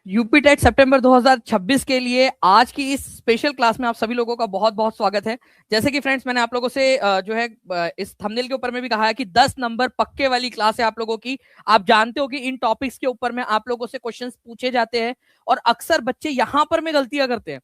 UP TET सितंबर 2026 के लिए आज की इस स्पेशल क्लास में आप सभी लोगों का बहुत बहुत स्वागत है। जैसे कि फ्रेंड्स मैंने आप लोगों से इस थंबनेल के ऊपर में भी कहा है कि 10 नंबर पक्के वाली क्लास है आप लोगों की। आप जानते हो कि इन टॉपिक्स के ऊपर में आप लोगों से क्वेश्चंस पूछे जाते हैं और अक्सर बच्चे यहाँ पर में गलतियां करते हैं।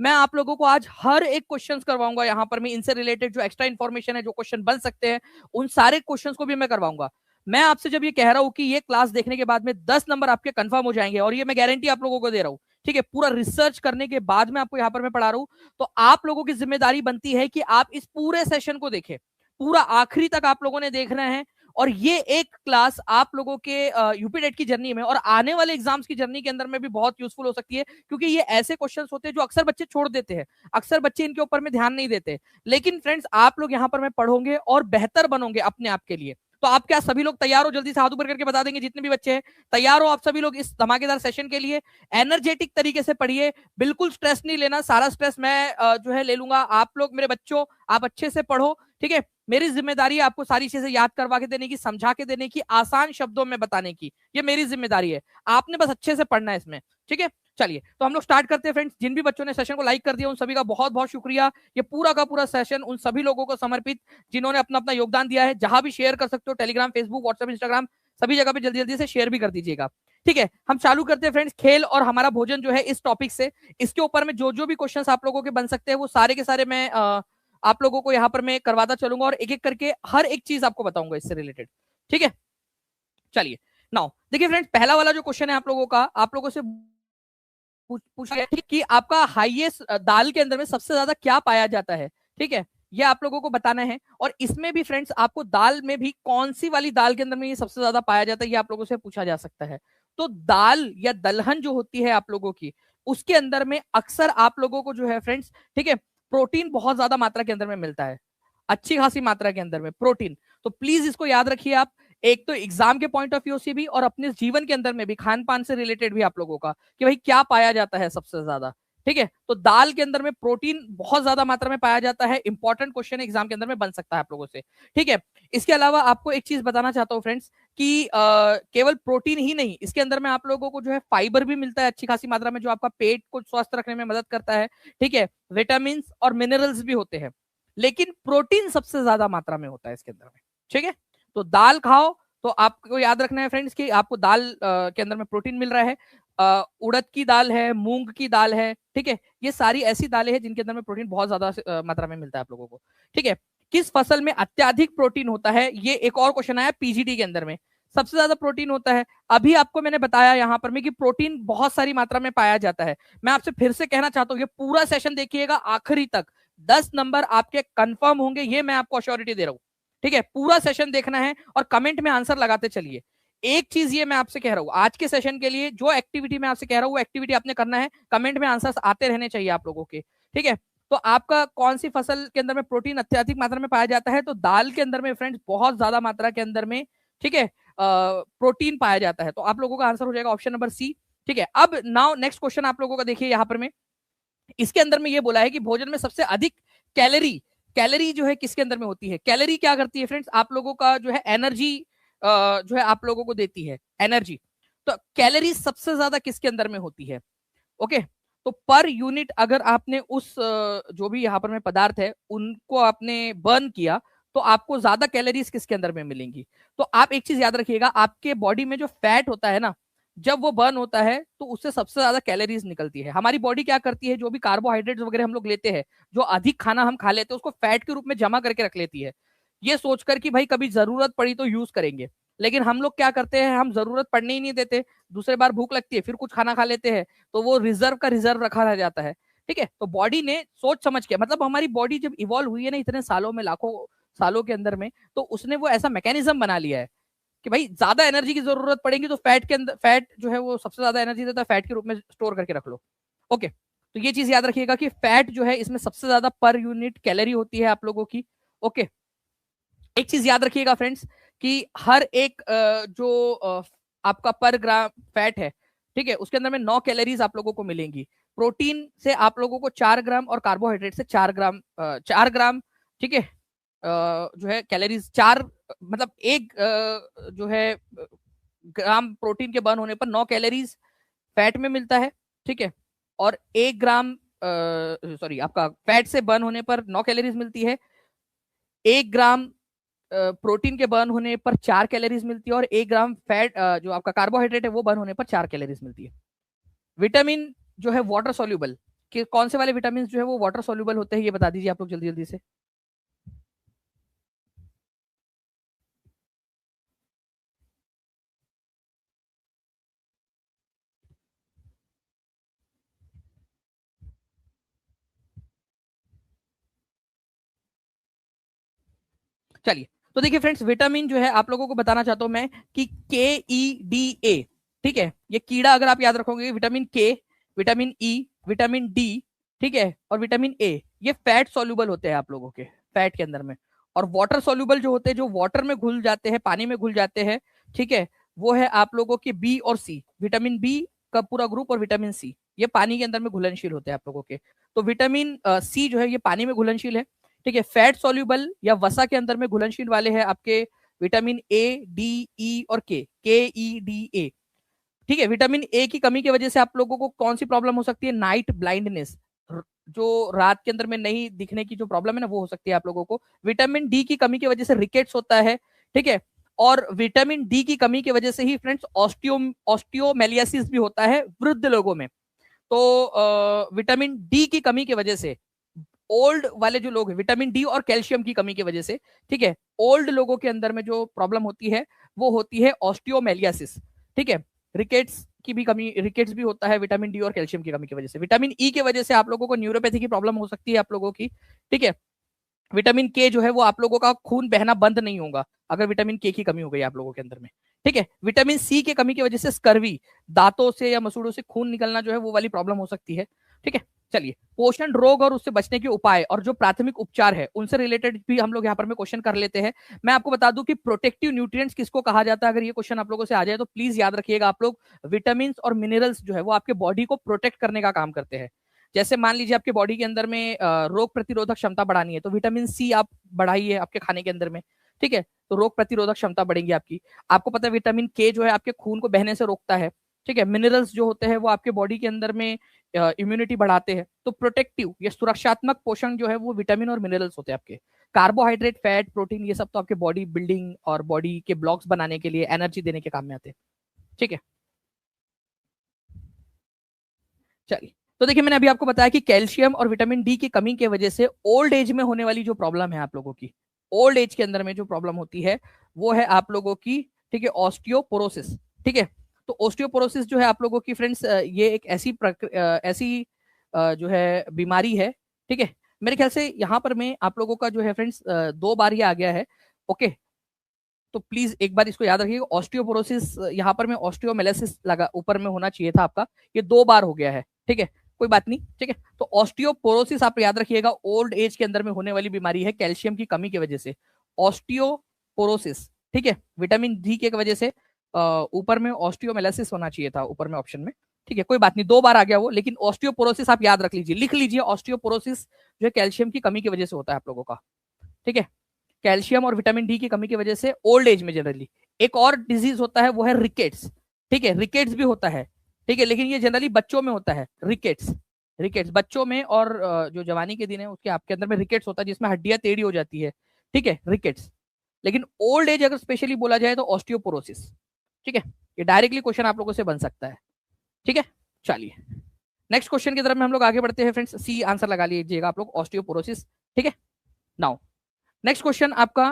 मैं आप लोगों को आज हर एक क्वेश्चंस करवाऊंगा यहाँ पर मैं, इनसे रिलेटेड जो एक्स्ट्रा इन्फॉर्मेशन है, जो क्वेश्चन बन सकते हैं, उन सारे क्वेश्चंस को भी मैं करवाऊंगा। मैं आपसे जब ये कह रहा हूं कि ये क्लास देखने के बाद में 10 नंबर आपके कंफर्म हो जाएंगे, और ये मैं गारंटी आप लोगों को दे रहा हूं, ठीक है, पूरा रिसर्च करने के बाद में आपको यहां पर मैं पढ़ा रहा हूं, तो आप लोगों की जिम्मेदारी बनती है कि आप इस पूरे सेशन को देखें, पूरा आखिरी तक आप लोगों ने देखना है। और ये एक क्लास आप लोगों के यूपी टेट की जर्नी में और आने वाले एग्जाम्स की जर्नी के अंदर में भी बहुत यूजफुल हो सकती है, क्योंकि ये ऐसे क्वेश्चंस होते हैं जो अक्सर बच्चे छोड़ देते हैं, अक्सर बच्चे इनके ऊपर में ध्यान नहीं देते। लेकिन फ्रेंड्स आप लोग यहाँ पर में पढ़ोगे और बेहतर बनोगे अपने आप के लिए। तो आप क्या सभी लोग तैयार हो? जल्दी से हाथ ऊपर करके बता देंगे जितने भी बच्चे हैं। तैयार हो आप सभी लोग इस धमाकेदार सेशन के लिए? एनर्जेटिक तरीके से पढ़िए, बिल्कुल स्ट्रेस नहीं लेना, सारा स्ट्रेस मैं जो है ले लूंगा। आप लोग मेरे बच्चों, आप अच्छे से पढ़ो, ठीक है। मेरी जिम्मेदारी है आपको सारी चीजें याद करवा के देने की, समझा के देने की, आसान शब्दों में बताने की, ये मेरी जिम्मेदारी है। आपने बस अच्छे से पढ़ना है इसमें, ठीक है। चलिए तो हम लोग स्टार्ट करते हैं फ्रेंड्स। जिन भी बच्चों ने सेशन को लाइक कर दिया उन सभी का बहुत बहुत शुक्रिया। ये पूरा का पूरा सेशन उन सभी लोगों को समर्पित जिन्होंने अपना अपना योगदान दिया है। जहां भी शेयर कर सकते हो, टेलीग्राम, फेसबुक, व्हाट्सएप, इंस्टाग्राम, सभी जगह पे जल्दी जल्दी से शेयर भी कर दीजिएगा, ठीक है। हम चालू करते हैं फ्रेंड्स, खेल और हमारा भोजन जो है इस टॉपिक से। इसके ऊपर में जो जो भी क्वेश्चन आप लोगों के बन सकते हैं वो सारे के सारे मैं आप लोगों को यहाँ पर मैं करवाता चलूंगा और एक एक करके हर एक चीज आपको बताऊंगा इससे रिलेटेड, ठीक है। चलिए नाउ देखिए फ्रेंड्स, पहला वाला जो क्वेश्चन है आप लोगों का, आप लोगों से पूछा गया कि आपका हाईएस्ट दाल के अंदर में सबसे ज्यादा क्या पाया जाता है, ठीक है। ये आप लोगों को बताना है। और इसमें भी फ्रेंड्स आपको दाल में भी कौन सी वाली दाल के अंदर में ये सबसे ज्यादा पाया जाता है ये आप लोगों से पूछा जा सकता है। तो दाल या दलहन जो होती है आप लोगों की, उसके अंदर में अक्सर आप लोगों को जो है फ्रेंड्स, ठीक है, प्रोटीन बहुत ज्यादा मात्रा के अंदर में मिलता है, अच्छी खासी मात्रा के अंदर में प्रोटीन। तो प्लीज इसको याद रखिए आप, एक तो एग्जाम के पॉइंट ऑफ व्यू से भी और अपने जीवन के अंदर में भी, खान पान से रिलेटेड भी आप लोगों का, कि भाई क्या पाया जाता है सबसे ज्यादा, ठीक है। तो दाल के अंदर में प्रोटीन बहुत ज्यादा मात्रा में पाया जाता है। इंपॉर्टेंट क्वेश्चन एग्जाम के अंदर में बन सकता है आप लोगों से, ठीक है। इसके अलावा आपको एक चीज बताना चाहता हूँ फ्रेंड्स कि केवल प्रोटीन ही नहीं, इसके अंदर में आप लोगों को जो है फाइबर भी मिलता है अच्छी खासी मात्रा में, जो आपका पेट को स्वस्थ रखने में मदद करता है, ठीक है। विटामिन और मिनरल्स भी होते हैं, लेकिन प्रोटीन सबसे ज्यादा मात्रा में होता है इसके अंदर में, ठीक है। तो दाल खाओ। तो आपको याद रखना है फ्रेंड्स कि आपको दाल के अंदर में प्रोटीन मिल रहा है। उड़द की दाल है, मूंग की दाल है, ठीक है। ये सारी ऐसी दालें हैं जिनके अंदर में प्रोटीन बहुत ज्यादा मात्रा में मिलता है आप लोगों को, ठीक है। किस फसल में अत्याधिक प्रोटीन होता है, ये एक और क्वेश्चन आया पीजीटी के अंदर में। सबसे ज्यादा प्रोटीन होता है, अभी आपको मैंने बताया यहां पर में कि प्रोटीन बहुत सारी मात्रा में पाया जाता है। मैं आपसे फिर से कहना चाहता हूं, ये पूरा सेशन देखिएगा आखिरी तक, 10 नंबर आपके कंफर्म होंगे, ये मैं आपको अश्योरिटी दे रहा हूं, ठीक है। पूरा सेशन देखना है और कमेंट में आंसर लगाते चलिए। एक चीज ये मैं आपसे कह रहा हूं, आज के सेशन के लिए जो एक्टिविटी मैं आपसे कह रहा हूं वो एक्टिविटी आपने करना है, कमेंट में आंसर आते रहने चाहिए आप लोगों के, ठीक है। तो आपका कौन सी फसल के अंदर में प्रोटीन अत्यधिक मात्रा में पाया जाता है? तो दाल के अंदर में फ्रेंड्स बहुत ज्यादा मात्रा के अंदर में, ठीक है, प्रोटीन पाया जाता है। तो आप लोगों का आंसर हो जाएगा ऑप्शन नंबर सी, ठीक है। अब नाउ नेक्स्ट क्वेश्चन आप लोगों का देखिए यहाँ पर में, इसके अंदर में ये बोला है कि भोजन में सबसे अधिक कैलोरी, कैलोरी जो है किसके अंदर में होती है? कैलोरी क्या करती है फ्रेंड्स? आप लोगों का जो है एनर्जी जो है आप लोगों को देती है एनर्जी। तो कैलोरी सबसे ज्यादा किसके अंदर में होती है? ओके। तो पर यूनिट अगर आपने उस जो भी यहाँ पर में पदार्थ है उनको आपने बर्न किया तो आपको ज्यादा कैलोरीज किसके अंदर में मिलेंगी? तो आप एक चीज याद रखिएगा, आपके बॉडी में जो फैट होता है ना, जब वो बर्न होता है तो उससे सबसे ज्यादा कैलोरीज निकलती है। हमारी बॉडी क्या करती है, जो भी कार्बोहाइड्रेट्स वगैरह हम लोग लेते हैं, जो अधिक खाना हम खा लेते हैं, उसको फैट के रूप में जमा करके रख लेती है, ये सोचकर कि भाई कभी जरूरत पड़ी तो यूज करेंगे। लेकिन हम लोग क्या करते हैं, हम जरूरत पड़ने ही नहीं देते, दूसरे बार भूख लगती है फिर कुछ खाना खा लेते हैं, तो वो रिजर्व का रिजर्व रखा रह जाता है, ठीक है। तो बॉडी ने सोच समझ के, मतलब हमारी बॉडी जब इवॉल्व हुई है ना इतने सालों में, लाखों सालों के अंदर में, तो उसने वो ऐसा मैकेनिज्म बना लिया है कि भाई ज्यादा एनर्जी की जरूरत पड़ेगी तो फैट के अंदर, फैट जो है वो सबसे ज्यादा एनर्जी देता है, फैट के रूप में स्टोर करके रख लो। ओके। तो ये चीज याद रखिएगा कि फैट जो है इसमें सबसे ज्यादा पर यूनिट कैलोरी होती है आप लोगों की। ओके। एक चीज याद रखिएगा फ्रेंड्स कि हर एक जो आपका पर ग्राम फैट है, ठीक है, उसके अंदर में 9 कैलोरीज आप लोगों को मिलेंगी। प्रोटीन से आप लोगों को 4 ग्राम और कार्बोहाइड्रेट से 4 ग्राम, 4 ग्राम, ठीक है, जो है कैलोरीज 4, मतलब एक जो है ग्राम प्रोटीन के बर्न होने पर 9 कैलोरीज, फैट में मिलता है, ठीक है। और 1 ग्राम सॉरी आपका फैट से बर्न होने पर 9 कैलोरीज मिलती है। 1 ग्राम प्रोटीन के बर्न होने पर 4 कैलोरीज मिलती है, और 1 ग्राम फैट जो आपका कार्बोहाइड्रेट है वो बर्न होने पर 4 कैलोरीज मिलती है। विटामिन जो है वाटर सोल्यूबल, कि कौन से वाले विटामिन जो है वो वाटर सोल्यूबल होते हैं, ये बता दीजिए आप लोग जल्दी जल्दी से। चलिए, तो देखिए फ्रेंड्स, विटामिन जो है आप लोगों को बताना चाहता हूं मैं कि KEDA, ठीक है, ये कीड़ा अगर आप याद रखोगे, विटामिन के, विटामिन ई, विटामिन डी, ठीक है, और विटामिन ए, ये फैट सोल्यूबल होते हैं आप लोगों के फैट के अंदर में। और वाटर सोल्यूबल जो होते हैं, जो वाटर में घुल जाते हैं, पानी में घुल जाते हैं, ठीक है, वो है आप लोगों के बी और सी, विटामिन बी का पूरा ग्रुप और विटामिन सी, ये पानी के अंदर में घुलनशील होते हैं आप लोगों के। तो विटामिन सी जो है ये पानी में घुलनशील है, ठीक है। फैट सोल्यूबल या वसा के अंदर में घुलनशील वाले हैं आपके विटामिन ए, डी, ई और के ई डी ए, ठीक है। विटामिन ए की कमी की वजह से आप लोगों को कौन सी प्रॉब्लम हो सकती है? नाइट ब्लाइंडनेस, जो रात के अंदर में नहीं दिखने की जो प्रॉब्लम है ना, वो हो सकती है आप लोगों को। विटामिन डी की कमी की वजह से रिकेट्स होता है, ठीक है। और विटामिन डी की कमी की वजह से ही फ्रेंड्स ऑस्टियोमेलियासिस भी होता है वृद्ध लोगों में। तो विटामिन डी की कमी की वजह से ओल्ड वाले जो लोग हैं, विटामिन डी और कैल्शियम की कमी की वजह से, ठीक है, ओल्ड लोगों के अंदर में जो प्रॉब्लम होती है वो होती है ऑस्टियोमेलियासिस, ठीक है। रिकेट्स की भी कमी, रिकेट्स भी होता है विटामिन डी और कैल्शियम की कमी की वजह से। विटामिन ई की वजह से आप लोगों को न्यूरोपैथी की प्रॉब्लम हो सकती है आप लोगों की, ठीक है। विटामिन के जो है वो आप लोगों का खून बहना बंद नहीं होगा अगर विटामिन के की कमी हो गई आप लोगों के अंदर में, ठीक है। विटामिन सी की कमी की वजह से स्कर्वी, दांतों से या मसूड़ों से खून निकलना जो है वो वाली प्रॉब्लम हो सकती है, ठीक है। चलिए, पोषण रोग और उससे बचने के उपाय और जो प्राथमिक उपचार है उनसे रिलेटेड भी हम लोग यहाँ पर में क्वेश्चन कर लेते हैं। मैं आपको बता दूं कि प्रोटेक्टिव न्यूट्रिएंट्स किसको कहा जाता है, अगर ये क्वेश्चन आप लोगों से आ जाए तो प्लीज याद रखिएगा आप लोग। विटामिन और मिनरल्स जो है वो आपके बॉडी को प्रोटेक्ट करने का काम करते हैं। जैसे मान लीजिए आपके बॉडी के अंदर में रोग प्रतिरोधक क्षमता बढ़ानी है, तो विटामिन सी आप बढ़ाइए आपके खाने के अंदर में, ठीक है, तो रोग प्रतिरोधक क्षमता बढ़ेगी आपकी। आपको पता है विटामिन के जो है आपके खून को बहने से रोकता है, ठीक है। मिनरल्स जो होते हैं वो आपके बॉडी के अंदर में इम्यूनिटी बढ़ाते हैं। तो प्रोटेक्टिव या सुरक्षात्मक पोषण जो है वो विटामिन और मिनरल्स होते हैं आपके। कार्बोहाइड्रेट, फैट, प्रोटीन, ये सब तो आपके बॉडी बिल्डिंग और बॉडी के ब्लॉक्स बनाने के लिए, एनर्जी देने के काम में आते हैं, ठीक है। चलिए, तो देखिए मैंने अभी आपको बताया कि कैल्शियम और विटामिन डी की कमी की वजह से ओल्ड एज में होने वाली जो प्रॉब्लम है आप लोगों की, ओल्ड एज के अंदर में जो प्रॉब्लम होती है वो है आप लोगों की, ठीक है, ऑस्टियोपोरोसिस, ठीक है। तो ऑस्टियोपोरोसिस जो है आप लोगों की फ्रेंड्स, ये एक ऐसी जो है बीमारी है, ठीक है। मेरे ख्याल से यहाँ पर मैं आप लोगों का जो है फ्रेंड्स 2 बार ये आ गया है, ओके। तो प्लीज एक बार इसको याद रखिएगा, ऑस्टियोपोरोसिस यहाँ पर में ऑस्टियोमेलेसिस लगा ऊपर में होना चाहिए था आपका, ये 2 बार हो गया है, ठीक है, कोई बात नहीं, ठीक है। तो ऑस्टियोपोरोसिस आप याद रखिएगा, ओल्ड एज के अंदर में होने वाली बीमारी है कैल्शियम की कमी की वजह से, ऑस्टियोपोरोसिस, ठीक है। विटामिन डी की वजह से ऊपर में ऑस्टियोमेलेसिस होना चाहिए था ऊपर में ऑप्शन में, ठीक है, कोई बात नहीं, 2 बार आ गया वो, लेकिन ऑस्टियोपोरोसिस आप याद रख लीजिए, लिख लीजिए, ऑस्टियोपोरोसिस जो है कैल्शियम की कमी की वजह से होता है आप लोगों का, ठीक है। कैल्शियम और विटामिन डी की कमी की वजह से ओल्ड एज में जनरली। एक और डिजीज होता है वो है रिकेट्स, ठीक है, रिकेट्स भी होता है, ठीक है, लेकिन ये जनरली बच्चों में होता है, रिकेट्स, रिकेट्स बच्चों में, और जो जवानी के दिन है उसके आपके अंदर में रिकेट्स होता है जिसमें हड्डियां टेढ़ी हो जाती है, ठीक है, रिकेट्स। लेकिन ओल्ड एज अगर स्पेशली बोला जाए तो ऑस्टियोपोरोसिस, ठीक है। ये डायरेक्टली क्वेश्चन आप लोगों से बन सकता है, ठीक है। चलिए, नेक्स्ट क्वेश्चन की तरफ में हम लोग आगे बढ़ते हैं फ्रेंड्स, सी आंसर लगा लीजिएगा आप लोग, ऑस्टियोपोरोसिस, ठीक है। नाउ नेक्स्ट क्वेश्चन आपका,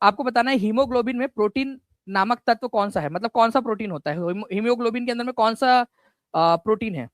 आपको बताना है हीमोग्लोबिन में प्रोटीन नामक तत्व कौन सा है, मतलब कौन सा प्रोटीन होता है हीमोग्लोबिन के अंदर में, कौन सा प्रोटीन है?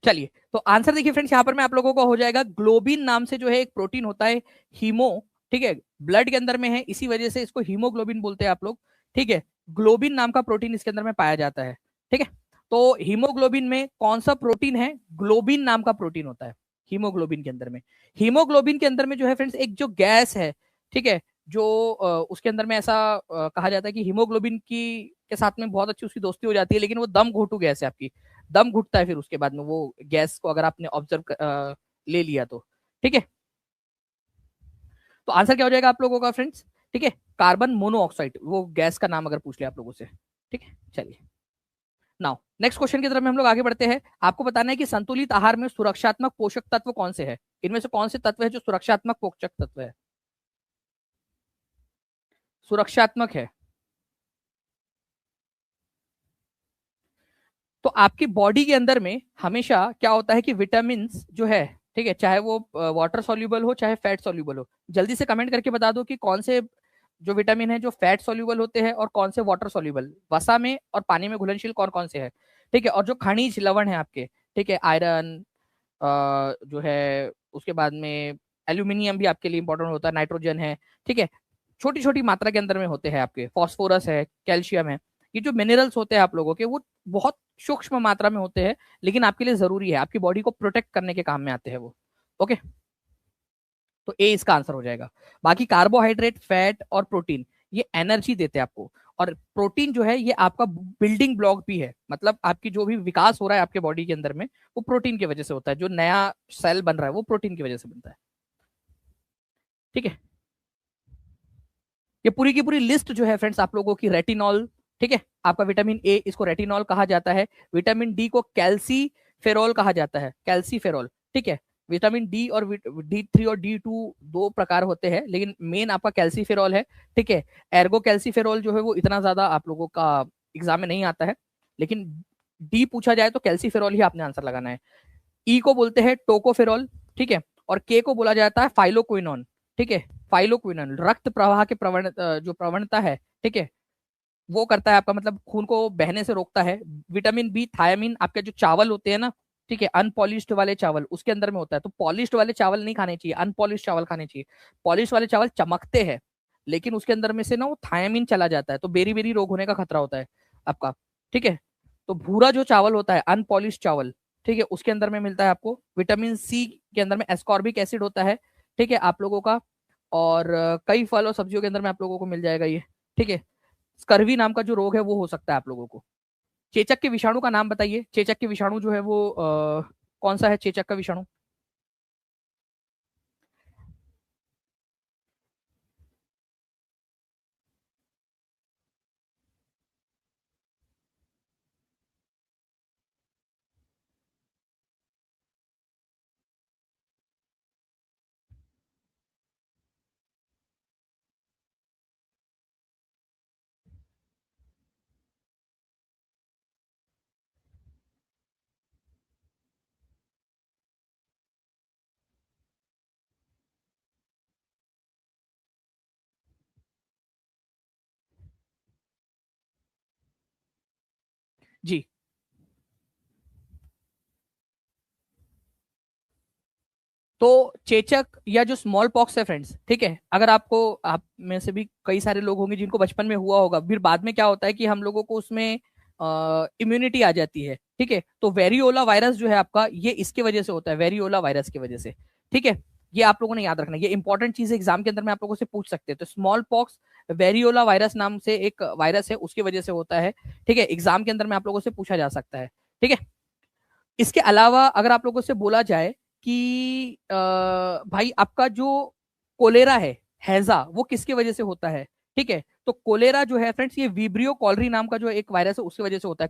चलिए, तो आंसर देखिए फ्रेंड्स, यहाँ पर मैं आप लोगों का हो जाएगा, ग्लोबिन नाम से जो है एक प्रोटीन होता है, हीमो, ठीक है, ब्लड के अंदर में है, इसी वजह से इसको हीमोग्लोबिन बोलते हैं आप लोग, ठीक है। ग्लोबिन नाम का प्रोटीन इसके अंदर में पाया जाता है। ठीक है, तो हीमोग्लोबिन में कौन सा प्रोटीन है? ग्लोबिन नाम का प्रोटीन होता है हीमोग्लोबिन के अंदर में। हीमोग्लोबिन के अंदर में जो है फ्रेंड्स एक जो गैस है, ठीक है, जो उसके अंदर में ऐसा कहा जाता है कि हीमोग्लोबिन की के साथ में बहुत अच्छी उसकी दोस्ती हो जाती है, लेकिन वो दम घोटू गैस है आपकी, दम घुटता है फिर उसके बाद में वो गैस को अगर आपने ऑब्जर्व ले लिया तो। ठीक है, तो आंसर क्या हो जाएगा आप लोगों का फ्रेंड्स? ठीक है, कार्बन मोनोऑक्साइड, वो गैस का नाम अगर पूछ लिया आप लोगों से। ठीक है, चलिए नाउ नेक्स्ट क्वेश्चन की तरफ में हम लोग आगे बढ़ते हैं। आपको बताना है कि संतुलित आहार में सुरक्षात्मक पोषक तत्व कौन से हैं? इनमें से कौन से तत्व है जो सुरक्षात्मक पोषक तत्व है? सुरक्षात्मक है। तो आपकी बॉडी के अंदर में हमेशा क्या होता है कि विटामिन जो है, ठीक है, चाहे वो वाटर सॉल्यूबल हो चाहे फैट सॉल्यूबल हो, जल्दी से कमेंट करके बता दो कि कौन से जो विटामिन है जो फैट सॉल्यूबल होते हैं और कौन से वाटर सॉल्यूबल, वसा में और पानी में घुलनशील कौन कौन से है। ठीक है, और जो खनिज लवण है आपके, ठीक है, आयरन जो है, उसके बाद में एल्यूमिनियम भी आपके लिए इंपॉर्टेंट होता है, नाइट्रोजन है। ठीक है, छोटी छोटी मात्रा के अंदर में होते हैं आपके, फॉस्फोरस है, कैल्शियम है। ये जो मिनरल्स होते हैं आप लोगों के, वो बहुत सूक्ष्म मात्रा में होते हैं, लेकिन आपके लिए जरूरी है, आपकी बॉडी को प्रोटेक्ट करने के काम में आते हैं वो। ओके, तो ए इसका आंसर हो जाएगा। बाकी कार्बोहाइड्रेट, फैट और प्रोटीन ये एनर्जी देते हैं आपको, और प्रोटीन जो है ये आपका बिल्डिंग ब्लॉक भी है, मतलब आपकी जो भी विकास हो रहा है आपके बॉडी के अंदर में वो प्रोटीन की वजह से होता है, जो नया सेल बन रहा है वो प्रोटीन की वजह से बनता है। ठीक है, ये पूरी की पूरी लिस्ट जो है फ्रेंड्स आप लोगों की, रेटिनॉल, ठीक है, आपका विटामिन ए इसको रेटिनॉल कहा जाता है, विटामिन डी को कैल्सीफेरॉल कहा जाता है, कैल्सीफेरॉल। ठीक है, विटामिन डी और D3 और D2 दो प्रकार होते हैं, लेकिन मेन आपका कैल्सीफेरॉल है। ठीक है, एर्गो कैल्सीफेरॉल जो है वो इतना ज्यादा आप लोगों का एग्जाम में नहीं आता है, लेकिन डी पूछा जाए तो कैल्सीफेरॉल ही आपने आंसर लगाना है। ई को बोलते हैं टोकोफेरॉल, ठीक है, और के को बोला जाता है फाइलोक्विनोन। ठीक है, फाइलोक्विनोन रक्त प्रवाह के जो प्रवणता है, ठीक है, वो करता है आपका, मतलब खून को बहने से रोकता है। विटामिन बी, थायमिन, आपके जो चावल होते हैं ना, ठीक है, अनपॉलिश्ड वाले चावल उसके अंदर में होता है, तो पॉलिश्ड वाले चावल नहीं खाने चाहिए, अनपॉलिश्ड चावल खाने चाहिए। पॉलिश वाले चावल चमकते हैं, लेकिन उसके अंदर में से ना वो थायमिन चला जाता है, तो बेरी बेरी रोग होने का खतरा होता है आपका। ठीक है, तो भूरा जो चावल होता है, अनपॉलिश्ड चावल, ठीक है, उसके अंदर में मिलता है आपको विटामिन सी, के अंदर में एस्कॉर्बिक एसिड होता है, ठीक है, आप लोगों का। और कई फल और सब्जियों के अंदर में आप लोगों को मिल जाएगा ये। ठीक है, स्कर्वी नाम का जो रोग है वो हो सकता है आप लोगों को। चेचक के विषाणु का नाम बताइए, चेचक के विषाणु जो है वो कौन सा है चेचक का विषाणु? जी, तो चेचक या जो स्मॉल पॉक्स है फ्रेंड्स, ठीक है, अगर आपको, आप में से भी कई सारे लोग होंगे जिनको बचपन में हुआ होगा, फिर बाद में क्या होता है कि हम लोगों को उसमें इम्यूनिटी आ जाती है। ठीक है, तो वेरियोला वायरस जो है आपका, ये इसके वजह से होता है, वेरियोला वायरस की वजह से। ठीक है, ये आप लोगों ने याद रखना, ये इंपॉर्टेंट चीज एग्जाम के अंदर में आप लोगों से पूछ सकते हैं। तो स्मॉल पॉक्स वेरियोला वायरस नाम से एक वायरस है, उसकी वजह से होता है। ठीक है, एग्जाम के अंदर में आप लोगों से पूछा जा सकता है। ठीक है, इसके अलावा अगर आप लोगों से बोला जाए कि भाई आपका जो कोलेरा है, हैजा, वो किसकी वजह से होता है? ठीक है, तो कोलेरा जो है फ्रेंड्स, ये विब्रियो कॉलरी नाम का जो एक वायरस है उसकी वजह से होता है।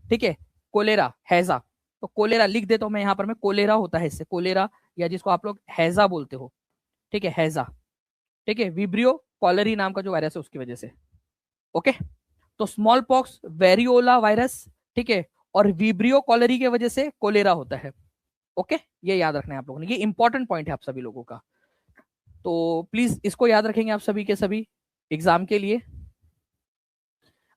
ठीक है, कोलेरा, हैजा, तो कोलेरा लिख देता हूं मैं यहाँ पर, मैं कोलेरा होता है इससे, कोलेरा, या जिसको आप लोग हैजा बोलते हो। ठीक है, हैजा। ठीक है, विब्रियो कॉलरी नाम का जो वायरस है उसकी वजह से। ओके, तो स्मॉल पॉक्स, वेरियोला वायरस, ठीक है, और विब्रियो कॉलरी की वजह से कोलेरा होता है। ओके, ये याद रखना है आप लोगों ने, ये इंपॉर्टेंट पॉइंट है आप सभी लोगों का, तो प्लीज इसको याद रखेंगे आप सभी के सभी एग्जाम के लिए।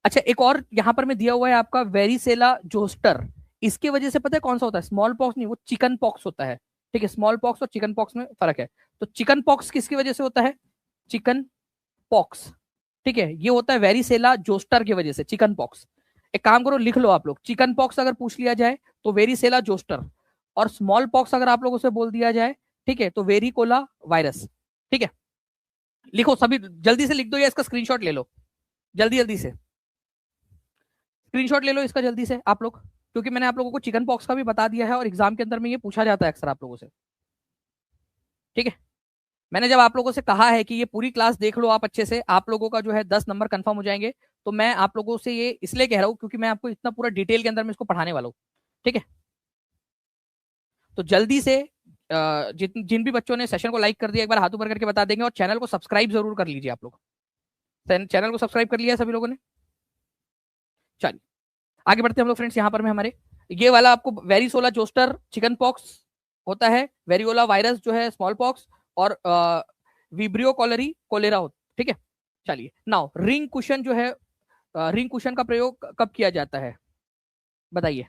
अच्छा, एक और यहां पर मैं दिया हुआ है आपका वेरिसेला जोस्टर, इसकी वजह से पता है कौन सा होता है? स्मॉल पॉक्स नहीं, वो चिकन पॉक्स होता है। ठीक है, स्मॉल पॉक्स और चिकन पॉक्स में फर्क है। तो चिकन पॉक्स किसकी वजह से होता है? चिकन पॉक्स, ठीक है, ये होता है वेरिसेला जोस्टर की वजह से, चिकन पॉक्स। एक काम करो, लिख लो आप लोग, चिकन पॉक्स अगर पूछ लिया जाए तो वेरिसेला जोस्टर, और स्मॉल पॉक्स अगर आप लोगों से बोल दिया जाए, ठीक है, तो वेरिकोला वायरस। ठीक है, लिखो सभी, जल्दी से लिख दो या इसका स्क्रीनशॉट ले लो, जल्दी जल्दी से स्क्रीनशॉट ले लो इसका जल्दी से आप लोग, क्योंकि मैंने आप लोगों को चिकन पॉक्स का भी बता दिया है और एग्जाम के अंदर में ये पूछा जाता है अक्सर आप लोगों से। ठीक है, मैंने जब आप लोगों से कहा है कि ये पूरी क्लास देख लो आप अच्छे से, आप लोगों का जो है 10 नंबर कंफर्म हो जाएंगे, तो मैं आप लोगों से ये इसलिए कह रहा हूं क्योंकि मैं आपको इतना पूरा डिटेल के अंदर में इसको पढ़ाने वाला हूँ। ठीक है, तो जल्दी से जिन भी बच्चों ने सेशन को लाइक कर दिया एक बार हाथ ऊपर करके बता देंगे, और चैनल को सब्सक्राइब जरूर कर लीजिए आप लोग। चैनल को सब्सक्राइब कर लिया सभी लोगों ने? चलिए आगे बढ़ते हैं हम लोग फ्रेंड्स। यहाँ पर मैं हमारे ये वाला आपको वेरिसोला जोस्टर चिकन पॉक्स होता है, वेरियोला वायरस जो है स्मॉल पॉक्स, और विब्रियो कॉलरी कोलेरा होता। ठीक है, चलिए नाउ रिंग कुशन जो है, रिंग कुशन का प्रयोग कब किया जाता है बताइए?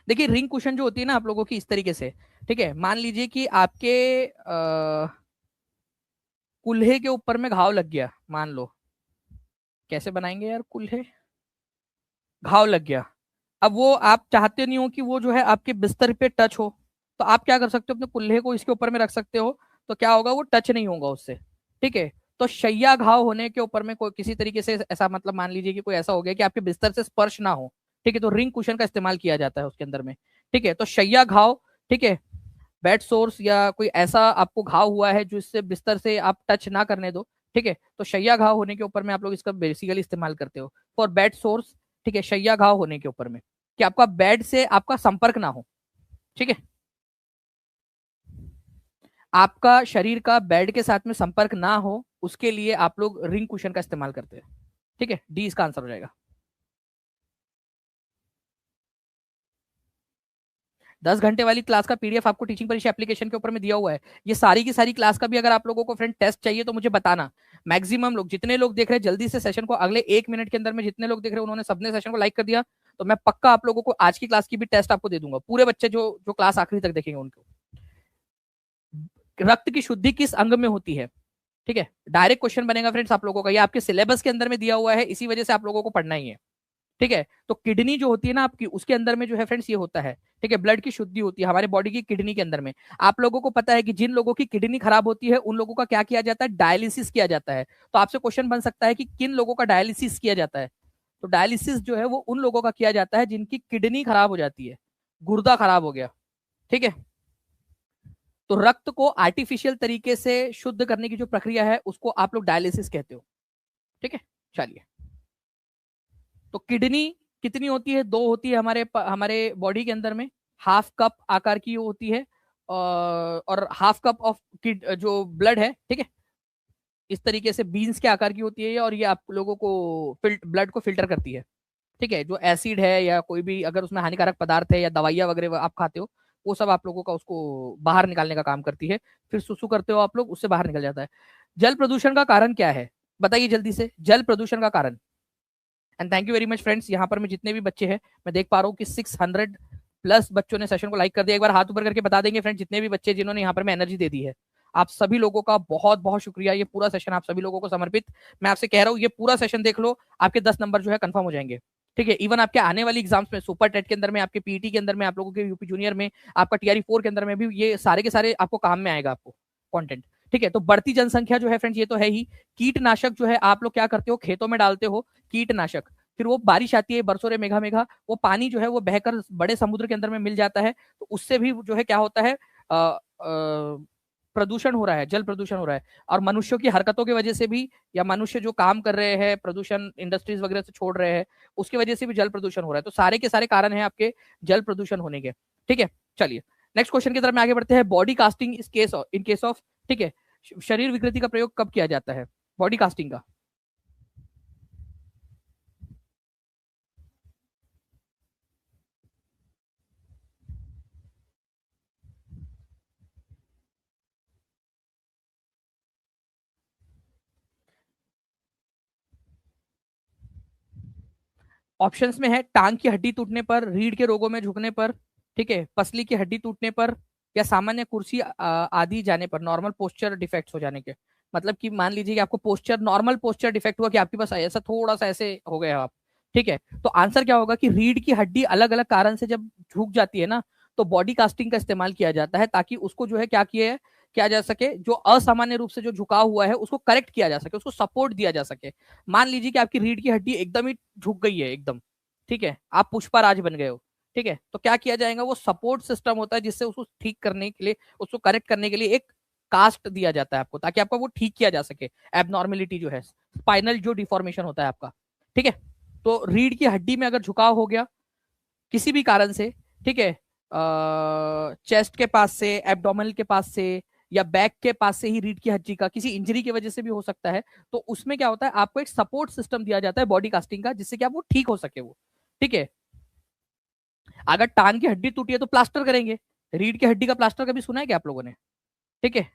देखिए रिंग कुशन जो होती है ना आप लोगों की इस तरीके से, ठीक है, मान लीजिए कि आपके कुल्हे के ऊपर में घाव लग गया, मान लो, कैसे बनाएंगे यार, कुल्हे घाव लग गया, अब वो आप चाहते नहीं हो कि वो जो है आपके बिस्तर पे टच हो, तो आप क्या कर सकते हो, अपने कुल्हे को इसके ऊपर में रख सकते हो, तो क्या होगा, वो टच नहीं होगा उससे। ठीक है, तो शैया घाव होने के ऊपर में कोई किसी तरीके से ऐसा, मतलब मान लीजिए कि कोई ऐसा हो गया कि आपके बिस्तर से स्पर्श ना हो, ठीक है, तो रिंग कुशन का इस्तेमाल किया जाता है उसके अंदर में। ठीक है, तो शैया घाव, ठीक है, बेड सोर्स या कोई ऐसा आपको घाव हुआ है जो इससे बिस्तर से आप टच ना करने दो, ठीक है, तो शैया घाव होने के ऊपर में आप लोग इसका बेसिकली इस्तेमाल करते हो फॉर बेड सोर्स। ठीक है, शैया घाव होने के ऊपर में कि आपका बेड से आपका संपर्क ना हो। ठीक है, आपका शरीर का बेड के साथ में संपर्क ना हो, उसके लिए आप लोग रिंग कुशन का इस्तेमाल करते हैं। ठीक है, डी इसका आंसर हो जाएगा। 10 घंटे वाली क्लास का पीडीएफ आपको टीचिंग परीक्षा एप्लीकेशन के ऊपर में दिया हुआ है। ये सारी की सारी क्लास का भी अगर आप लोगों को फ्रेंड टेस्ट चाहिए तो मुझे बताना। मैक्सिमम लोग, जितने लोग देख रहे हैं जल्दी से सेशन को, अगले 1 मिनट के अंदर में जितने लोग देख रहे हैं उन्होंने सबने सेशन को लाइक कर दिया, तो मैं पक्का आप लोगों को आज की क्लास की भी टेस्ट आपको दे दूंगा, पूरे बच्चे जो जो क्लास आखिरी तक देखेंगे उनको। रक्त की शुद्धि किस अंग में होती है? ठीक है, डायरेक्ट क्वेश्चन बनेगा फ्रेंड्स आप लोगों का, ये आपके सिलेबस के अंदर में दिया हुआ है, इसी वजह से आप लोगों को पढ़ना ही है। ठीक है, तो किडनी जो होती है ना आपकी, उसके अंदर में जो है फ्रेंड्स ये होता है, ठीक है, ब्लड की शुद्धि होती है हमारे बॉडी की किडनी के अंदर में। आप लोगों को पता है कि जिन लोगों की किडनी खराब होती है उन लोगों का क्या किया जाता है, डायलिसिस किया जाता है। तो आपसे क्वेश्चन बन सकता है कि किन लोगों का डायलिसिस किया जाता है, तो डायलिसिस जो है वो उन लोगों का किया जाता है जिनकी किडनी खराब हो जाती है, गुर्दा खराब हो गया। ठीक है, तो रक्त को आर्टिफिशियल तरीके से शुद्ध करने की जो प्रक्रिया है उसको आप लोग डायलिसिस कहते हो। ठीक है, चलिए, तो किडनी कितनी होती है, दो होती है हमारे हमारे बॉडी के अंदर में, हाफ कप आकार की होती है, और हाफ कप ऑफ किड जो ब्लड है, ठीक है, इस तरीके से बीन्स के आकार की होती है, और ये आप लोगों को ब्लड को फिल्टर करती है। ठीक है, जो एसिड है या कोई भी अगर उसमें हानिकारक पदार्थ है या दवाइयाँ वगैरह आप खाते हो, वो सब आप लोगों का उसको बाहर निकालने का काम करती है। फिर सुसु करते हो आप लोग, उससे बाहर निकल जाता है। जल प्रदूषण का कारण क्या है बताइए जल्दी से, जल प्रदूषण का कारण। And thank you very much friends, यहाँ पर मैं जितने भी बच्चे हैं मैं देख पा रहा हूँ कि 600+ बच्चों ने सेशन को लाइक कर दिया। एक बार हाथ ऊपर करके बता देंगे फ्रेंड्स, जितने भी बच्चे जिन्होंने यहाँ पर मैं एनर्जी दे दी है, आप सभी लोगों का बहुत बहुत शुक्रिया। ये पूरा सेशन आप सभी लोगों को समर्पित। मैं आपसे कह रहा हूँ ये पूरा सेशन देख लो, आपके 10 नंबर जो है कंफर्म हो जाएंगे। ठीक है, इवन आपके आने वाली एग्जाम्स में, सुपर टेट के अंदर में, आपके पीटी के अंदर में, आप लोगों के यूपी जूनियर में, आपका टीआरई 4 के अंदर में भी ये सारे के सारे आपको काम में आएगा आपको कंटेंट। ठीक है, तो बढ़ती जनसंख्या जो है फ्रेंड्स ये तो है ही, कीटनाशक जो है आप लोग क्या करते हो, खेतों में डालते हो कीटनाशक, फिर वो बारिश आती है बरसों रे मेघा मेघा, वो पानी जो है वो बहकर बड़े समुद्र के अंदर में मिल जाता है, तो उससे भी जो है क्या होता है, प्रदूषण हो रहा है, जल प्रदूषण हो रहा है। और मनुष्यों की हरकतों की वजह से भी, या मनुष्य जो काम कर रहे हैं, प्रदूषण इंडस्ट्रीज वगैरह से छोड़ रहे हैं, उसकी वजह से भी जल प्रदूषण हो रहा है। तो सारे के सारे कारण हैं आपके जल प्रदूषण होने के। ठीक है, चलिए नेक्स्ट क्वेश्चन की तरफ में आगे बढ़ते हैं। बॉडी कास्टिंग इस केस इन केस ऑफ, ठीक है, शरीर विकृति का प्रयोग कब किया जाता है, बॉडी कास्टिंग का? ऑप्शंस में है टांग की हड्डी टूटने पर, रीढ़ के रोगों में झुकने पर, ठीक है, पसली की हड्डी टूटने पर, या सामान्य कुर्सी आदि जाने पर, नॉर्मल पोस्चर डिफेक्ट हो जाने के। मतलब कि मान लीजिए कि आपको पोस्चर, नॉर्मल पोस्चर डिफेक्ट हुआ कि आपके पास ऐसा थोड़ा सा ऐसे हो गया आप, ठीक है, तो आंसर क्या होगा कि रीढ़ की हड्डी अलग अलग कारण से जब झुक जाती है ना, तो बॉडी कास्टिंग का इस्तेमाल किया जाता है ताकि उसको जो है क्या किया जा सके, जो असामान्य रूप से जो झुकाव हुआ है उसको करेक्ट किया जा सके, उसको सपोर्ट दिया जा सके। मान लीजिए कि आपकी रीढ़ की हड्डी एकदम ही झुक गई है एकदम, ठीक है, आप पुष्पराज बन गए हो, ठीक है, तो क्या किया जाएगा, वो सपोर्ट सिस्टम होता है जिससे उसको ठीक करने के लिए, उसको करेक्ट करने के लिए एक कास्ट दिया जाता है आपको, ताकि आपका वो ठीक किया जा सके, एबनॉर्मेलिटी जो है, स्पाइनल जो डिफॉर्मेशन होता है आपका, ठीक है। तो रीढ़ की हड्डी में अगर झुकाव हो गया किसी भी कारण से, ठीक है, चेस्ट के पास से, एब्डोमिनल के पास से, या बैक के पास से ही रीढ़ की हड्डी का किसी इंजरी की वजह से भी हो सकता है, तो उसमें क्या होता है, आपको एक सपोर्ट सिस्टम दिया जाता है बॉडी कास्टिंग का, जिससे कि आप वो ठीक हो सके वो, ठीक है। अगर टांग की हड्डी टूटी है तो प्लास्टर करेंगे, रीढ़ की हड्डी का प्लास्टर कभी सुना है क्या आप लोगों ने, ठीक है।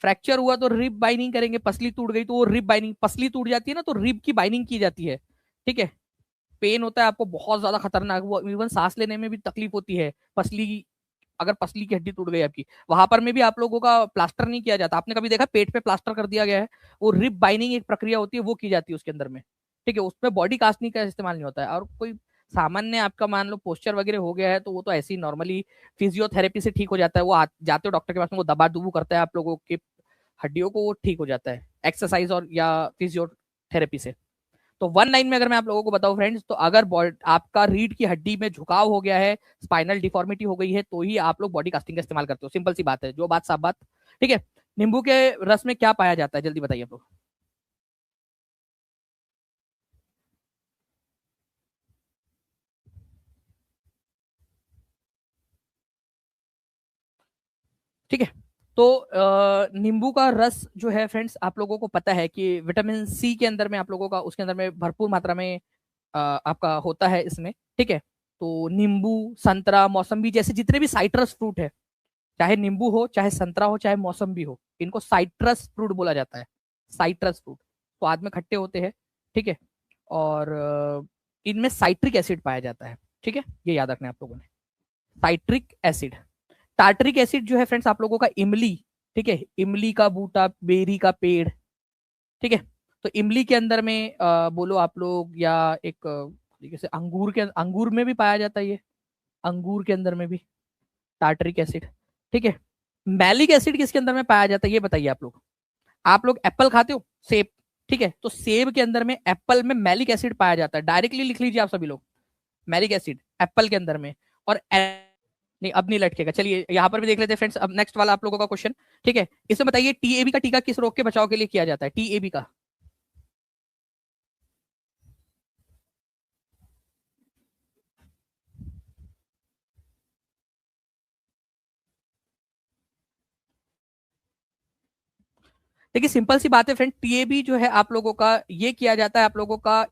फ्रैक्चर हुआ तो रिब बाइंडिंग करेंगे, पसली टूट गई तो वो रिब बाइंडिंग, पसली टूट जाती है ना तो रिब की बाइंडिंग की जाती है, ठीक है। पेन होता है आपको बहुत ज्यादा खतरनाक, वो इवन सांस लेने में भी तकलीफ होती है, पसली, अगर पसली की हड्डी टूट गई आपकी, वहां पर में भी आप लोगों का प्लास्टर नहीं किया जाता, आपने कभी देखा पेट पे प्लास्टर कर दिया गया है, वो रिब बाइंडिंग एक प्रक्रिया होती है वो की जाती है उसके अंदर में, ठीक है, उसमें बॉडी कास्टिंग का इस्तेमाल नहीं होता है। और कोई सामान्य आपका मान लो पोस्चर वगैरह हो गया है तो वो तो ऐसे ही नॉर्मली फिजियोथेरेपी से ठीक हो जाता है, वो जाते हो डॉक्टर के पास में, वो दबा दुबू करता है आप लोगों की हड्डियों को, वो ठीक हो जाता है एक्सरसाइज और या फिजियोथेरेपी से। तो वन लाइन में अगर मैं आप लोगों को बताऊं फ्रेंड्स, तो अगर आपका रीढ़ की हड्डी में झुकाव हो गया है, स्पाइनल डिफॉर्मिटी हो गई है, तो ही आप लोग बॉडी कास्टिंग का इस्तेमाल करते हो, सिंपल सी बात है, जो बात साफ बात, ठीक है। नींबू के रस में क्या पाया जाता है, जल्दी बताइए आप लोग। ठीक है, तो नींबू का रस जो है फ्रेंड्स, आप लोगों को पता है कि विटामिन सी के अंदर में आप लोगों का उसके अंदर में भरपूर मात्रा में आपका होता है इसमें, ठीक है। तो नींबू, संतरा, मौसम्बी जैसे जितने भी साइट्रस फ्रूट है, चाहे नींबू हो, चाहे संतरा हो, चाहे मौसम्बी हो, इनको साइट्रस फ्रूट बोला जाता है, साइट्रस फ्रूट, स्वाद में खट्टे होते हैं, ठीक है। और इनमें साइट्रिक एसिड पाया जाता है, ठीक है, ये याद रखना है आप लोगों ने, साइट्रिक एसिड। टार्टरिक एसिड जो है फ्रेंड्स आप लोगों का इमली, ठीक है, इमली का बूटा, बेरी का पेड़, ठीक है। तो इमली के अंदर में बोलो आप लोग, या एक तरीके से अंगूर में भी पाया जाता है ये, अंगूर के अंदर में भी टार्टरिक एसिड, ठीक है। मैलिक एसिड किसके अंदर में पाया जाता है ये बताइए आप लोग। आप लोग एप्पल खाते हो, सेब, ठीक है, तो सेब के अंदर में, एप्पल में मैलिक एसिड पाया जाता है, डायरेक्टली लिख लीजिए आप सभी लोग, मैलिक एसिड एप्पल के अंदर में। और नहीं, अब नहीं लटकेगा, चलिए यहाँ पर भी देख लेते हैं फ्रेंड्स, अब नेक्स्ट वाला आप लोगों का क्वेश्चन, ठीक है, इसमें बताइए टीएबी का टीका किस रोग के बचाव के लिए किया जाता है, टीएबी का। देखिए सिंपल सी बात है फ्रेंड, टीएबी जो है आप लोगों का ये किया जाता है आप लोगों का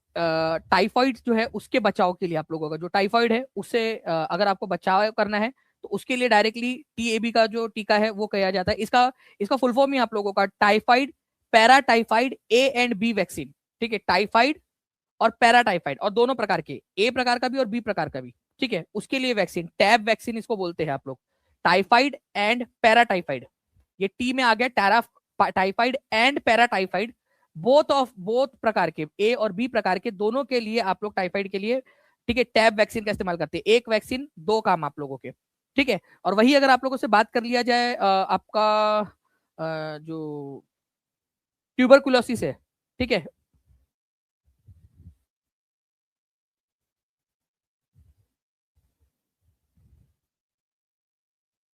टाइफाइड जो है उसके बचाव के लिए, आप लोगों का जो टाइफाइड है उससे अगर आपको बचाव करना है तो उसके लिए डायरेक्टली टीएबी का जो टीका है वो किया जाता है। इसका इसका फुल फॉर्म ही आप लोगों का typhoid paratyphoid A and B vaccine, ठीक है, टाइफाइड और पैराटाइफाइड, और दोनों प्रकार के, ए प्रकार का भी और बी प्रकार का भी, ठीक है, उसके लिए वैक्सीन, टैब वैक्सीन इसको बोलते हैं आप लोग, टाइफाइड एंड पैराटाइफाइड, ये टी में आ गया, टाइफाइड एंड पैराटाइफाइड, बोथ प्रकार के, ए और बी प्रकार के दोनों के लिए आप लोग टाइफाइड के लिए, ठीक है, टैब वैक्सीन का इस्तेमाल करते हैं, एक वैक्सीन दो काम आप लोगों के, ठीक है। और वही अगर आप लोगों से बात कर लिया जाए आपका जो ट्यूबरकुलोसिस है, ठीक है,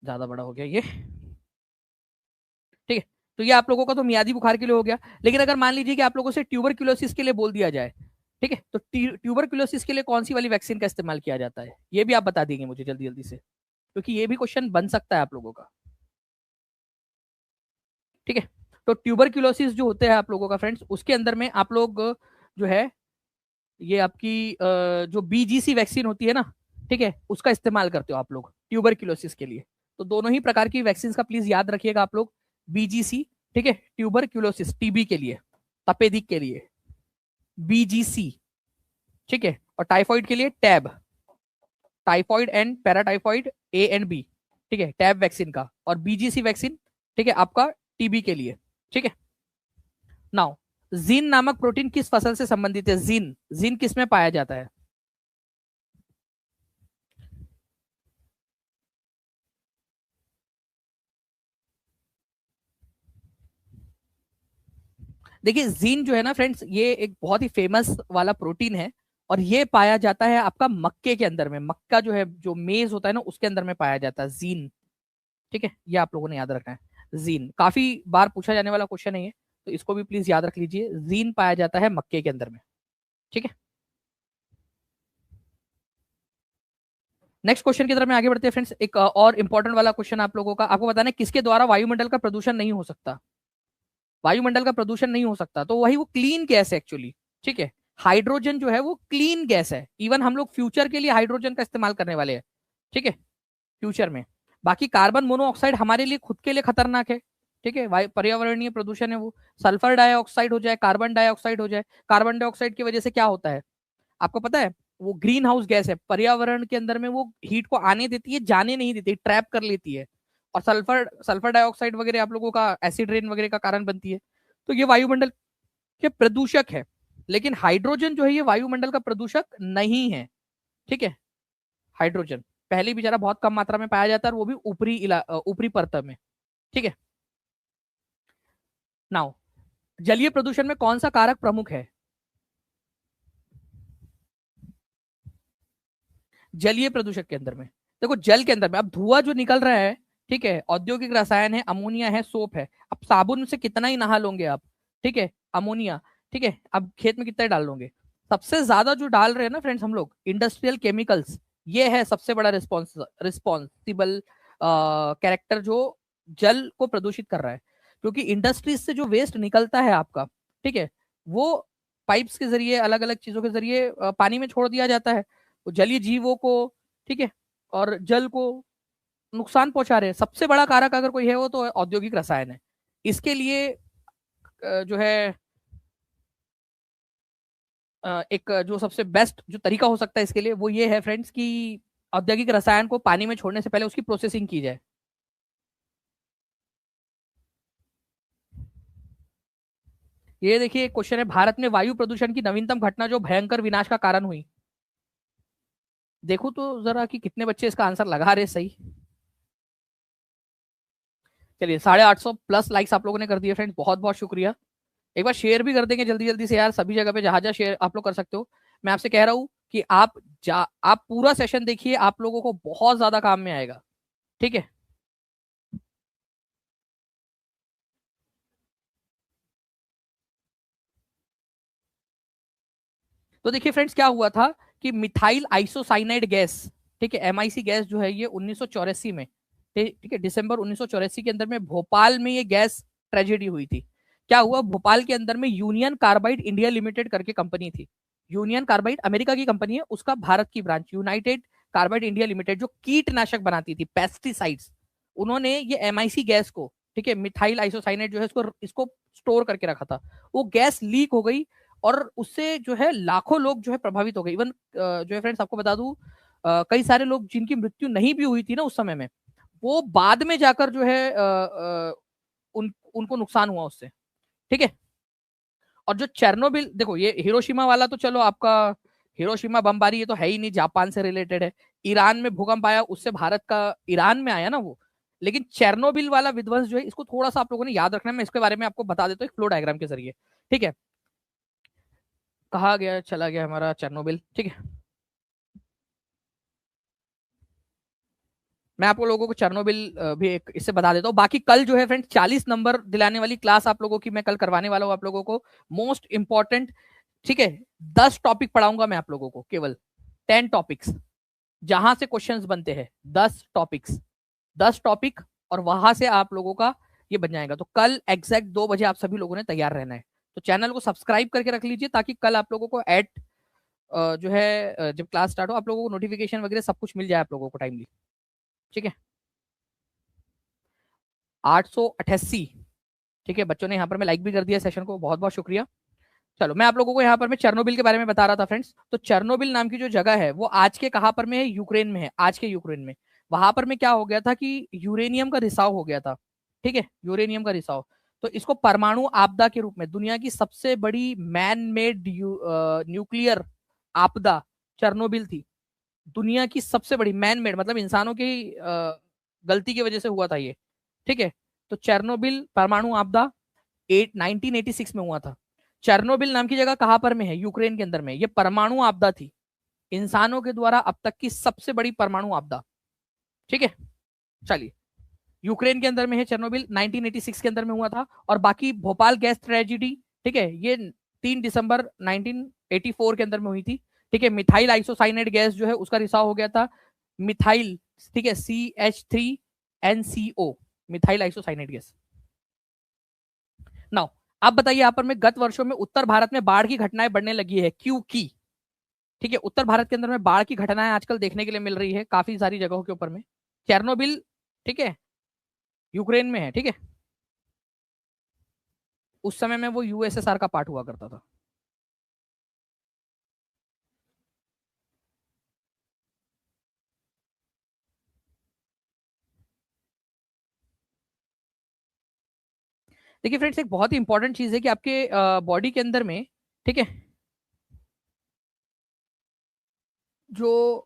ज्यादा बड़ा हो गया ये, ठीक है। तो ये आप लोगों का तो मियादी बुखार के लिए हो गया, लेकिन अगर मान लीजिए कि आप लोगों से ट्यूबरक्यूलोसिस के लिए बोल दिया जाए, ठीक है, तो ट्यूबरक्यूलोसिस के लिए कौन सी वाली वैक्सीन का इस्तेमाल किया जाता है, ये भी आप बता देंगे मुझे जल्दी जल्दी से, क्योंकि ये भी क्वेश्चन बन सकता है आप लोगों का, ठीक है। तो ट्यूबरक्यूलोसिस जो होते हैं आप लोगों का फ्रेंड्स, उसके अंदर में आप लोग जो है ये आपकी जो बीजीसी वैक्सीन होती है ना, ठीक है, उसका इस्तेमाल करते हो आप लोग ट्यूबरक्यूलोसिस के लिए। तो दोनों ही प्रकार की वैक्सीन का प्लीज याद रखिएगा आप लोग, बीजीसी, ठीक है, ट्यूबरक्यूलोसिस टीबी के लिए, तपेदिक के लिए, बीजीसी, ठीक है, और टाइफॉइड के लिए tab, typhoid and paratyphoid A and B, ठीक है, टैब वैक्सीन का, और बीजीसी वैक्सीन, ठीक है, आपका टीबी के लिए। ठीक है, नाउ जीन नामक प्रोटीन किस फसल से संबंधित है? जीन, जीन किस में पाया जाता है? देखिए जीन जो है ना फ्रेंड्स, ये एक बहुत ही फेमस वाला प्रोटीन है, और ये पाया जाता है आपका मक्के के अंदर में, मक्का जो है, जो मेज होता है ना, उसके अंदर में पाया जाता है जीन। ठीक है, ये आप लोगों ने याद रखना है। जीन काफी बार पूछा जाने वाला क्वेश्चन है ये, तो इसको भी प्लीज याद रख लीजिए, जीन पाया जाता है मक्के के अंदर में। ठीक है, नेक्स्ट क्वेश्चन की तरफ में आगे बढ़ते हैं फ्रेंड्स। एक और इंपॉर्टेंट वाला क्वेश्चन आप लोगों का, आपको बताना है किसके द्वारा वायुमंडल का प्रदूषण नहीं हो सकता? वायुमंडल का प्रदूषण नहीं हो सकता, तो वही वो क्लीन गैस है एक्चुअली। ठीक है, हाइड्रोजन जो है वो क्लीन गैस है, इवन हम लोग फ्यूचर के लिए हाइड्रोजन का इस्तेमाल करने वाले हैं। ठीक है, फ्यूचर में। बाकी कार्बन मोनोऑक्साइड हमारे लिए खुद के लिए खतरनाक है। ठीक है, पर्यावरणीय प्रदूषण है वो। सल्फर डाइऑक्साइड हो जाए, कार्बन डाइऑक्साइड हो जाए, कार्बन डाइऑक्साइड की वजह से क्या होता है आपको पता है? वो ग्रीन हाउस गैस है, पर्यावरण के अंदर में वो हीट को आने देती है, जाने नहीं देती, ट्रैप कर लेती है। और सल्फर सल्फर डाइऑक्साइड वगैरह आप लोगों का एसिड रेन वगैरह का कारण बनती है। तो ये वायुमंडल के प्रदूषक है, लेकिन हाइड्रोजन जो है ये वायुमंडल का प्रदूषक नहीं है। ठीक है, हाइड्रोजन पहले बेचारा बहुत कम मात्रा में पाया जाता है, और वो भी ऊपरी परत में। ठीक है, नाउ जलीय प्रदूषण में कौन सा कारक प्रमुख है? जलीय प्रदूषक के अंदर में देखो, जल के अंदर में अब धुआं जो निकल रहा है, ठीक है, औद्योगिक रसायन है, अमोनिया है, सोप है। अब साबुन से कितना ही नहा लोगे आप? ठीक है, अमोनिया। ठीक है, अब खेत में कितना ही डाल लोगे? सबसे ज्यादा जो डाल रहे हैं ना फ्रेंड्स हम लोग, इंडस्ट्रियल केमिकल्स, ये है सबसे बड़ा रिस्पॉन्सिबल कैरेक्टर जो जल को प्रदूषित कर रहा है। क्योंकि इंडस्ट्रीज से जो वेस्ट निकलता है आपका, ठीक है, वो पाइप्स के जरिए, अलग अलग चीजों के जरिए पानी में छोड़ दिया जाता है, वो जलीय जीवों को, ठीक है, और जल को नुकसान पहुंचा रहे हैं। सबसे बड़ा कारक अगर कोई है वो तो औद्योगिक रसायन है। इसके लिए जो है एक जो सबसे बेस्ट जो तरीका हो सकता है इसके लिए, वो ये है फ्रेंड्स कि औद्योगिक रसायन को पानी में छोड़ने से पहले उसकी प्रोसेसिंग की जाए। ये देखिए क्वेश्चन है, भारत में वायु प्रदूषण की नवीनतम घटना जो भयंकर विनाश का कारण हुई। देखो तो जरा कि कितने बच्चे इसका आंसर लगा रहे सही। चलिए 850+ लाइक्स आप लोगों ने कर दिए फ्रेंड्स, बहुत बहुत शुक्रिया। एक बार शेयर भी कर देंगे जल्दी जल्दी से यार, सभी जगह पे जहां जहां शेयर आप लोग कर सकते हो। मैं आपसे कह रहा हूं कि आप पूरा सेशन देखिए, आप लोगों को बहुत ज्यादा काम में आएगा। ठीक है, तो देखिए फ्रेंड्स क्या हुआ था कि मिथाइल आइसोसाइनाइड गैस, ठीक है, एमआईसी गैस जो है ये 1984 में, ठीक है, दिसंबर 1984 के अंदर में भोपाल में ये गैस ट्रेजेडी हुई थी। क्या हुआ, भोपाल के अंदर में यूनियन कार्बाइड इंडिया लिमिटेड करके कंपनी थी। यूनियन कार्बाइड अमेरिका की कंपनी है, उसका भारत की branch United carbide India limited, जो कीटनाशक बनाती थी, पेस्टिसाइड्स, उन्होंने ये एमआईसी गैस को, ठीक है, मिथाइल आइसोसाइनेट जो है इसको इसको स्टोर करके रखा था। वो गैस लीक हो गई, और उससे जो है लाखों लोग जो है प्रभावित हो गए। इवन जो है फ्रेंड्स आपको बता दूं, कई सारे लोग जिनकी मृत्यु नहीं भी हुई थी ना उस समय में, वो बाद में जाकर जो है उनको नुकसान हुआ उससे। ठीक है, और जो चेरनोबिल, देखो ये हिरोशिमा वाला तो चलो आपका, हिरोशिमा बमबारी ये तो है ही नहीं, जापान से रिलेटेड है। ईरान में भूकंप आया, उससे भारत का ईरान में आया ना वो। लेकिन चेरनोबिल वाला विध्वंस जो है, इसको थोड़ा सा आप लोगों ने याद रखना है, मैं इसके बारे में आपको बता देता हूँ एक फ्लो डायग्राम के जरिए। ठीक है, कहा गया चला गया हमारा चेरनोबिल। ठीक है, मैं आपको लोगों को चेरनोबिल भी एक इससे बता देता हूँ। बाकी कल जो है फ्रेंड 40 नंबर दिलाने वाली क्लास आप लोगों की मैं कल करवाने वाला हूँ आप लोगों को, मोस्ट इंपॉर्टेंट। ठीक है, 10 टॉपिक पढ़ाऊंगा मैं आप लोगों को, केवल 10 टॉपिक्स, जहां से क्वेश्चंस बनते हैं। 10 टॉपिक्स, 10 टॉपिक, और वहां से आप लोगों का ये बन जाएगा। तो कल एग्जैक्ट 2 बजे आप सभी लोगों ने तैयार रहना है। तो चैनल को सब्सक्राइब करके रख लीजिए, ताकि कल आप लोगों को एट जो है जब क्लास स्टार्ट हो आप लोगों को नोटिफिकेशन वगैरह सब कुछ मिल जाए आप लोगों को टाइमली। ठीक है, 888, ठीक है, बच्चों ने यहाँ पर मैं लाइक भी कर दिया सेशन को, बहुत बहुत शुक्रिया। चलो मैं आप लोगों को यहाँ पर मैं चेर्नोबिल के बारे में बता रहा था फ्रेंड्स। तो चेर्नोबिल नाम की जो जगह है वो आज के कहाँ पर में है, यूक्रेन में है, आज के यूक्रेन में। वहां पर में क्या हो गया था कि यूरेनियम का रिसाव हो गया था। ठीक है, यूरेनियम का रिसाव। तो इसको परमाणु आपदा के रूप में, दुनिया की सबसे बड़ी मैन मेड न्यूक्लियर आपदा चेर्नोबिल थी। दुनिया की सबसे बड़ी मैन मेड मतलब इंसानों की गलती की वजह से हुआ था ये। ठीक है, तो चेर्नोबिल परमाणु आपदा 1986 में हुआ था। चेर्नोबिल नाम की जगह कहां पर में है, यूक्रेन के अंदर में। ये परमाणु आपदा थी, इंसानों के द्वारा अब तक की सबसे बड़ी परमाणु आपदा। ठीक है, चलिए, यूक्रेन के अंदर में है चेर्नोबिल, 1986 के अंदर में हुआ था। और बाकी भोपाल गैस ट्रेजिडी, ठीक है, ये 3 दिसंबर 1984 के अंदर में हुई थी। ठीक है, मिथाइल आइसोसाइनेट गैस जो है उसका रिसाव हो गया था, मिथाइल, ठीक है, CH3NCO, methyl isocyanate gas. Now आप बताइए यहाँ पर में, गत वर्षों में उत्तर भारत में बाढ़ की घटनाएं बढ़ने लगी है, क्योंकि, ठीक है, उत्तर भारत के अंदर में बाढ़ की घटनाएं आजकल देखने के लिए मिल रही है काफी सारी जगहों के ऊपर में। चेर्नोबिल, ठीक है, यूक्रेन में है। ठीक है, उस समय में वो USSR का पार्ट हुआ करता था। देखिए फ्रेंड्स, एक बहुत ही इंपॉर्टेंट चीज है कि आपके बॉडी के अंदर में, ठीक है, जो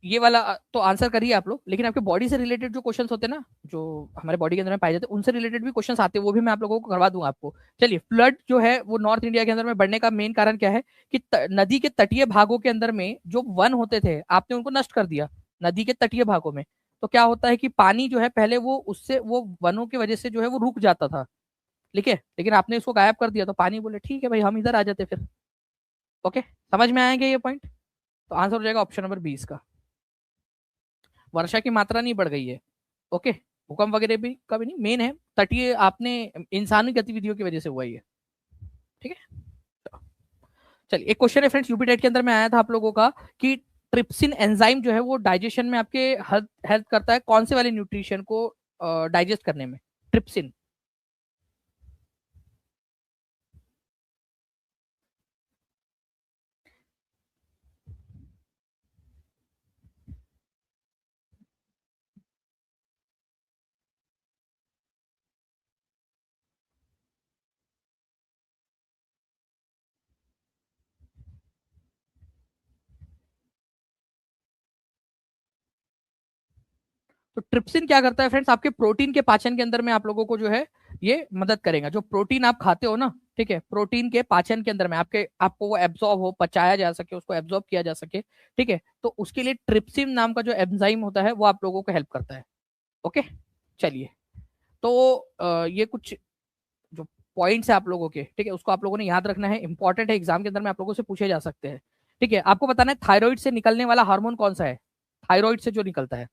ये वाला तो आंसर करिए आप लोग, लेकिन आपके बॉडी से रिलेटेड जो क्वेश्चंस होते हैं ना, जो हमारे बॉडी के अंदर में पाए जाते हैं, उनसे रिलेटेड भी क्वेश्चंस आते हैं, वो भी मैं आप लोगों को करवा दूंगा आपको। चलिए, फ्लड जो है वो नॉर्थ इंडिया के अंदर में बढ़ने का मेन कारण क्या है कि नदी के तटीय भागों के अंदर में जो वन होते थे आपने उनको नष्ट कर दिया, नदी के तटीय भागों में। तो क्या होता है कि पानी जो है पहले वो उससे वो वनों की वजह से जो है वो रुक जाता था, ठीक है, लेकिन आपने उसको गायब कर दिया तो पानी बोले ठीक है भाई हम इधर आ जाते फिर। ओके, समझ में आएंगे ये पॉइंट? तो आंसर हो जाएगा ऑप्शन नंबर 20 का। वर्षा की मात्रा नहीं बढ़ गई है। ओके, भूकंप वगैरह भी का भी नहीं, मेन है तटीय आपने इंसानी गतिविधियों की वजह से हुआ ही है। ठीक है, चलिए, एक क्वेश्चन है फ्रेंड्स, यूपी टेट के अंदर में आया था आप लोगों का कि ट्रिप्सिन एंजाइम जो है वो डाइजेशन में आपके हेल्प करता है कौन से वाले न्यूट्रिशन को डाइजेस्ट करने में, ट्रिप्सिन। तो ट्रिप्सिन क्या करता है फ्रेंड्स, आपके प्रोटीन के पाचन के अंदर में आप लोगों को जो है ये मदद करेगा। जो प्रोटीन आप खाते हो ना, ठीक है, प्रोटीन के पाचन के अंदर में आपके आपको वो एब्जॉर्ब हो, पचाया जा सके, उसको एब्जॉर्ब किया जा सके, ठीक है, तो उसके लिए ट्रिप्सिन नाम का जो एंजाइम होता है वो आप लोगों को हेल्प करता है। ओके, चलिए, तो ये कुछ जो पॉइंट्स है आप लोगों के, ठीक है, उसको आप लोगों ने याद रखना है, इंपॉर्टेंट है, एग्जाम के अंदर में आप लोगों से पूछे जा सकते हैं। ठीक है, आपको बताना है थायराइड से निकलने वाला हार्मोन कौन सा है, थायराइड से जो निकलता है।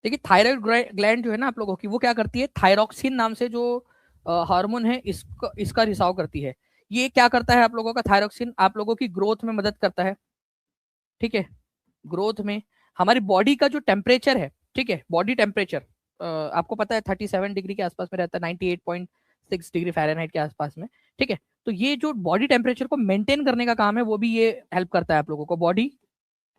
देखिए, थायराइड ग्लैंड जो है ना आप लोगों की, वो क्या करती है, थायरोक्सिन नाम से जो हार्मोन है इसका इसका रिसाव करती है। ये क्या करता है आप लोगों का, थायरोक्सिन आप लोगों की ग्रोथ में मदद करता है। ठीक है, ग्रोथ में हमारी बॉडी का जो टेम्परेचर है, ठीक है, बॉडी टेम्परेचर आपको पता है 37 डिग्री के आसपास में रहता है, 98.6 डिग्री फ़ारेनहाइट के आसपास में। ठीक है, तो ये जो बॉडी टेम्परेचर को मेंटेन करने का काम है वो भी ये हेल्प करता है आप लोगों को, बॉडी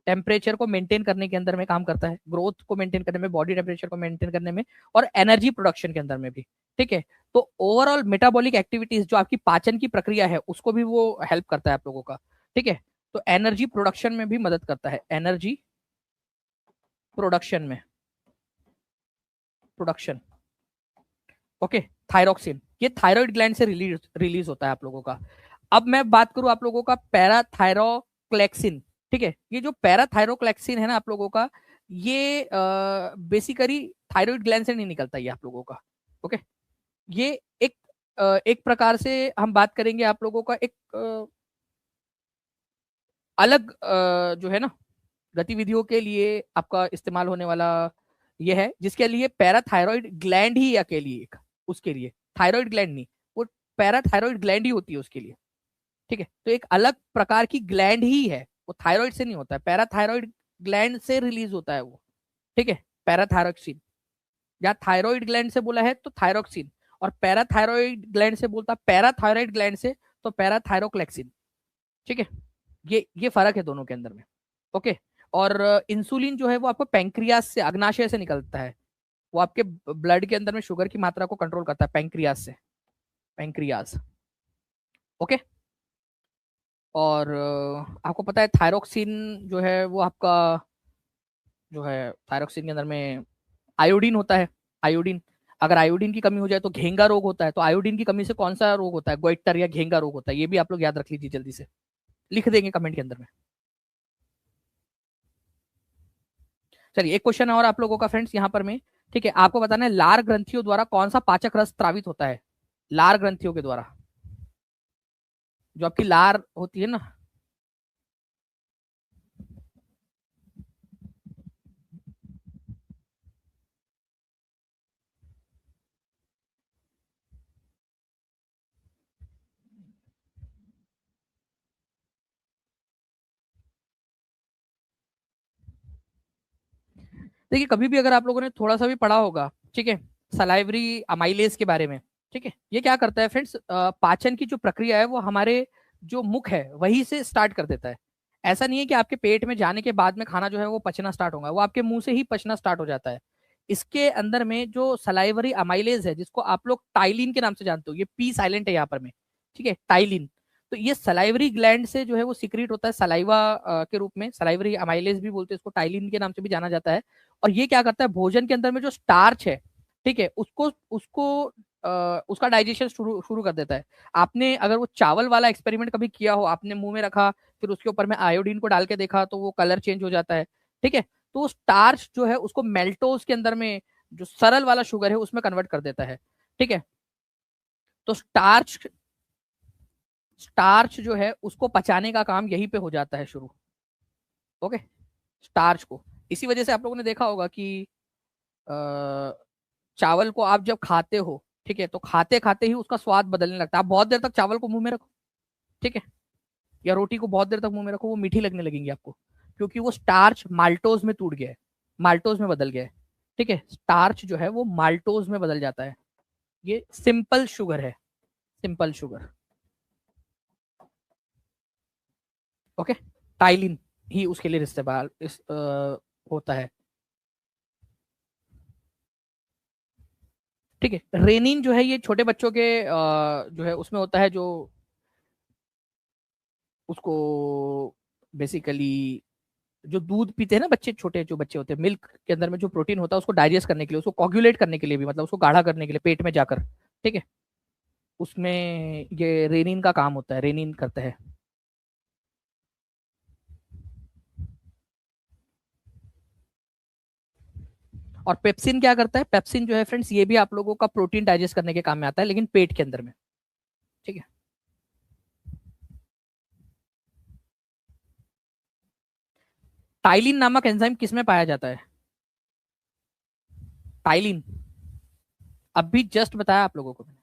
टेम्परेचर को मेंटेन करने के अंदर में काम करता है, ग्रोथ को मेंटेन करने में, बॉडी टेम्परेचर को मेंटेन करने में, और एनर्जी प्रोडक्शन के अंदर में भी। ठीक है, तो ओवरऑल मेटाबॉलिक एक्टिविटीज जो आपकी पाचन की प्रक्रिया है उसको भी वो हेल्प करता है आप लोगों का। ठीक है, तो एनर्जी प्रोडक्शन में भी मदद करता है, एनर्जी प्रोडक्शन में, प्रोडक्शन। ओके, थायरोक्सिन ये थायराइड ग्लैंड से रिलीज रिलीज होता है आप लोगों का। अब मैं बात करूं आप लोगों का पैराथायरोक्लेक्सिन। ठीक है, ये जो पैराथायरोक्लेक्सिन है ना आप लोगों का, ये बेसिकली थायराइड ग्लैंड से नहीं निकलता ये आप लोगों का। ओके, ये एक एक प्रकार से हम बात करेंगे आप लोगों का एक अलग जो है ना गतिविधियों के लिए आपका इस्तेमाल होने वाला ये है, जिसके लिए पैराथायरॉइड ग्लैंड ही अकेली एक उसके लिए, थायराइड ग्लैंड नहीं, वो पैराथायरॉइड ग्लैंड ही होती है उसके लिए। ठीक है, तो एक अलग प्रकार की ग्लैंड ही है, वो थायराइड से नहीं होता है, पैराथायरॉइड ग्लैंड से रिलीज होता है वो। ठीक है, पैराथायरॉक्सिन, या थायराइड ग्लैंड से बोला है तो थायरोक्सिन, और पैराथायरॉइड ग्लैंड से बोलता पैराथायरॉइड ग्लैंड से तो पैराथायरोक्लेक्सिन। ठीक है, ये फर्क है दोनों के अंदर में। ओके, और इंसुलिन जो है वो आपको पैंक्रियास से, अग्नाशय से निकलता है, वो आपके ब्लड के अंदर में शुगर की मात्रा को कंट्रोल करता है पैंक्रियास से, पैंक्रियास। ओके, और आपको पता है थायरोक्सिन जो है वो आपका जो है थायरोक्सिन के अंदर में आयोडीन होता है, आयोडीन। अगर आयोडीन की कमी हो जाए तो घेंगा रोग होता है, तो आयोडीन की कमी से कौन सा रोग होता है, गोइटर या घेंगा रोग होता है, ये भी आप लोग याद रख लीजिए, जल्दी से लिख देंगे कमेंट के अंदर में। चलिए एक क्वेश्चन और आप लोगों का फ्रेंड्स यहाँ पर में। ठीक है, आपको बताना है लार ग्रंथियों द्वारा कौन सा पाचक रस स्रावित होता है, लार ग्रंथियों के द्वारा, जो आपकी लार होती है ना। देखिए कभी भी अगर आप लोगों ने थोड़ा सा भी पढ़ा होगा, ठीक है, सलाइवरी अमाइलेज के बारे में, ठीक है, ये क्या करता है फ्रेंड्स, पाचन की जो प्रक्रिया है वो हमारे जो मुख है वही से स्टार्ट कर देता है। ऐसा नहीं है कि आपके पेट में जाने के बाद में खाना जो है वो पचना स्टार्ट होगा, वो आपके मुंह से ही पचना स्टार्ट हो जाता है। इसके अंदर में जो सलाइवरी अमाइलेज है, जिसको आप लोग टाइलिन के नाम से जानते हो, ये पी साइलेंट है यहाँ पर में, ठीक है, टाइलिन। तो ये सलाइवरी ग्लैंड से जो है वो सीक्रेट होता है सलाइवा के रूप में, सलाइवरी अमाइलेज भी बोलते हैं इसको, टाइलिन के नाम से भी जाना जाता है। और ये क्या करता है, भोजन के अंदर में जो स्टार्च है, ठीक है, उसको उसको उसका डाइजेशन शुरू शुरू कर देता है। आपने अगर वो चावल वाला एक्सपेरिमेंट कभी किया हो, आपने मुंह में रखा, फिर उसके ऊपर में आयोडीन को डाल के देखा तो वो कलर चेंज हो जाता है। ठीक है, तो स्टार्च जो है उसको मेल्टोज के अंदर में, जो सरल वाला शुगर है उसमें कन्वर्ट कर देता है। ठीक है, तो स्टार्च स्टार्च जो है उसको पचाने का काम यहीं पे हो जाता है शुरू। ओके, स्टार्च को, इसी वजह से आप लोगों ने देखा होगा कि अ, चावल को आप जब खाते हो, ठीक है, तो खाते खाते ही उसका स्वाद बदलने लगता है। आप बहुत देर तक चावल को मुंह में रखो, ठीक है, या रोटी को बहुत देर तक मुंह में रखो, वो मीठी लगने लगेंगी आपको, क्योंकि वो स्टार्च माल्टोज में टूट गया है, माल्टोज में बदल गया है। ठीक है, स्टार्च जो है वो माल्टोज में बदल जाता है। ये सिंपल शुगर है, सिंपल शुगर। ओके, टाइलिन ही उसके लिए इस्तेमाल होता है। ठीक है, रेनिन जो है ये छोटे बच्चों के जो है उसमें होता है, जो उसको बेसिकली जो दूध पीते हैं ना बच्चे, छोटे जो बच्चे होते हैं, मिल्क के अंदर में जो प्रोटीन होता है उसको डाइजेस्ट करने के लिए, उसको कोगुलेट करने के लिए भी, मतलब उसको गाढ़ा करने के लिए पेट में जाकर, ठीक है, उसमें ये रेनिन का काम होता है, रेनिन करता है। और पेप्सिन क्या करता है, पेप्सिन जो है फ्रेंड्स ये भी आप लोगों का प्रोटीन डाइजेस्ट करने के काम में आता है, लेकिन पेट के अंदर में। ठीक है, टाइलिन नामक एंजाइम किसमें पाया जाता है, टाइलिन, अभी जस्ट बताया आप लोगों को मैंने।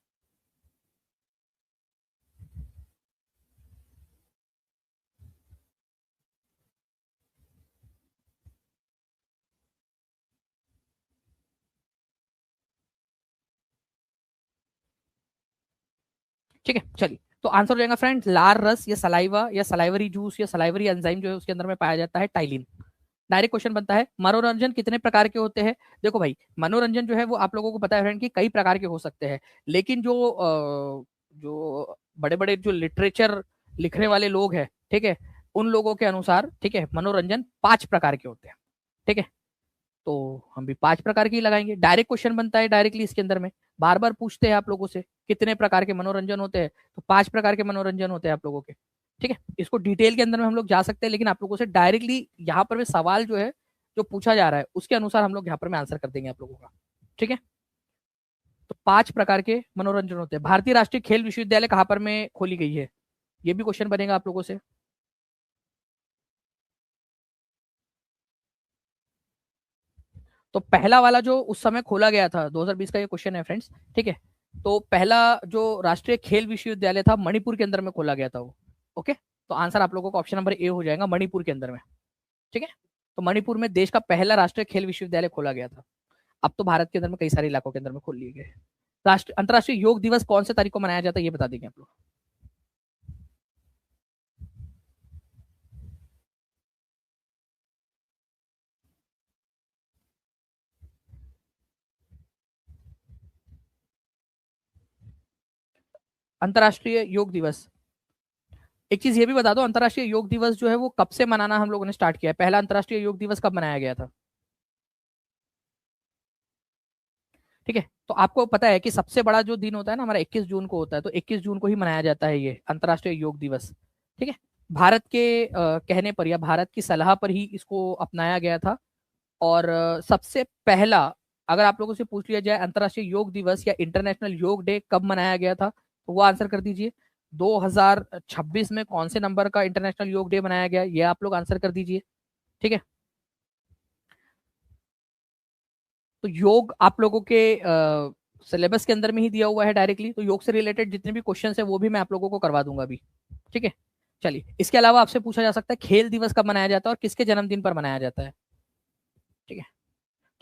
ठीक है, चलिए, तो आंसर हो जाएगा फ्रेंड्स लार रस या सलाइवा या सलाइवरी जूस या सलाइवरी एंजाइम जो है उसके अंदर में पाया जाता है टाइलिन। डायरेक्ट क्वेश्चन बनता है, मनोरंजन कितने प्रकार के होते हैं। देखो भाई, मनोरंजन जो है वो आप लोगों को पता है फ्रेंड कि कई प्रकार के हो सकते हैं, लेकिन जो बड़े बड़े जो लिटरेचर लिखने वाले लोग हैं, ठीक है, उन लोगों के अनुसार, ठीक है, मनोरंजन 5 प्रकार के होते हैं। ठीक है, तो हम भी 5 प्रकार की ही लगाएंगे। डायरेक्ट क्वेश्चन बनता है डायरेक्टली इसके अंदर में, बार बार पूछते हैं आप लोगों से कितने प्रकार के मनोरंजन होते हैं, तो 5 प्रकार के मनोरंजन होते हैं आप लोगों के। ठीक है, इसको डिटेल के अंदर में हम लोग जा सकते हैं, लेकिन आप लोगों से डायरेक्टली यहाँ पर में सवाल जो है जो पूछा जा रहा है उसके अनुसार हम लोग यहाँ पर में आंसर कर देंगे आप लोगों का। ठीक है, तो 5 प्रकार के मनोरंजन होते हैं। भारतीय राष्ट्रीय खेल विश्वविद्यालय कहाँ पर में खोली गई है, ये भी क्वेश्चन बनेगा आप लोगों से। तो पहला वाला जो उस समय खोला गया था, 2020 का ये क्वेश्चन है फ्रेंड्स, ठीक है। तो पहला जो राष्ट्रीय खेल विश्वविद्यालय था मणिपुर के अंदर में खोला गया था वो। ओके, तो आंसर आप लोगों का ऑप्शन नंबर ए हो जाएगा, मणिपुर के अंदर में। ठीक है, तो मणिपुर में देश का पहला राष्ट्रीय खेल विश्वविद्यालय खोला गया था। अब तो भारत के अंदर में कई सारे इलाकों के अंदर में खोल लिए गए। राष्ट्र अंतर्राष्ट्रीय योग दिवस कौन से तारीख को मनाया जाता है, ये बता देंगे आप लोग। अंतर्राष्ट्रीय योग दिवस, एक चीज ये भी बता दो, अंतर्राष्ट्रीय योग दिवस जो है वो कब से मनाना हम लोगों ने स्टार्ट किया है, पहला अंतर्राष्ट्रीय योग दिवस कब मनाया गया था। ठीक है, तो आपको पता है कि सबसे बड़ा जो दिन होता है ना हमारा 21 जून को होता है, तो 21 जून को ही मनाया जाता है ये अंतर्राष्ट्रीय योग दिवस। ठीक है, भारत के कहने पर या भारत की सलाह पर ही इसको अपनाया गया था। और सबसे पहला, अगर आप लोगों से पूछ लिया जाए अंतर्राष्ट्रीय योग दिवस या इंटरनेशनल योग डे कब मनाया गया था, तो वो आंसर कर दीजिए। 2026 में कौन से नंबर का इंटरनेशनल योग डे मनाया गया, ये आप लोग आंसर कर दीजिए। ठीक है, तो योग आप लोगों के सिलेबस के अंदर में ही दिया हुआ है डायरेक्टली, तो योग से रिलेटेड जितने भी क्वेश्चन है वो भी मैं आप लोगों को करवा दूंगा अभी। ठीक है, चलिए, इसके अलावा आपसे पूछा जा सकता है खेल दिवस कब मनाया जाता है और किसके जन्मदिन पर मनाया जाता है। ठीक है,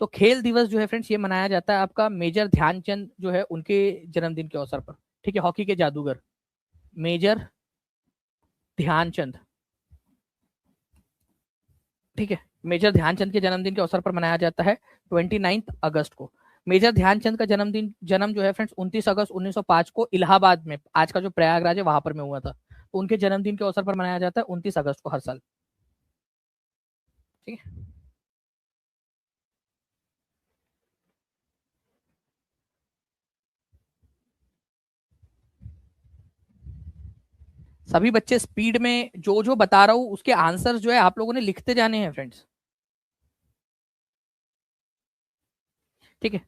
तो खेल दिवस जो है फ्रेंड्स ये मनाया जाता है आपका मेजर ध्यानचंद जो है उनके जन्मदिन के अवसर पर। ठीक है, हॉकी के जादूगर मेजर ध्यानचंद। ठीक है, मेजर ध्यानचंद के जन्मदिन के अवसर पर मनाया जाता है 29 अगस्त को। मेजर ध्यानचंद का जन्म जो है फ्रेंड्स 29 अगस्त 1905 को इलाहाबाद में, आज का जो प्रयागराज है वहां पर में हुआ था। तो उनके जन्मदिन के अवसर पर मनाया जाता है 29 अगस्त को हर साल। ठीक है, सभी बच्चे स्पीड में जो जो बता रहा हूं उसके आंसर जो है आप लोगों ने लिखते जाने हैं फ्रेंड्स। ठीक है,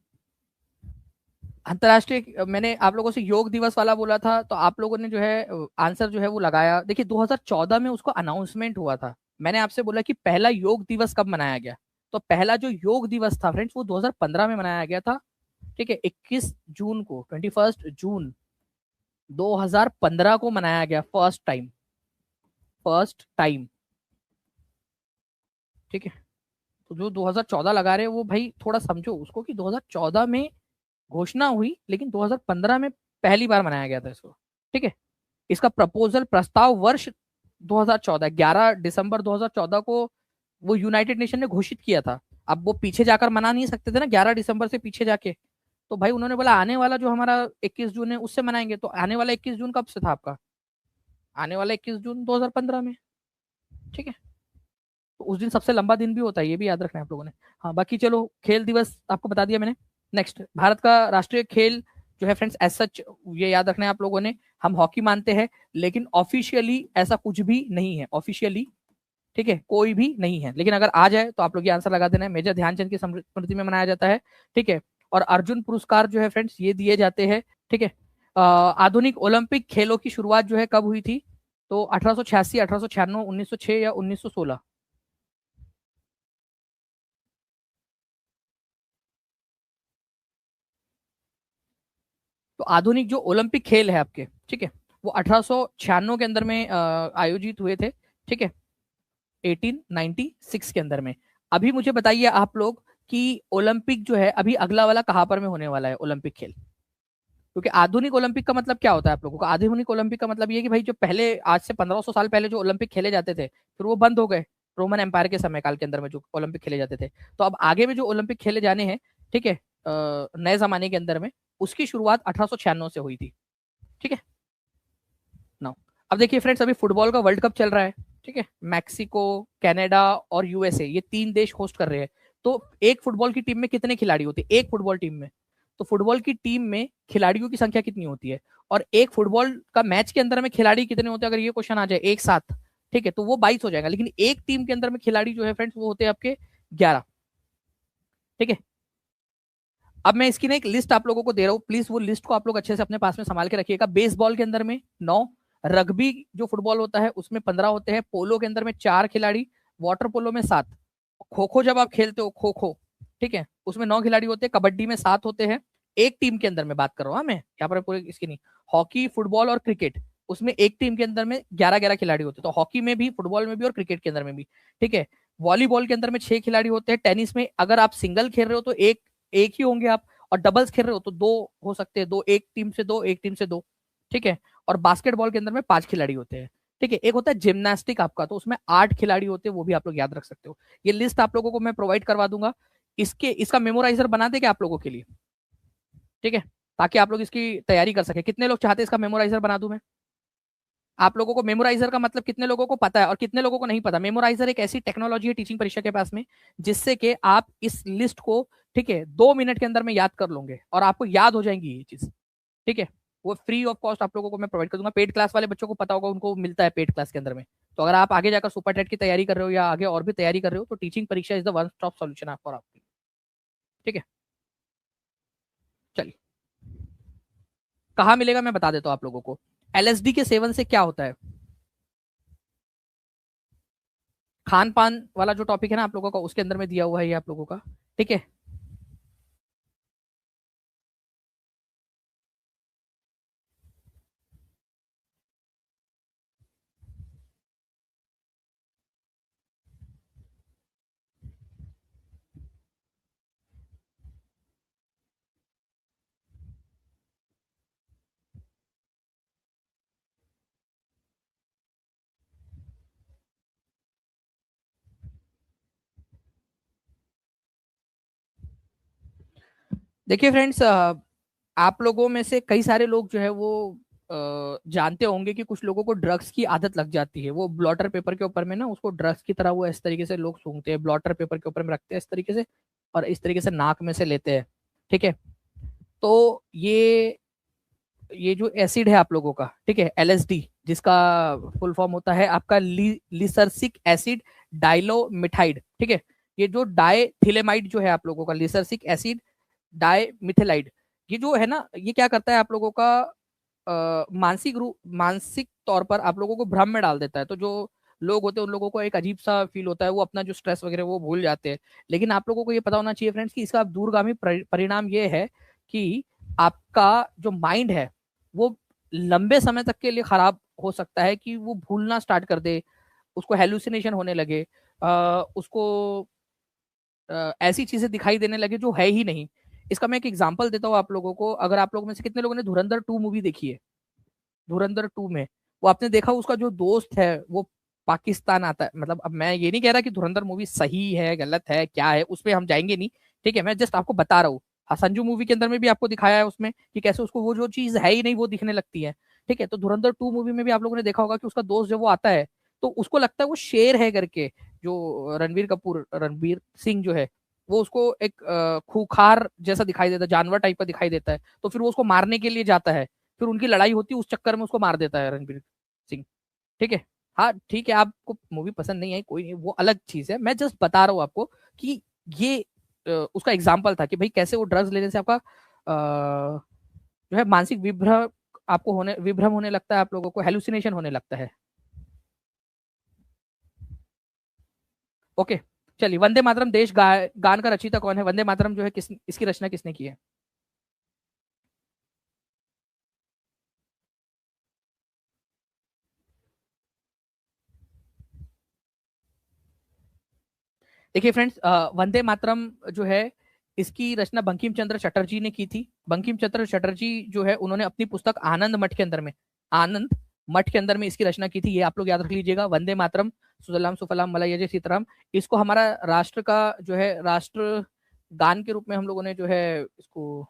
अंतरराष्ट्रीय, मैंने आप लोगों से योग दिवस वाला बोला था तो आप लोगों ने जो है आंसर जो है वो लगाया। देखिए 2014 में उसको अनाउंसमेंट हुआ था। मैंने आपसे बोला कि पहला योग दिवस कब मनाया गया, तो पहला जो योग दिवस था फ्रेंड्स वो 2015 में मनाया गया था। ठीक है, 21 जून को, 21 जून 2015 को मनाया गया फर्स्ट टाइम, फर्स्ट टाइम। ठीक है, तो जो 2014 लगा रहे हैं वो भाई थोड़ा समझो उसको कि 2014 में घोषणा हुई लेकिन 2015 में पहली बार मनाया गया था इसको। ठीक है, इसका प्रपोजल प्रस्ताव वर्ष 2014, 11 दिसंबर 2014 को वो यूनाइटेड नेशन ने घोषित किया था। अब वो पीछे जाकर मना नहीं सकते थे ना 11 दिसंबर से पीछे जाके, तो भाई उन्होंने बोला आने वाला जो हमारा 21 जून है उससे मनाएंगे। तो आने वाला 21 जून कब से था आपका, आने वाला 21 जून 2015 में। ठीक है, तो उस दिन सबसे लंबा दिन भी होता है, ये भी याद रखना है आप लोगों ने। हाँ, बाकी चलो खेल दिवस आपको बता दिया मैंने। नेक्स्ट, भारत का राष्ट्रीय खेल जो है फ्रेंड्स एज सच, ये याद रखना है आप लोगों ने, हम हॉकी मानते हैं लेकिन ऑफिशियली ऐसा कुछ भी नहीं है ऑफिशियली। ठीक है, कोई भी नहीं है, लेकिन अगर आ जाए तो आप लोग ये आंसर लगा देना है, मेजर ध्यानचंद की स्मृति में मनाया जाता है। ठीक है, और अर्जुन पुरस्कार जो है फ्रेंड्स ये दिए जाते हैं। ठीक है, आधुनिक ओलंपिक खेलों की शुरुआत जो है कब हुई थी, तो 1886, 1896, 1906 या 1916। तो आधुनिक जो ओलंपिक खेल है आपके, ठीक है, वो 1896 के अंदर में आयोजित हुए थे। ठीक है, 1896 के अंदर में। अभी मुझे बताइए आप लोग कि ओलंपिक जो है अभी अगला वाला कहां पर में होने वाला है ओलंपिक खेल, क्योंकि आधुनिक ओलंपिक का मतलब क्या होता है आप लोगों का, आधुनिक ओलंपिक का मतलब ये है कि भाई जो पहले आज से 1500 साल पहले जो ओलंपिक खेले जाते थे फिर वो बंद हो गए रोमन एम्पायर के समय काल के अंदर में जो ओलंपिक खेले जाते थे। तो अब आगे में जो ओलंपिक खेले जाने हैं, ठीक है, नए जमाने के अंदर में, उसकी शुरुआत 1896 से हुई थी। ठीक है, नाउ अब देखिए फ्रेंड्स अभी फुटबॉल का वर्ल्ड कप चल रहा है। ठीक है, मैक्सिको, कनाडा और यूएसए ये 3 देश होस्ट कर रहे हैं। तो एक फुटबॉल की टीम में कितने खिलाड़ी होते हैं, एक फुटबॉल टीम में, तो फुटबॉल की टीम में खिलाड़ियों की संख्या कितनी होती है, और एक फुटबॉल का मैच के अंदर में खिलाड़ी कितने होते हैं, अगर ये क्वेश्चन आ जाए एक साथ, ठीक है, तो वो 22 हो जाएगा। लेकिन एक टीम के अंदर में खिलाड़ी जो है फ्रेंड्स वो होते हैं आपके 11। ठीक है, अब मैं इसकी ना एक लिस्ट आप लोगों को दे रहा हूँ, प्लीज वो लिस्ट को आप लोग अच्छे से अपने पास में संभाल के रखिएगा। बेसबॉल के अंदर में 9, रग्बी जो फुटबॉल होता है उसमें 15 होते हैं, पोलो के अंदर में 4 खिलाड़ी, वाटर पोलो में 7, खो खो जब आप खेलते हो खो खो, ठीक है, उसमें 9 खिलाड़ी होते हैं, कबड्डी में 7 होते हैं, एक टीम के अंदर में बात कर रहा हूँ मैं यहाँ पर पूरे इसकी नहीं। हॉकी, फुटबॉल और क्रिकेट, उसमें एक टीम के अंदर में 11-11 खिलाड़ी होते हैं, तो हॉकी में भी, फुटबॉल में भी और क्रिकेट के अंदर में भी, ठीक है। वॉलीबॉल के अंदर में 6 खिलाड़ी होते हैं, टेनिस में अगर आप सिंगल खेल रहे हो तो एक एक ही होंगे आप, और डबल्स खेल रहे हो तो 2 हो सकते हैं, दो, एक टीम से 2, एक टीम से 2, ठीक है। और बास्केटबॉल के अंदर में 5 खिलाड़ी होते हैं, ठीक है। एक होता है जिम्नास्टिक आपका, तो उसमें 8 खिलाड़ी होते हैं, वो भी आप लोग याद रख सकते हो। ये लिस्ट आप लोगों को मैं प्रोवाइड करवा दूंगा, इसका मेमोराइजर बना देंगे आप लोगों के लिए, ठीक है, ताकि आप लोग इसकी तैयारी कर सके। कितने लोग चाहते हैं इसका मेमोराइजर बना दूं मैं? आप लोगों को मेमोराइजर का मतलब कितने लोगों को पता है और कितने लोगों को नहीं पता? मेमोराइजर एक ऐसी टेक्नोलॉजी है टीचिंग परीक्षा के पास में, जिससे कि आप इस लिस्ट को, ठीक है, 2 मिनट के अंदर में याद कर लोगे और आपको याद हो जाएंगी ये चीज, ठीक है। वो फ्री ऑफ कॉस्ट आप लोगों को मैं प्रोवाइड कर दूंगा। पेड क्लास वाले बच्चों को पता होगा, उनको मिलता है पेड क्लास के अंदर में। तो अगर आप आगे जाकर सुपर टेट की तैयारी कर रहे हो या आगे और भी तैयारी कर रहे हो, तो टीचिंग परीक्षा is the one stop solution for आपकी, ठीक है। चलिए, कहाँ मिलेगा मैं बता देता हूँ आप लोगों को। एलएसडी के सेवन से क्या होता है, खान पान वाला जो टॉपिक है ना आप लोगों का, उसके अंदर में दिया हुआ है ये आप लोगों का, ठीक है। देखिए फ्रेंड्स, आप लोगों में से कई सारे लोग जो है वो जानते होंगे कि कुछ लोगों को ड्रग्स की आदत लग जाती है। वो ब्लॉटर पेपर के ऊपर में ना उसको ड्रग्स की तरह वो इस तरीके से लोग सूंघते हैं, ब्लॉटर पेपर के ऊपर में रखते हैं इस तरीके से, और इस तरीके से नाक में से लेते हैं, ठीक है। तो ये जो एसिड है आप लोगों का, ठीक है, एलएसडी, जिसका फुल फॉर्म होता है आपका लिसर्सिक एसिड डाइलोमिथाइड, ठीक है। ये जो डाइथिलेमाइड जो है आप लोगों का, लिसर्सिक एसिड डाइमिथेलाइड, ये जो है ना, ये क्या करता है आप लोगों का, मानसिक तौर पर आप लोगों को भ्रम में डाल देता है। तो जो लोग होते हैं उन लोगों को एक अजीब सा फील होता है, वो अपना जो स्ट्रेस वगैरह वो भूल जाते हैं। लेकिन आप लोगों को ये पता होना चाहिए फ्रेंड्स कि इसका दूरगामी परिणाम ये है कि आपका जो माइंड है वो लंबे समय तक के लिए खराब हो सकता है, कि वो भूलना स्टार्ट कर दे, उसको हेलुसिनेशन होने लगे, उसको ऐसी चीजें दिखाई देने लगे जो है ही नहीं। इसका मैं एक एग्जांपल देता हूँ आप लोगों को। अगर आप लोगों में से कितने लोगों ने धुरंधर 2 मूवी देखी है? धुरंधर 2 में वो आपने देखा, उसका जो दोस्त है वो पाकिस्तान आता है। मतलब अब मैं ये नहीं कह रहा कि धुरंधर मूवी सही है गलत है क्या है, उस पर हम जाएंगे नहीं, ठीक है। मैं जस्ट आपको बता रहा हूँ। हाँ, संजू मूवी के अंदर में भी आपको दिखाया है उसमें कि कैसे उसको वो जो चीज है ही नहीं वो दिखने लगती है, ठीक है। तो धुरंधर 2 मूवी में भी आप लोगों ने देखा होगा कि उसका दोस्त जब वो आता है तो उसको लगता है वो शेर है करके, जो रणवीर सिंह जो है, वो उसको एक खूंखार जैसा दिखाई देता है, जानवर टाइप का दिखाई देता है। तो फिर वो उसको मारने के लिए जाता है, फिर उनकी लड़ाई होती है, उस चक्कर में उसको मार देता है रणवीर सिंह, ठीक है। हाँ ठीक है, आपको मूवी पसंद नहीं आई, कोई नहीं, वो अलग चीज है। मैं जस्ट बता रहा हूँ आपको कि ये उसका एग्जाम्पल था कि भाई कैसे वो ड्रग्स लेने से आपका जो है मानसिक विभ्रम होने लगता है, आप लोगों को हेलुसिनेशन होने लगता है। ओके, चलिए, वंदे मातरम गान का रचयिता कौन है? वंदे मातरम जो है इसकी रचना किसने की है? देखिए फ्रेंड्स, वंदे मातरम जो है इसकी रचना बंकिम चंद्र चटर्जी ने की थी। बंकिम चंद्र चटर्जी जो है उन्होंने अपनी पुस्तक आनंद मठ के अंदर में, आनंद मठ के अंदर में इसकी रचना की थी। ये आप लोग याद रख लीजिएगा, वंदे मातरम सुजलाम सुफलाम मलयजय सीताराम। इसको हमारा राष्ट्र का जो है राष्ट्र गान के रूप में हम लोगों ने जो है इसको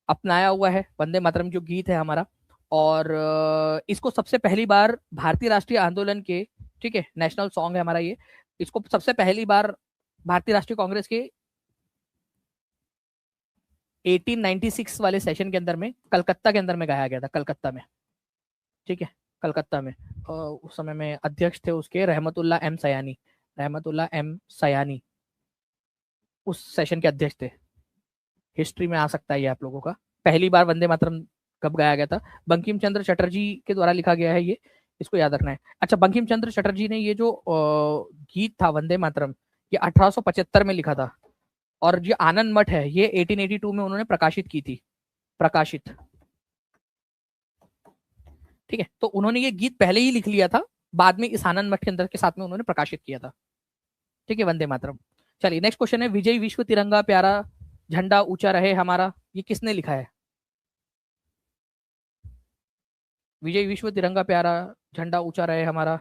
अपनाया हुआ है, वंदे मातरम जो गीत है हमारा। और इसको सबसे पहली बार भारतीय राष्ट्रीय आंदोलन के, ठीक है, नेशनल सॉन्ग है हमारा ये। इसको सबसे पहली बार भारतीय राष्ट्रीय कांग्रेस के 1896 वाले सेशन के अंदर में कलकत्ता के अंदर में गाया गया था, कलकत्ता में, ठीक है, कलकत्ता में। उस समय में अध्यक्ष थे उसके रहमतुल्ला एम सयानी, रहमतुल्ला एम सयानी उस सेशन के अध्यक्ष थे। हिस्ट्री में आ सकता है ये आप लोगों का। पहली बार वंदे मातरम कब गाया गया था? बंकिम चंद्र चटर्जी के द्वारा लिखा गया है ये, इसको याद रखना है। अच्छा, बंकिम चंद्र चटर्जी ने ये जो गीत था वंदे मातरम, ये 1875 में लिखा था, और जो आनंद मठ है ये 1882 में उन्होंने प्रकाशित की थी, प्रकाशित। ठीक है, तो उन्होंने ये गीत पहले ही लिख लिया था, बाद में इस आनंद मठ के अंदर के साथ में उन्होंने प्रकाशित किया था। ठीक है, वंदे मातरम। चलिए नेक्स्ट क्वेश्चन है, विजय विश्व तिरंगा प्यारा झंडा ऊंचा रहे हमारा, ये किसने लिखा है? विजय विश्व तिरंगा प्यारा झंडा ऊंचा रहे हमारा,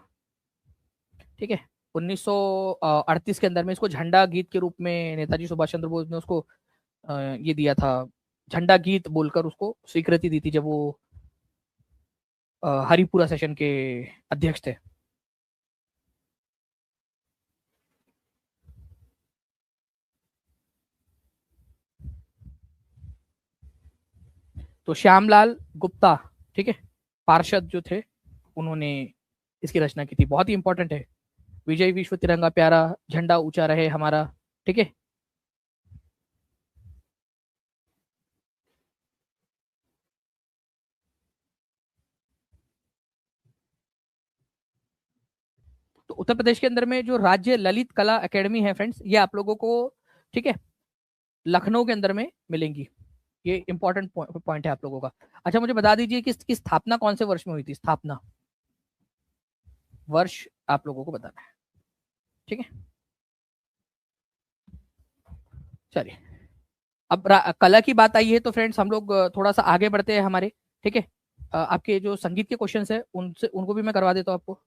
ठीक है, 1938 के अंदर में इसको झंडा गीत के रूप में नेताजी सुभाष चंद्र बोस ने उसको ये दिया था, झंडा गीत बोलकर उसको स्वीकृति दी थी जब वो हरिपुरा सेशन के अध्यक्ष थे। तो श्यामलाल गुप्ता, ठीक है, पार्षद जो थे, उन्होंने इसकी रचना की थी। बहुत ही इंपॉर्टेंट है, विजय विश्व तिरंगा प्यारा झंडा ऊंचा रहे हमारा, ठीक है। तो उत्तर प्रदेश के अंदर में जो राज्य ललित कला एकेडमी है फ्रेंड्स, ये आप लोगों को, ठीक है, लखनऊ के अंदर में मिलेंगी। ये इंपॉर्टेंट पॉइंट है आप लोगों का। अच्छा, मुझे बता दीजिए कि इसकी स्थापना कौन से वर्ष में हुई थी? स्थापना वर्ष आप लोगों को बताना है, ठीक है। चलिए, अब कला की बात आई है तो फ्रेंड्स हम लोग थोड़ा सा आगे बढ़ते हैं हमारे, ठीक है। आपके जो संगीत के क्वेश्चन है उनसे, उनको भी मैं करवा देता हूँ आपको।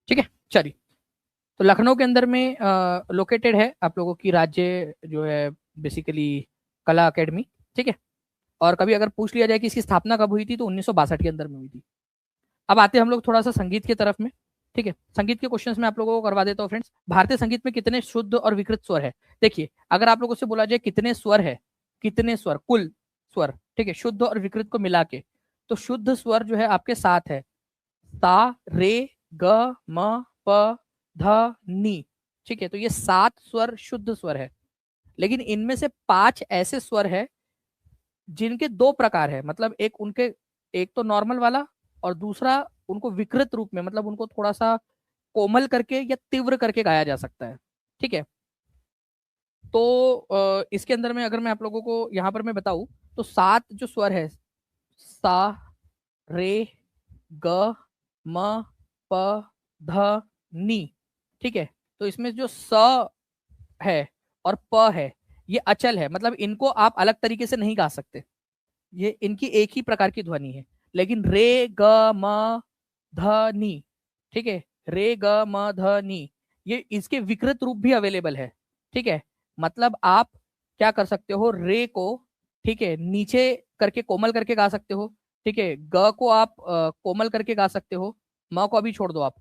ठीक है, चलिए, तो लखनऊ के अंदर में लोकेटेड है आप लोगों की राज्य जो है बेसिकली कला अकेडमी, ठीक है। और कभी अगर पूछ लिया जाए कि इसकी स्थापना कब हुई थी, तो 1962 के अंदर में हुई थी। अब आते हैं हम लोग थोड़ा सा संगीत की तरफ में, ठीक है। संगीत के क्वेश्चंस में आप लोगों को करवा देता हूँ फ्रेंड्स। भारतीय संगीत में कितने शुद्ध और विकृत स्वर है? देखिए, अगर आप लोगों से बोला जाए कितने स्वर है, कितने स्वर, कुल स्वर, ठीक है, शुद्ध और विकृत को मिला के, तो शुद्ध स्वर जो है आपके 7 है, सा रे ग म प ध नी, ठीक है। तो ये 7 स्वर शुद्ध स्वर है, लेकिन इनमें से 5 ऐसे स्वर है जिनके 2 प्रकार है, मतलब एक उनके, एक तो नॉर्मल वाला, और दूसरा उनको विकृत रूप में, मतलब उनको थोड़ा सा कोमल करके या तीव्र करके गाया जा सकता है, ठीक है। तो इसके अंदर में अगर मैं आप लोगों को यहाँ पर मैं बताऊं, तो 7 जो स्वर है, सा रे ग म प ध नी, ठीक है। तो इसमें जो स है और प है, ये अचल है, मतलब इनको आप अलग तरीके से नहीं गा सकते, ये इनकी एक ही प्रकार की ध्वनि है। लेकिन रे ग म ध नी, ठीक है, रे ग म ध नी, ये इसके विकृत रूप भी अवेलेबल है, ठीक है। मतलब आप क्या कर सकते हो, रे को, ठीक है, नीचे करके कोमल करके गा सकते हो, ठीक है, ग को आप कोमल करके गा सकते हो, म को अभी छोड़ दो आप,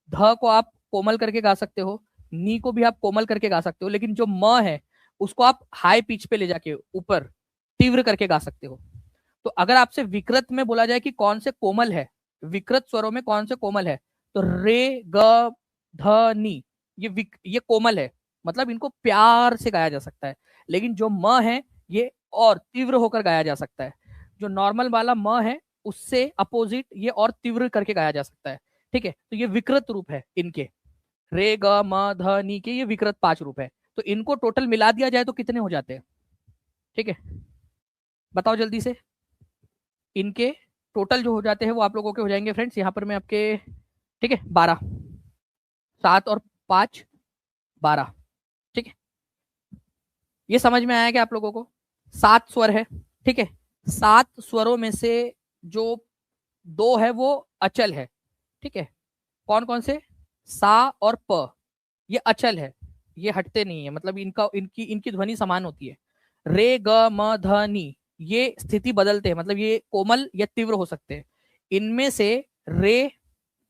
ध को आप कोमल करके गा सकते हो, नी को भी आप कोमल करके गा सकते हो, लेकिन जो म है उसको आप हाई पिच पे ले जाके ऊपर तीव्र करके गा सकते हो। तो अगर आपसे विकृत में बोला जाए कि कौन से कोमल है, विकृत स्वरों में कौन से कोमल है, तो रे ग ध नी, ये कोमल है, मतलब इनको प्यार से गाया जा सकता है। लेकिन जो म है ये और तीव्र होकर गाया जा सकता है। जो नॉर्मल वाला म है उससे अपोजिट ये और तीव्र करके गाया जा सकता है, ठीक है। तो ये विकृत रूप है इनके, रे ग म ध नी के ये विकृत 5 रूप है। तो इनको टोटल मिला दिया जाए तो कितने हो जाते हैं? ठीक है, बताओ जल्दी से। इनके टोटल जो हो जाते हैं वो आप लोगों के हो जाएंगे फ्रेंड्स, यहाँ पर मैं आपके, ठीक है, 12, 7 और 5 12, ठीक है। ये समझ में आया कि आप लोगों को 7 स्वर है, ठीक है। 7 स्वरों में से जो 2 है वो अचल है, ठीक है। कौन कौन से? सा और प, ये अचल है, ये हटते नहीं है, मतलब इनका इनकी इनकी ध्वनि समान होती है। रे ग म ध नी, ये स्थिति बदलते हैं, मतलब ये कोमल या तीव्र हो सकते हैं। इनमें से रे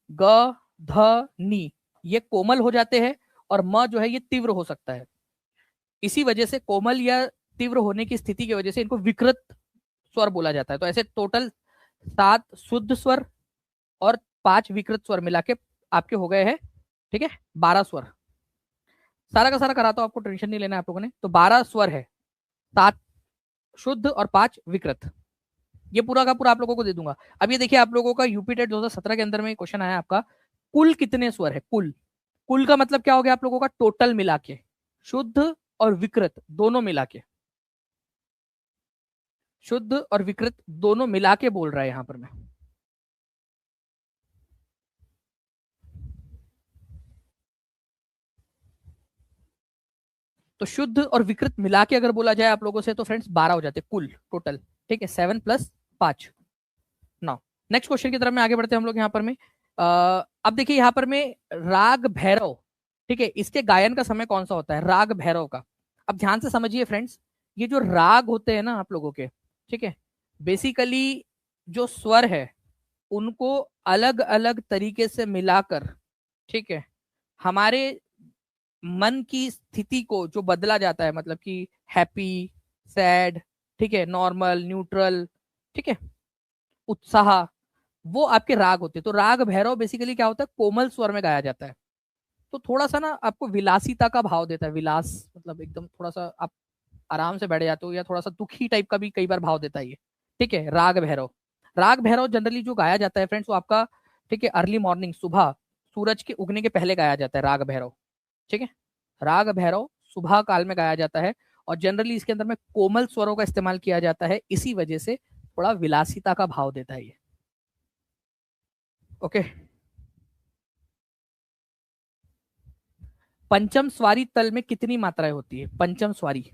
ग ध नी ये कोमल हो जाते हैं, और म जो है ये तीव्र हो सकता है। इसी वजह से कोमल या तीव्र होने की स्थिति की वजह से इनको विकृत स्वर बोला जाता है। तो ऐसे टोटल 7 शुद्ध स्वर और 5 विकृत स्वर मिला के आपके हो गए हैं, ठीक है, 12 स्वर। सारा का सारा कराता हूं, आपको टेंशन नहीं लेना है आप लोगों ने। तो 12 स्वर है, 7 शुद्ध और 5 विकृत। ये पूरा का पूरा आप लोगों को दे दूंगा। अब ये देखिए, आप लोगों का यूपी टेट 2017 के अंदर में क्वेश्चन आया आपका, कुल कितने स्वर है? कुल, कुल का मतलब क्या हो गया आप लोगों का? टोटल मिला के, शुद्ध और विकृत दोनों मिला के, शुद्ध और विकृत दोनों मिला के बोल रहा है यहां पर मैं। तो शुद्ध और विकृत मिला के अगर बोला जाए आप लोगों से तो फ्रेंड्स 12 हो जाते कुल टोटल, ठीक है, 7 + 5। नाउ नेक्स्ट क्वेश्चन की तरफ में आगे बढ़ते हैं हम लोग यहाँ पर में। अब देखिए यहाँ पर में राग भैरव, ठीक है, इसके गायन का समय कौन सा होता है? राग भैरव का। अब ध्यान से समझिए फ्रेंड्स, ये जो राग होते हैं ना आप लोगों के, ठीक है, बेसिकली जो स्वर है उनको अलग अलग तरीके से मिलाकर, ठीक है, हमारे मन की स्थिति को जो बदला जाता है, मतलब कि हैप्पी, सैड, ठीक है, नॉर्मल, न्यूट्रल, ठीक है, उत्साह, वो आपके राग होते हैं। तो राग भैरव बेसिकली क्या होता है? कोमल स्वर में गाया जाता है। तो थोड़ा सा ना आपको विलासिता का भाव देता है। विलास मतलब एकदम थोड़ा सा आप आराम से बैठ जाते हो, या थोड़ा सा दुखी टाइप का भी कई बार भाव देता है ये, ठीक है, राग भैरव। राग भैरव जनरली जो गाया जाता है फ्रेंड्स वो आपका, ठीक है, अर्ली मॉर्निंग, सुबह सूरज के उगने के पहले गाया जाता है राग भैरव, ठीक है। राग भैरव सुबह काल में गाया जाता है और जनरली इसके अंदर में कोमल स्वरों का इस्तेमाल किया जाता है, इसी वजह से थोड़ा विलासिता का भाव देता है ये। ओके। पंचम स्वारी तल में कितनी मात्राएं होती है? पंचम स्वारी,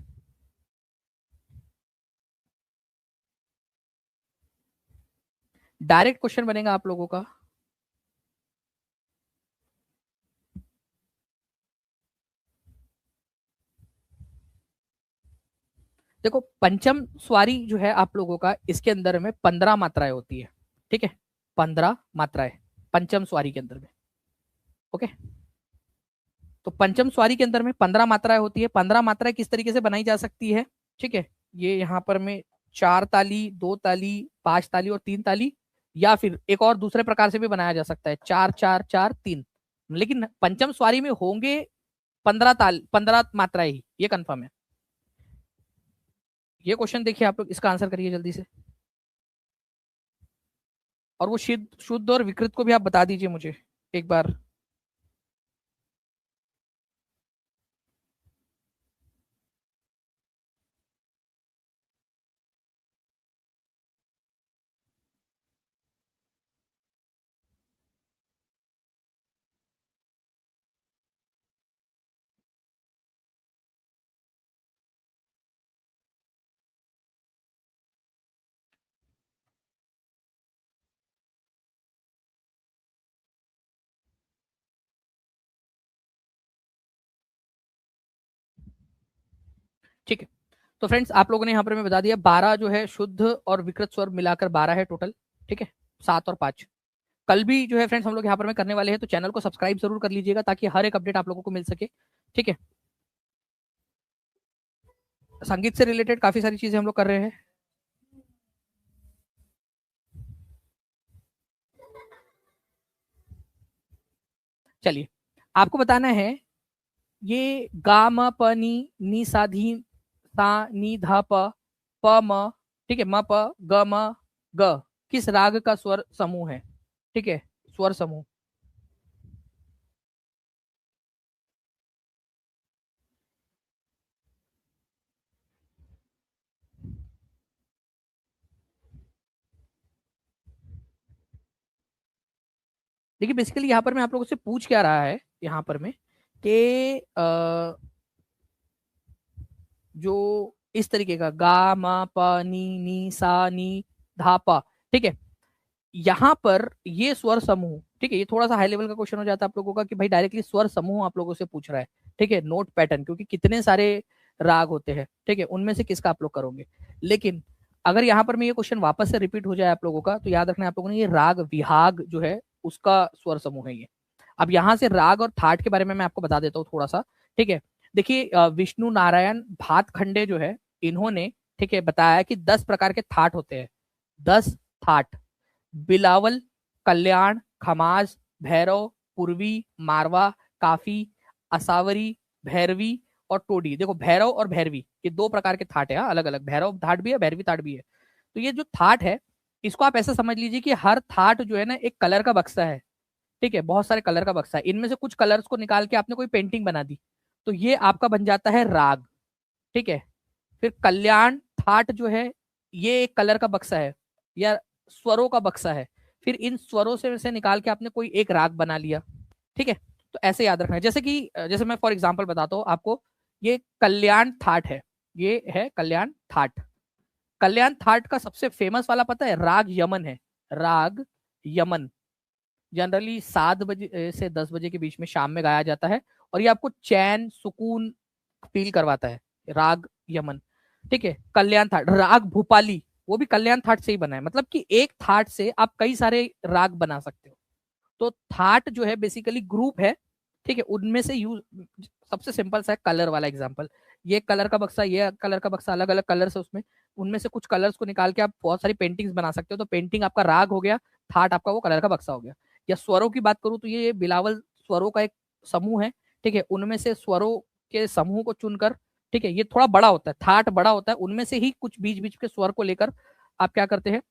डायरेक्ट क्वेश्चन बनेगा आप लोगों का। देखो पंचम स्वारी जो है आप लोगों का, इसके अंदर में 15 मात्राएं होती है, ठीक है, 15 मात्राएं पंचम स्वारी के अंदर में। ओके, तो पंचम स्वारी के अंदर में 15 मात्राएं होती है। 15 मात्राएं किस तरीके से बनाई जा सकती है? ठीक है, ये यहाँ पर में 4 ताली, 2 ताली, 5 ताली और 3 ताली, या फिर एक और दूसरे प्रकार से भी बनाया जा सकता है, 4 4 4 3। लेकिन पंचम स्वारी में होंगे 15 ताल, 15 मात्राएं ही, ये कंफर्म है। ये क्वेश्चन देखिए आप लोग, इसका आंसर करिए जल्दी से। और वो शुद्ध शुद्ध और विकृत को भी आप बता दीजिए मुझे एक बार। ठीक है, तो फ्रेंड्स आप लोगों ने यहाँ पर मैं बता दिया, 12 जो है शुद्ध और विकृत स्वर मिलाकर 12 है टोटल, ठीक है, 7 और 5। कल भी जो है फ्रेंड्स हम लोग यहाँ पर में करने वाले हैं, तो चैनल को सब्सक्राइब जरूर कर लीजिएगा ताकि हर एक अपडेट आप लोगों को मिल सके, ठीक है। संगीत से रिलेटेड काफी सारी चीजें हम लोग कर रहे हैं। चलिए, आपको बताना है ये गा म प नी सा धी सा नी धा प म, ठीक है, म प ग म ग किस राग का स्वर समूह है? ठीक है, स्वर समूह। देखिए बेसिकली यहाँ पर मैं आप लोगों से पूछ क्या रहा है यहाँ पर में कि जो इस तरीके का गा मा पा नी सा नी धा पा, ठीक है, यहाँ पर ये स्वर समूह, ठीक है, ये थोड़ा सा हाई लेवल का क्वेश्चन हो जाता है आप लोगों का कि भाई डायरेक्टली स्वर समूह आप लोगों से पूछ रहा है, ठीक है, नोट पैटर्न, क्योंकि कितने सारे राग होते हैं, ठीक है, उनमें से किसका आप लोग करोगे। लेकिन अगर यहाँ पर मैं ये क्वेश्चन वापस से रिपीट हो जाए आप लोगों का, तो याद रखना आप लोगों ने, ये राग विहाग जो है उसका स्वर समूह है ये। अब यहाँ से राग और थाट के बारे में मैं आपको बता देता हूँ थोड़ा सा, ठीक है। देखिए विष्णु नारायण भातखंडे जो है, इन्होंने, ठीक है, बताया कि 10 प्रकार के थाट होते हैं। 10 थाट: बिलावल, कल्याण, खमाज, भैरव, पूर्वी, मारवा, काफी, असावरी, भैरवी और टोडी। देखो भैरव और भैरवी ये 2 प्रकार के थाट है, अलग अलग, भैरव थाट भी है, भैरवी थाट भी है। तो ये जो थाट है, इसको आप ऐसा समझ लीजिए कि हर थाट जो है ना एक कलर का बक्सा है, ठीक है, बहुत सारे कलर का बक्सा है, इनमें से कुछ कलर्स को निकाल के आपने कोई पेंटिंग बना दी, तो ये आपका बन जाता है राग, ठीक है। फिर कल्याण थाट जो है, ये एक कलर का बक्सा है या स्वरों का बक्सा है, फिर इन स्वरों से निकाल के आपने कोई एक राग बना लिया, ठीक है। तो ऐसे याद रखना है, जैसे कि जैसे मैं फॉर एग्जांपल बताता हूँ आपको, ये कल्याण थाट है, ये है कल्याण थाट। कल्याण थाट का सबसे फेमस वाला पता है, राग यमन है। राग यमन जनरली 7 बजे से 10 बजे के बीच में शाम में गाया जाता है, और ये आपको चैन सुकून फील करवाता है, राग यमन, ठीक है। कल्याण थाट। राग भूपाली, वो भी कल्याण थाट से ही बना है, मतलब कि एक थाट से आप कई सारे राग बना सकते हो। तो थाट जो है बेसिकली ग्रुप है, ठीक है, उनमें से यूज, सबसे सिंपल सा है कलर वाला एग्जांपल, ये कलर का बक्सा, ये कलर का बक्सा, अलग अलग कलर है उसमें, उनमें से कुछ कलर्स को निकाल के आप बहुत सारी पेंटिंग्स बना सकते हो। तो पेंटिंग आपका राग हो गया, थाट आपका वो कलर का बक्सा हो गया। या स्वरों की बात करूं तो ये बिलावल स्वरों का एक समूह है, ठीक है, उनमें से स्वरों के समूह को चुनकर, ठीक है, ये थोड़ा बड़ा होता है, थाट बड़ा होता है, उनमें से ही कुछ बीच बीच के स्वर को लेकर आप क्या करते हैं,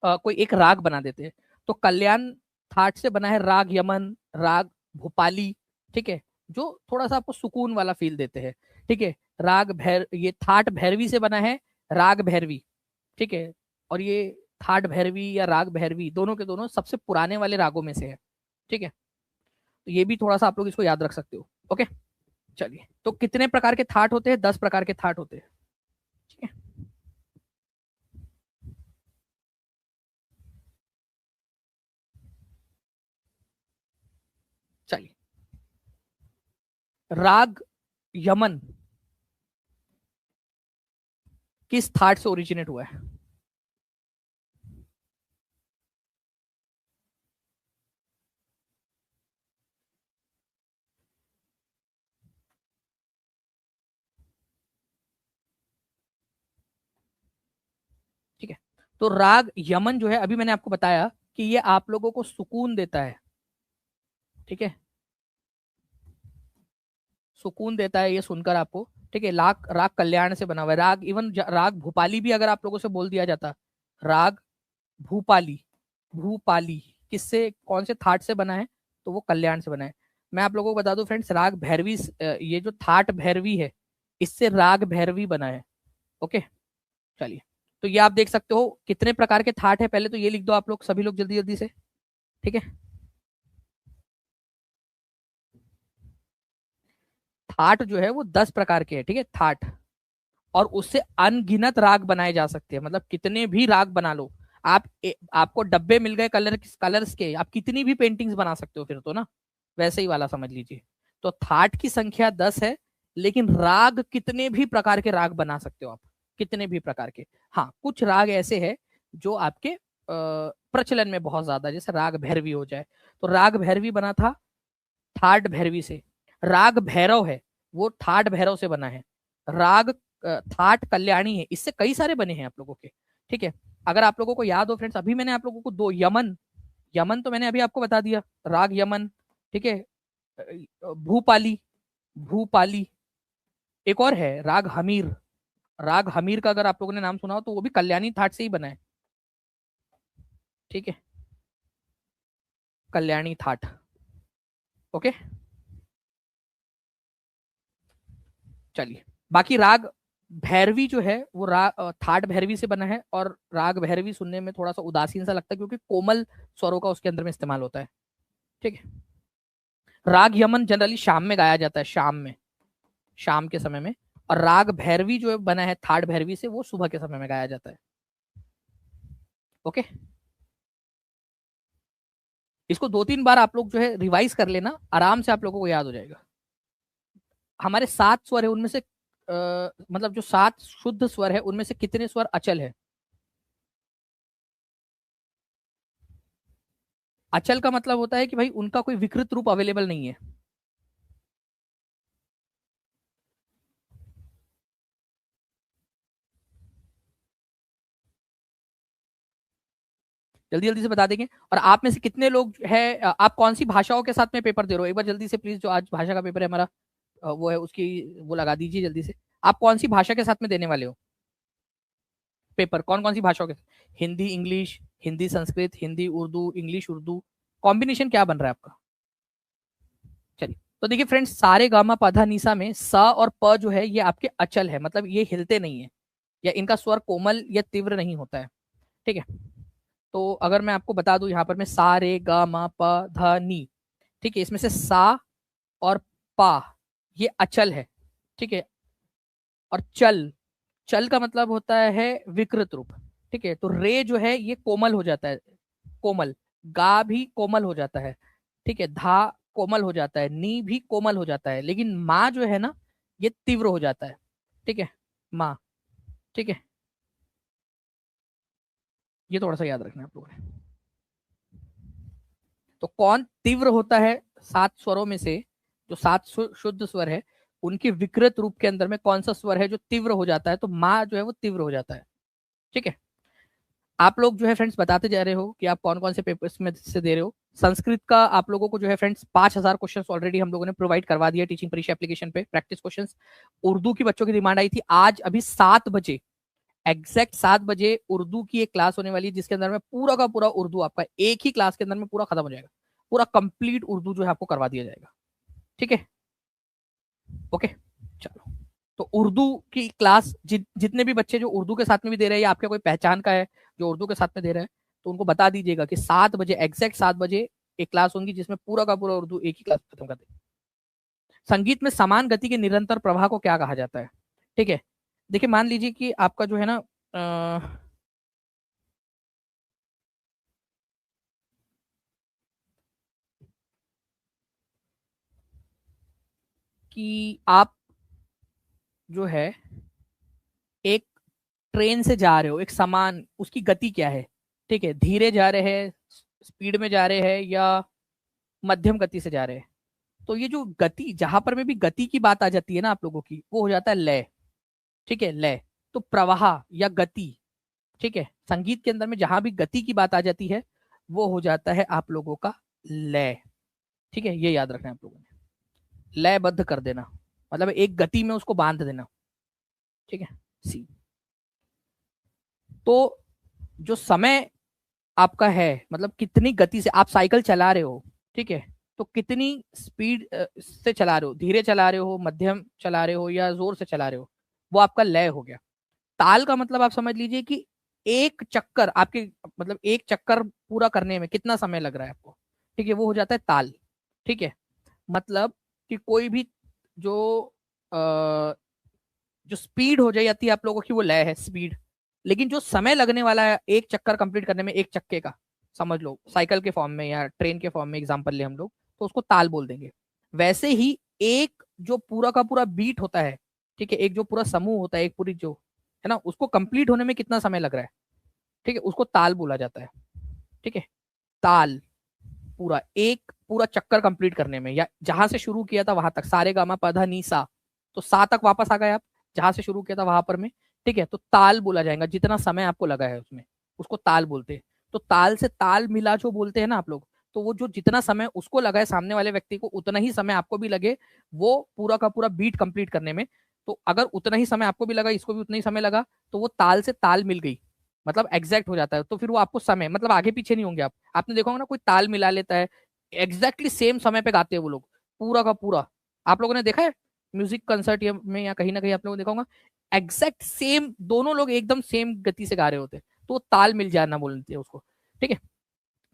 कोई एक राग बना देते हैं। तो कल्याण थाट से बना है राग यमन, राग भोपाली, ठीक है, जो थोड़ा सा आपको सुकून वाला फील देते हैं, ठीक है। राग भैर, ये थाट भैरवी से बना है, राग भैरवी, ठीक है। और ये थाट भैरवी या राग भैरवी दोनों के दोनों सबसे पुराने वाले रागों में से है, ठीक है। तो ये भी थोड़ा सा आप लोग इसको याद रख सकते हो, ओके। चलिए, तो कितने प्रकार के थाट होते हैं? 10 प्रकार के थाट होते हैं, ठीक है। चलिए, राग यमन किस थाट से ओरिजिनेट हुआ है? ठीक है, तो राग यमन जो है, अभी मैंने आपको बताया कि ये आप लोगों को सुकून देता है, ठीक है, सुकून देता है ये सुनकर आपको, ठीक है। राग राग कल्याण से बना हुआ है, राग इवन राग भूपाली भी अगर आप लोगों से बोल दिया जाता, राग भूपाली, भूपाली किससे, कौन से थाट से बना है? तो वो कल्याण से बना है। मैं आप लोगों को बता दूं फ्रेंड्स, राग भैरवी, ये जो थाट भैरवी है, इससे राग भैरवी बना है, ओके। चलिए, तो ये आप देख सकते हो कितने प्रकार के थाट है, पहले तो ये लिख दो आप लोग, सभी लोग जल्दी जल्दी से, ठीक है। थाट जो है वो 10 प्रकार के है, ठीक है, थाट। और उससे अनगिनत राग बनाए जा सकते हैं, मतलब कितने भी राग बना लो आप, आपको डब्बे मिल गए कलर्स के, आप कितनी भी पेंटिंग्स बना सकते हो फिर तो ना, वैसे ही वाला समझ लीजिए। तो थाट की संख्या 10 है, लेकिन राग कितने भी प्रकार के राग बना सकते हो आप, कितने भी प्रकार के। हाँ, कुछ राग ऐसे है जो आपके प्रचलन में बहुत ज्यादा, जैसे राग भैरवी हो जाए, तो राग भैरवी बना था थाट भैरवी से। राग भैरव है, वो थाट भैरव से बना है। राग थाट कल्याणी है, इससे कई सारे बने हैं आप लोगों के, ठीक है। अगर आप लोगों को याद हो फ्रेंड्स, अभी मैंने आप लोगों को दो, यमन, यमन तो मैंने अभी आपको बता दिया, राग यमन, ठीक है। भूपाली, भूपाली, एक और है राग हमीर। राग हमीर का अगर आप लोगों ने नाम सुना हो तो वो भी कल्याणी थाट से ही बना है, ठीक है, कल्याणी थाट, ओके। चलिए, बाकी राग भैरवी जो है वो थाट भैरवी से बना है, और राग भैरवी सुनने में थोड़ा सा उदासीन सा लगता है क्योंकि कोमल स्वरों का उसके अंदर में इस्तेमाल होता है, ठीक है। राग यमन जनरली शाम में गाया जाता है, शाम में, शाम के समय में। और राग भैरवी जो बना है थाट भैरवी से, वो सुबह के समय में गाया जाता है, ओके। इसको 2-3 बार आप लोग जो है रिवाइज कर लेना, आराम से आप लोगों को याद हो जाएगा। हमारे 7 स्वर है, उनमें से मतलब जो 7 शुद्ध स्वर है उनमें से कितने स्वर अचल है? अचल का मतलब होता है कि भाई उनका कोई विकृत रूप अवेलेबल नहीं है। जल्दी जल्दी से बता देंगे। और आप में से कितने लोग है, आप कौन सी भाषाओं के साथ में पेपर दे रहे हो, एक बार जल्दी से प्लीज, जो आज भाषा का पेपर है हमारा, वो है उसकी वो लगा दीजिए जल्दी से। आप कौन सी भाषा के साथ में देने वाले हो पेपर, कौन कौन सी भाषाओं के? Hindi English, Hindi Sanskrit, Hindi Urdu, English Urdu, combination क्या बन रहा है आपका? चलिए, तो देखिए फ्रेंड्स, सारे गामा पाधा निशा में स और प जो है ये आपके अचल है, मतलब ये हिलते नहीं है, या इनका स्वर कोमल या तीव्र नहीं होता है। ठीक है, तो अगर मैं आपको बता दूं यहाँ पर, मैं सा रे गा मा प ध नी, ठीक है, इसमें से सा और पा ये अचल है। ठीक है, और चल, चल का मतलब होता है विकृत रूप। ठीक है, तो रे जो है ये कोमल हो जाता है, कोमल, गा भी कोमल हो जाता है। ठीक है, धा कोमल हो जाता है, नी भी कोमल हो जाता है, लेकिन माँ जो है ना ये तीव्र हो जाता है। ठीक है, माँ। ठीक है, ये थोड़ा सा याद रखना है आप लोगों ने। तो कौन तीव्र होता है सात स्वरों में से, जो सात शुद्ध स्वर है उनके विकृत रूप के अंदर में कौन सा स्वर है जो तीव्र हो जाता है, तो माँ जो है वो तीव्र हो जाता है। ठीक है, आप लोग जो है फ्रेंड्स बताते जा रहे हो कि आप कौन कौन से पेपर्स में से दे रहे हो। संस्कृत का आप लोगों को जो है फ्रेंड्स 5,000 क्वेश्चन ऑलरेडी हम लोगों ने प्रोवाइड करवा दिया टीचिंग परीक्षा एप्लीकेशन पे, प्रैक्टिस क्वेश्चन। उर्दू की बच्चों की डिमांड आई थी, आज अभी 7 बजे, एग्जैक्ट 7 बजे उर्दू की एक क्लास होने वाली है, जिसके अंदर में पूरा का पूरा उर्दू आपका एक ही क्लास के अंदर में पूरा खत्म हो जाएगा, पूरा कंप्लीट उर्दू जो है आपको करवा दिया जाएगा। ठीक है, ओके, चलो। तो उर्दू की क्लास जितने भी बच्चे जो उर्दू के साथ में भी दे रहे हैं, या आपके कोई पहचान का है जो उर्दू के साथ में दे रहे हैं, तो उनको बता दीजिएगा कि 7 बजे, एग्जैक्ट 7 बजे एक क्लास होगी जिसमें पूरा का पूरा उर्दू एक ही क्लास खत्म कर देंगे। संगीत में समान गति के निरंतर प्रवाह को क्या कहा जाता है? ठीक है, देखिए मान लीजिए कि आपका जो है ना कि आप जो है एक ट्रेन से जा रहे हो, एक समान, उसकी गति क्या है? ठीक है, धीरे जा रहे हैं, स्पीड में जा रहे हैं, या मध्यम गति से जा रहे हैं? तो ये जो गति, जहां पर में भी गति की बात आ जाती है ना आप लोगों की, वो हो जाता है लय। ठीक है, लय। तो प्रवाह या गति, ठीक है, संगीत के अंदर में जहां भी गति की बात आ जाती है वो हो जाता है आप लोगों का लय। ठीक है, ये याद रखना है आप लोगों ने, लयबद्ध कर देना, मतलब एक गति में उसको बांध देना। ठीक है, सी। तो जो समय आपका है, मतलब कितनी गति से आप साइकिल चला रहे हो, ठीक है, तो कितनी स्पीड से चला रहे हो, धीरे चला रहे हो, मध्यम चला रहे हो, या जोर से चला रहे हो, वो आपका लय हो गया। ताल का मतलब आप समझ लीजिए कि एक चक्कर आपके, मतलब एक चक्कर पूरा करने में कितना समय लग रहा है आपको। ठीक है, वो हो जाता है ताल। ठीक है, मतलब कि कोई भी जो जो स्पीड हो जाती है आप लोगों की, वो लय है, स्पीड। लेकिन जो समय लगने वाला है एक चक्कर कंप्लीट करने में, एक चक्के का, समझ लो साइकिल के फॉर्म में या ट्रेन के फॉर्म में एग्जांपल ले हम लोग, तो उसको ताल बोल देंगे। वैसे ही एक जो पूरा का पूरा बीट होता है, ठीक है, एक जो पूरा समूह होता है, एक पूरी जो है ना, उसको कंप्लीट होने में कितना समय लग रहा है, ठीक है, उसको ताल बोला जाता है। ठीक है, ताल, पूरा एक पूरा चक्कर कंप्लीट करने में, या जहां से शुरू किया था वहां तक, सारे गामा पधा नी सा, तो सा तक वापस आ गए आप, जहां से शुरू किया था वहां पर में। ठीक है, तो ताल बोला जाएगा जितना समय आपको लगा है उसमें, उसको ताल बोलते हैं। तो ताल से ताल मिला जो बोलते हैं ना आप लोग, तो वो जो जितना समय उसको लगा है सामने वाले व्यक्ति को, उतना ही समय आपको भी लगे वो पूरा का पूरा बीट कंप्लीट करने में। तो अगर उतना ही समय आपको भी लगा, इसको भी उतना ही समय लगा, तो वो ताल से ताल मिल गई, मतलब एग्जैक्ट हो जाता है। तो फिर वो आपको समय, मतलब आगे पीछे नहीं होंगे आप। आपने देखा होगा ना, कोई ताल मिला लेता है, एग्जैक्टली सेम समय पे गाते हैं वो लोग, पूरा का पूरा। आप लोगों ने देखा है म्यूजिक कंसर्ट में या कहीं ना कहीं आप लोगों ने देखा होगा, एग्जैक्ट सेम दोनों लोग एकदम सेम गति से गा रहे होते हैं, तो वो ताल मिल जाना बोलते हैं उसको। ठीक है,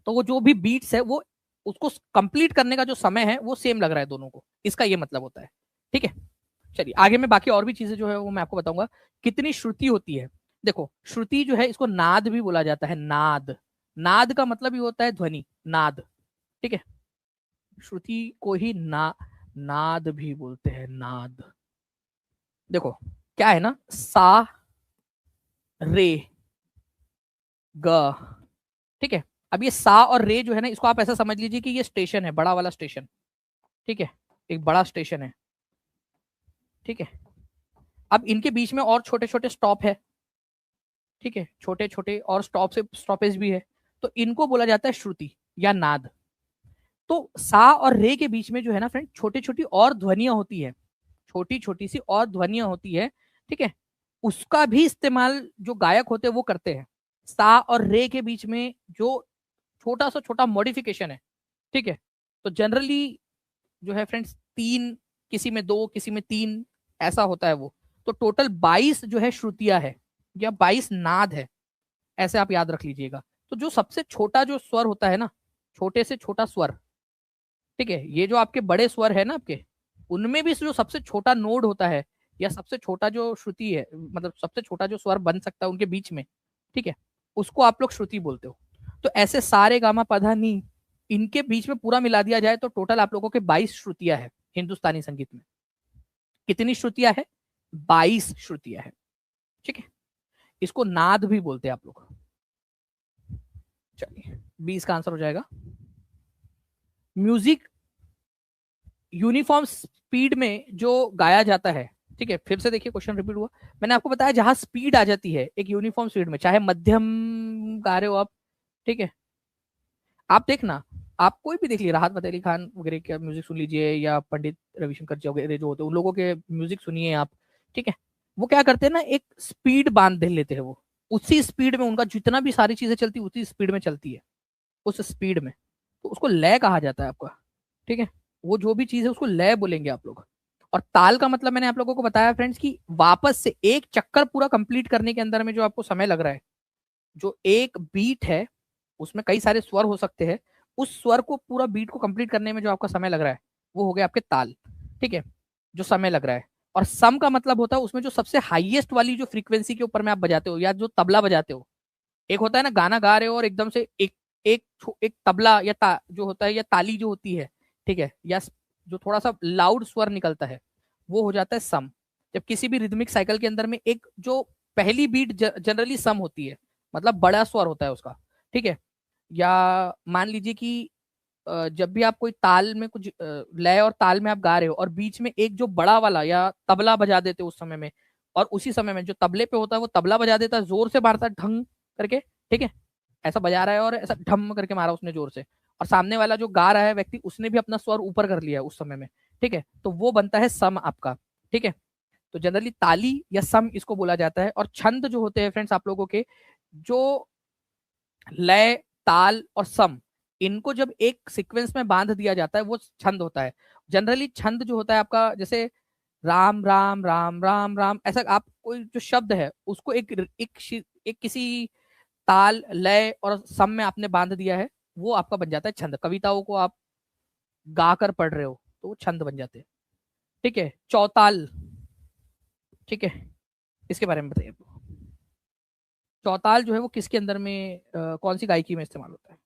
तो वो जो भी बीट्स है वो, उसको कंप्लीट करने का जो समय है वो सेम लग रहा है दोनों को, इसका ये मतलब होता है। ठीक है, चलिए आगे में बाकी और भी चीजें जो है वो मैं आपको बताऊंगा। कितनी श्रुति होती है? देखो, श्रुति जो है इसको नाद भी बोला जाता है, नाद। नाद का मतलब ही होता है ध्वनि, नाद। ठीक है, श्रुति को ही नाद भी बोलते हैं, नाद। देखो क्या है ना, सा रे ग, ठीक है, अब ये सा और रे जो है ना, इसको आप ऐसा समझ लीजिए कि ये स्टेशन है, बड़ा वाला स्टेशन, ठीक है, एक बड़ा स्टेशन है, ठीक है। अब इनके बीच में और छोटे छोटे स्टॉप है, ठीक है, छोटे छोटे और स्टॉप से स्टॉपेज भी है, तो इनको बोला जाता है श्रुति या नाद। तो सा और रे के बीच में जो है ना फ्रेंड, छोटी छोटी और ध्वनियां होती है, छोटी छोटी सी और ध्वनियां होती है, ठीक है, उसका भी इस्तेमाल जो गायक होते हैं वो करते हैं। सा और रे के बीच में जो छोटा सा छोटा मॉडिफिकेशन है, ठीक है, तो जनरली जो है फ्रेंड्स तीन, किसी में दो, किसी में तीन, ऐसा होता है वो। तो टोटल 22 जो है श्रुतियां है या 22 नाद है, ऐसे आप याद रख लीजिएगा। तो जो सबसे छोटा जो स्वर होता है ना, छोटे से छोटा स्वर, ठीक है, ये जो आपके बड़े स्वर है ना आपके, उनमें भी जो सबसे छोटा नोड होता है या सबसे छोटा जो श्रुति है, मतलब सबसे छोटा जो स्वर बन सकता है उनके बीच में, ठीक है, उसको आप लोग श्रुति बोलते हो। तो ऐसे सारे गामा पधा नी, इनके बीच में पूरा मिला दिया जाए तो टोटल आप लोगों के 22 श्रुतियां है हिंदुस्तानी संगीत में। कितनी श्रुतियां है? 22 श्रुतियां है, ठीक है। इसको नाद भी बोलते हैं आप लोग। चलिए 20 का आंसर हो जाएगा। म्यूजिक यूनिफॉर्म स्पीड में जो गाया जाता है, ठीक है, फिर से देखिए क्वेश्चन रिपीट हुआ। मैंने आपको बताया जहां स्पीड आ जाती है एक यूनिफॉर्म स्पीड में, चाहे मध्यम गा रहे हो आप, ठीक है, आप देखना, आप कोई भी देख लीजिए, राहत फतेह अली खान वगैरह का म्यूजिक सुन लीजिए या पंडित रविशंकर जी वगैरह जो होते हैं उन लोगों के म्यूजिक सुनिए आप, ठीक है, वो क्या करते हैं ना, एक स्पीड बांध दे लेते हैं वो, उसी स्पीड में उनका जितना भी सारी चीजें चलती है उसी स्पीड में चलती है, उस स्पीड में, तो उसको लय कहा जाता है आपका, ठीक है। वो जो भी चीज है उसको लय बोलेंगे आप लोग। और ताल का मतलब मैंने आप लोगों को बताया फ्रेंड्स कि वापस से एक चक्कर पूरा कंप्लीट करने के अंदर में जो आपको समय लग रहा है, जो एक बीट है उसमें कई सारे स्वर हो सकते हैं, उस स्वर को पूरा बीट को कंप्लीट करने में जो आपका समय लग रहा है वो हो गया आपके ताल, ठीक है, जो समय लग रहा है। और सम का मतलब होता है उसमें जो सबसे हाईएस्ट वाली जो फ्रीक्वेंसी के ऊपर में आप बजाते हो या जो तबला बजाते हो, एक होता है ना गाना गा रहे हो और एकदम से एक एक तबला या जो होता है या ताली जो होती है, ठीक है, या जो थोड़ा सा लाउड स्वर निकलता है, वो हो जाता है सम। जब किसी भी रिदमिक साइकिल के अंदर में एक जो पहली बीट जनरली सम होती है, मतलब बड़ा स्वर होता है उसका, ठीक है। या मान लीजिए कि जब भी आप कोई ताल में कुछ लय और ताल में आप गा रहे हो और बीच में एक जो बड़ा वाला या तबला बजा देते हो उस समय में, और उसी समय में जो तबले पे होता है वो तबला बजा देता है, जोर से मारता है ढंग करके, ठीक है, ऐसा बजा रहा है और ऐसा ढम करके मारा उसने जोर से, और सामने वाला जो गा रहा है व्यक्ति उसने भी अपना स्वर ऊपर कर लिया है उस समय में, ठीक है, तो वो बनता है सम आपका, ठीक है। तो जनरली ताली या सम इसको बोला जाता है। और छंद जो होते हैं फ्रेंड्स आप लोगों के, जो लय, ताल और सम, इनको जब एक सीक्वेंस में बांध दिया जाता है वो छंद होता है। जनरली छंद जो होता है आपका, जैसे राम राम राम राम राम, ऐसा आप कोई जो शब्द है उसको एक किसी ताल, लय और सम में आपने बांध दिया है, वो आपका बन जाता है छंद। कविताओं को आप गा कर पढ़ रहे हो तो वो छंद बन जाते हैं, ठीक है। चौताल, ठीक है, इसके बारे में बताइए। चौताल जो है वो किसके अंदर में कौन सी गायकी में इस्तेमाल होता है?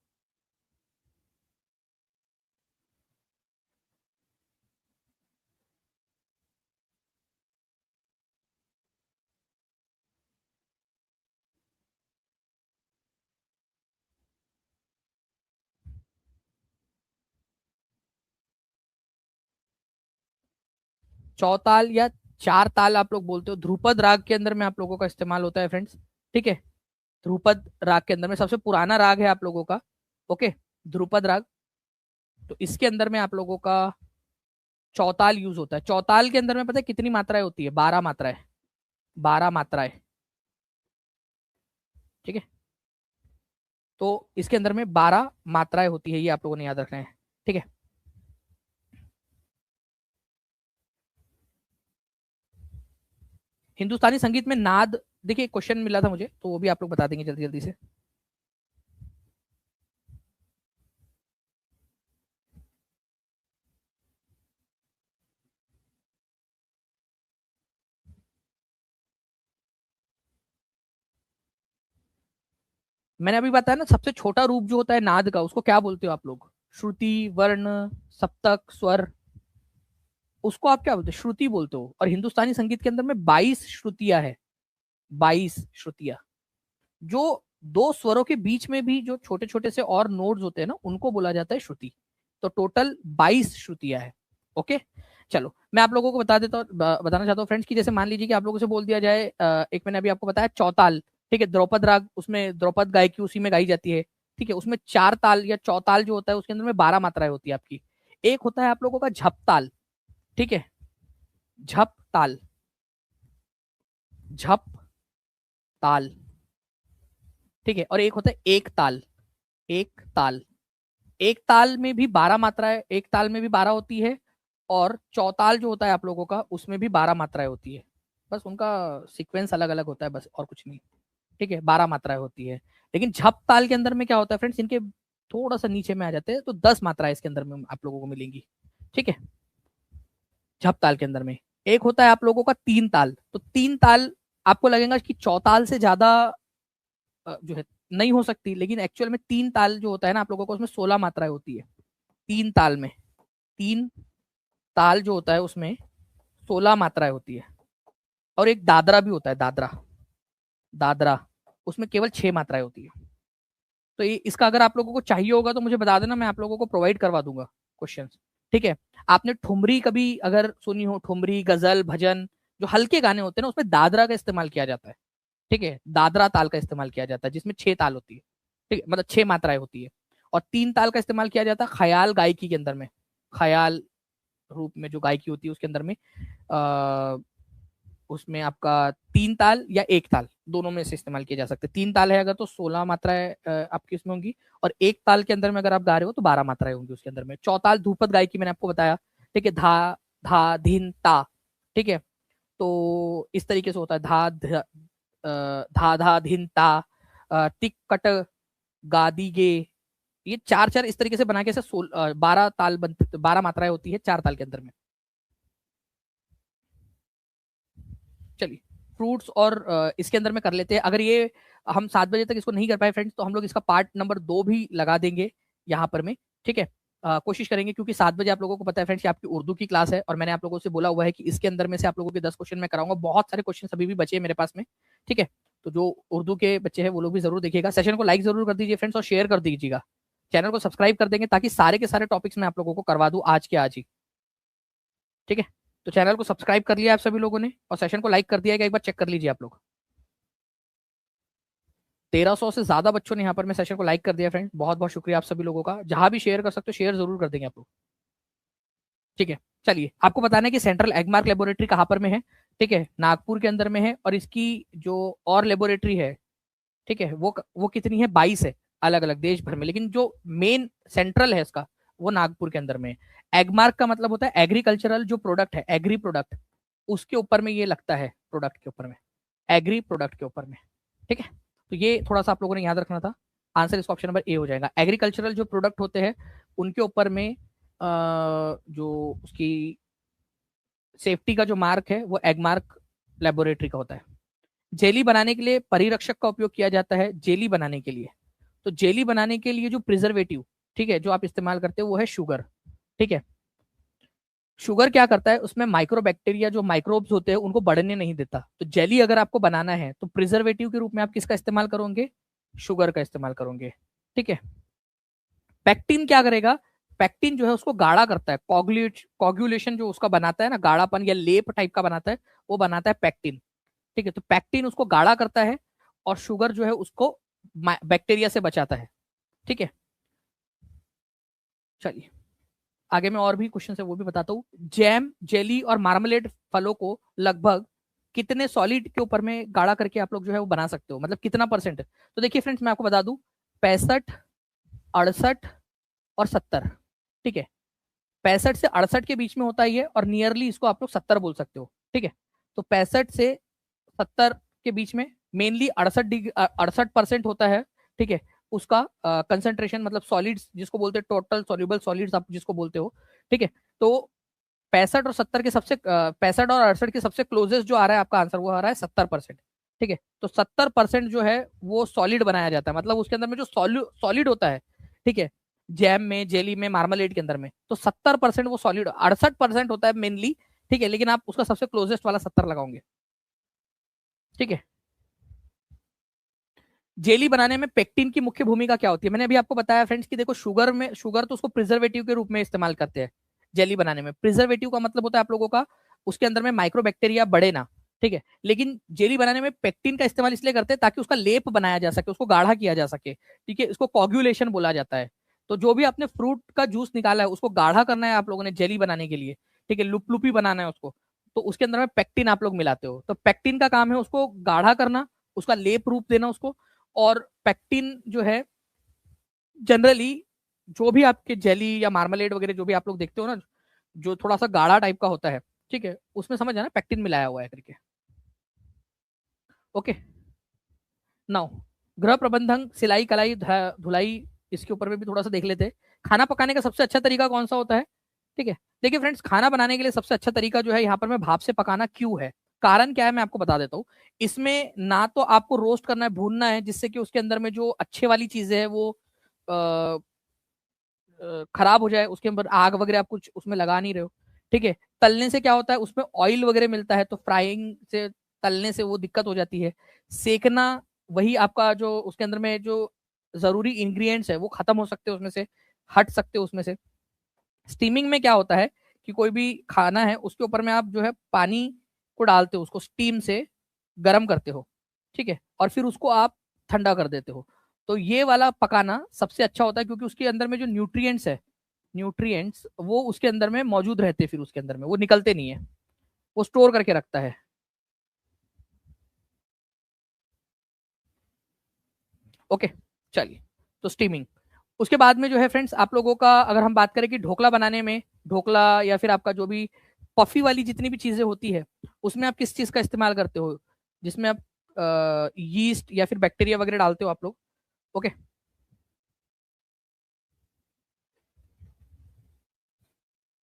चौताल या चार ताल आप लोग बोलते हो, ध्रुपद राग के अंदर में आप लोगों का इस्तेमाल होता है फ्रेंड्स, ठीक है। ध्रुपद राग के अंदर में सबसे पुराना राग है आप लोगों का, ओके, ध्रुपद राग। तो इसके अंदर में आप लोगों का चौताल यूज होता है। चौताल के अंदर में पता है कितनी मात्राएं होती है? 12 मात्राएं, 12 मात्राएं, ठीक है। तो इसके अंदर में 12 मात्राएं होती है, ये आप लोगों ने याद रखना है, ठीक है। हिंदुस्तानी संगीत में नाद, देखिए क्वेश्चन मिला था मुझे तो वो भी आप लोग बता देंगे जल्दी जल्दी से। मैंने अभी बताया ना, सबसे छोटा रूप जो होता है नाद का उसको क्या बोलते हो आप लोग? श्रुति, वर्ण, सप्तक, स्वर, उसको आप क्या बोलते हो? श्रुति बोलते हो। और हिंदुस्तानी संगीत के अंदर में 22 श्रुतियां है, 22 श्रुतियां, जो दो स्वरों के बीच में भी जो छोटे छोटे से और नोड्स होते हैं ना, उनको बोला जाता है श्रुति। तो टोटल 22 श्रुतियां है। ओके, चलो मैं आप लोगों को बता देता हूँ, बताना चाहता हूँ फ्रेंड्स कि जैसे मान लीजिए कि आप लोगों से बोल दिया जाए, एक मैंने अभी आपको बताया चौताल, ठीक है, द्रौपद राग, उसमें द्रौपद गायकी उसी में गाई जाती है, ठीक है, उसमें 4 ताल या चौताल जो होता है उसके अंदर में 12 मात्राएं होती है आपकी। एक होता है आप लोगों का झप ताल, ठीक है, झप ताल, झप ताल, ठीक है, और एक होता है एक ताल, एक ताल। एक ताल में भी 12 मात्राएं, एक ताल में भी 12 होती है, और चौताल जो होता है आप लोगों का उसमें भी 12 मात्राएं होती है। बस उनका सीक्वेंस अलग अलग होता है, बस और कुछ नहीं, ठीक है, 12 मात्राएं होती है। लेकिन झप ताल के अंदर में क्या होता है फ्रेंड्स, इनके थोड़ा सा नीचे में आ जाते हैं, तो 10 मात्राएं इसके अंदर में आप लोगों को मिलेंगी, ठीक है। झप ताल के अंदर में एक होता है आप लोगों का तीन ताल। तो तीन ताल आपको लगेगा कि चौताल से ज्यादा जो है नहीं हो सकती, लेकिन एक्चुअल में तीन ताल जो होता है ना आप लोगों को, उसमें 16 मात्राएं होती है। तीन ताल में, तीन ताल जो होता है उसमें 16 मात्राएं होती है। और एक दादरा भी होता है, दादरा, दादरा, उसमें केवल 6 मात्राएं होती है। तो ये इसका अगर आप लोगों को चाहिए होगा तो मुझे बता देना, मैं आप लोगों को प्रोवाइड करवा दूंगा क्वेश्चन, ठीक है। आपने ठुमरी कभी अगर सुनी हो, ठुमरी, गजल, भजन, जो हल्के गाने होते हैं ना, उसमें दादरा का इस्तेमाल किया जाता है, ठीक है, दादरा ताल का इस्तेमाल किया जाता है, जिसमें 6 ताल होती है, ठीक है, मतलब 6 मात्राएं होती है। और तीन ताल का इस्तेमाल किया जाता है ख्याल गायकी के अंदर में, ख्याल रूप में जो गायकी होती है उसके अंदर में, आ, उसमें आपका तीन ताल या एक ताल दोनों में से इस्तेमाल किए जा सकते हैं। तीन ताल है अगर तो 16 मात्राएं आपकी उसमें होंगी, और एक ताल के अंदर में अगर आप गा रहे हो तो 12 मात्राएं होंगी उसके अंदर में। चौताल ध्रुपद गायकी मैंने आपको बताया, ठीक है, धा, धा, धिन, ता, ठीक है। तो इस तरीके से होता है, धा धा धिन ता, टिक कट, गादी गे, ये चार चार इस तरीके से बना के 12 ताल बनते, 12 मात्राएं होती है 4 ताल के अंदर में। चलिए, फ्रूट्स और इसके अंदर में कर लेते हैं। अगर ये हम 7 बजे तक इसको नहीं कर पाए फ्रेंड्स, तो हम लोग इसका पार्ट नंबर 2 भी लगा देंगे यहाँ पर में, ठीक है। कोशिश करेंगे, क्योंकि 7 बजे आप लोगों को पता है फ्रेंड्स कि आपकी उर्दू की क्लास है, और मैंने आप लोगों से बोला हुआ है कि इसके अंदर में से आप लोगों के 10 क्वेश्चन मैं कराऊंगा। बहुत सारे क्वेश्चन अभी भी बचे हैं मेरे पास में, ठीक है। तो जो उर्दू के बच्चे हैं वो लोग भी जरूर देखिएगा, सेशन को लाइक जरूर कर दीजिए फ्रेंड्स, और शेयर कर दीजिएगा, चैनल को सब्सक्राइब कर देंगे, ताकि सारे के सारे टॉपिक्स मैं आप लोगों को करवा दूं आज के आज ही, ठीक है। तो चैनल को सब्सक्राइब कर लिया आप सभी लोगों ने, और सेशन को लाइक कर दिया है, एक बार चेक कर लीजिए आप लोग। 1300 से ज्यादा बच्चों ने यहाँ पर मैं सेशन को लाइक कर दिया फ्रेंड, बहुत बहुत शुक्रिया आप सभी लोगों का। जहां भी शेयर कर सकते हो शेयर जरूर कर देंगे आप लोग, ठीक है। चलिए, आपको बताना है कि सेंट्रल एगमार्क लेबोरेटरी कहाँ पर में है, ठीक है, नागपुर के अंदर में है। और इसकी जो और लेबोरेटरी है, ठीक है, वो कितनी है, 22 है, अलग अलग देश भर में, लेकिन जो मेन सेंट्रल है इसका वो नागपुर के अंदर में है। एगमार्क का मतलब होता है एग्रीकल्चरल जो प्रोडक्ट है, एग्री प्रोडक्ट, उसके ऊपर में ये लगता है, प्रोडक्ट के ऊपर में, एग्री प्रोडक्ट के ऊपर में, ठीक है। तो ये थोड़ा सा आप लोगों ने याद रखना था। आंसर इसका ऑप्शन नंबर ए हो जाएगा। एग्रीकल्चरल जो प्रोडक्ट होते हैं उनके ऊपर में जो उसकी सेफ्टी का जो मार्क है वो एगमार्क लेबोरेटरी का होता है। जेली बनाने के लिए परिरक्षक का उपयोग किया जाता है, जेली बनाने के लिए। तो जेली बनाने के लिए जो प्रिजर्वेटिव, ठीक है, जो आप इस्तेमाल करते हो वो है शुगर, ठीक है। शुगर क्या करता है, उसमें माइक्रोबैक्टीरिया जो माइक्रोब्स होते हैं उनको बढ़ने नहीं देता। तो जेली अगर आपको बनाना है तो प्रिजर्वेटिव के रूप में आप किसका इस्तेमाल करोगे, शुगर का इस्तेमाल करोगे, ठीक है। पैक्टिन क्या करेगा, पैक्टिन जो है उसको गाढ़ा करता है, कॉगुलेशन जो उसका बनाता है ना, गाढ़ापन या लेप टाइप का बनाता है, वो बनाता है पैक्टिन, ठीक है। तो पैक्टिन उसको गाढ़ा करता है, और शुगर जो है उसको बैक्टीरिया से बचाता है, ठीक है। चलिए, आगे मैं और भी क्वेश्चन है वो भी बताता हूँ। जैम, जेली और मार्मलेड फलों को लगभग कितने सॉलिड के ऊपर में गाढ़ा करके आप लोग जो है वो बना सकते हो, मतलब कितना परसेंट। तो देखिए फ्रेंड्स, मैं आपको बता दूं, 65, 68 और 70, ठीक है। 65 से 68 के बीच में होता है ये, और नियरली इसको आप लोग 70 बोल सकते हो, ठीक है। तो 65 से 70 के बीच में मेनली 68% होता है, ठीक है, उसका कंसेंट्रेशन, मतलब सॉलिड्स जिसको बोलते हैं, टोटल सॉल्युबल सॉलिड्स आप जिसको बोलते हो, ठीक है। तो 65 और 70 के सबसे 65 और 68 के सबसे क्लोजेस्ट जो आ रहा है आपका आंसर, वो आ रहा है 70%, ठीक है। तो 70% जो है वो सॉलिड बनाया जाता है, मतलब उसके अंदर में जो सॉलिड होता है, ठीक है, जैम में, जेली में, मार्मलेड के अंदर में, तो 70% वो सॉलिड, 68% होता है मेनली, ठीक है, लेकिन आप उसका सबसे क्लोजेस्ट वाला 70 लगाओगे, ठीक है। जेली बनाने में पेक्टिन की मुख्य भूमिका क्या होती है? मैंने अभी आपको बताया फ्रेंड्स कि देखो शुगर तो उसको प्रिजर्वेटिव के रूप में इस्तेमाल करते हैं जेली बनाने में। प्रिजर्वेटिव का मतलब होता है आप लोगों का उसके अंदर में माइक्रोबैक्टीरिया बढ़े ना, ठीक है। लेकिन जेली बनाने में पेक्टिन का इस्तेमाल इसलिए करते हैं ताकि उसका लेप बनाया जा सके, उसको गाढ़ा किया जा सके, ठीक है। इसको कोगुलेशन बोला जाता है। तो जो भी आपने फ्रूट का जूस निकाला है उसको गाढ़ा करना है आप लोगों ने जेली बनाने के लिए, ठीक है, लुपलुपी बनाना है उसको, तो उसके अंदर में पेक्टिन आप लोग मिलाते हो। तो पेक्टिन का काम है उसको गाढ़ा करना, उसका लेप रूप देना उसको। और पेक्टिन जो है जनरली जो भी आपके जेली या मार्मलेड वगैरह जो भी आप लोग देखते हो ना, जो थोड़ा सा गाढ़ा टाइप का होता है, ठीक है, उसमें समझ आना पेक्टिन मिलाया हुआ है करके। ओके, नाउ गृह प्रबंधन, सिलाई कलाई धुलाई, इसके ऊपर में भी थोड़ा सा देख लेते हैं। खाना पकाने का सबसे अच्छा तरीका कौन सा होता है? ठीक है, देखिए फ्रेंड्स, खाना बनाने के लिए सबसे अच्छा तरीका जो है यहाँ पर मैं भाप से पकाना क्यों है, कारण क्या है मैं आपको बता देता हूँ। इसमें ना तो आपको रोस्ट करना है, भूनना है, जिससे कि उसके अंदर में जो अच्छे वाली चीजें है वो खराब हो जाए, उसके ऊपर आग वगैरह आप कुछ उसमें लगा नहीं रहे हो, ठीक है। तलने से क्या होता है, उसमें ऑयल वगैरह मिलता है, तो फ्राइंग से तलने से वो दिक्कत हो जाती है। सेकना, वही आपका जो उसके अंदर में जो जरूरी इंग्रेडिएंट्स है वो खत्म हो सकते हैं उसमें से, हट सकते हो उसमें से। स्टीमिंग में क्या होता है कि कोई भी खाना है उसके ऊपर में आप जो है पानी को डालते हो, उसको स्टीम से गर्म करते हो, ठीक है, और फिर उसको आप ठंडा कर देते हो। तो ये वाला पकाना सबसे अच्छा होता है क्योंकि उसके अंदर में जो न्यूट्रिएंट्स है, न्यूट्रिएंट्स वो उसके अंदर में मौजूद रहते हैं, फिर उसके अंदर में वो निकलते नहीं है, वो स्टोर करके रखता है। ओके, चलिए, तो स्टीमिंग। उसके बाद में जो है फ्रेंड्स आप लोगों का अगर हम बात करें कि ढोकला बनाने में, ढोकला या फिर आपका जो भी पफी वाली जितनी भी चीजें होती है उसमें आप किस चीज का इस्तेमाल करते हो, जिसमें आप यीस्ट या फिर बैक्टीरिया वगैरह डालते हो आप लोग? ओके,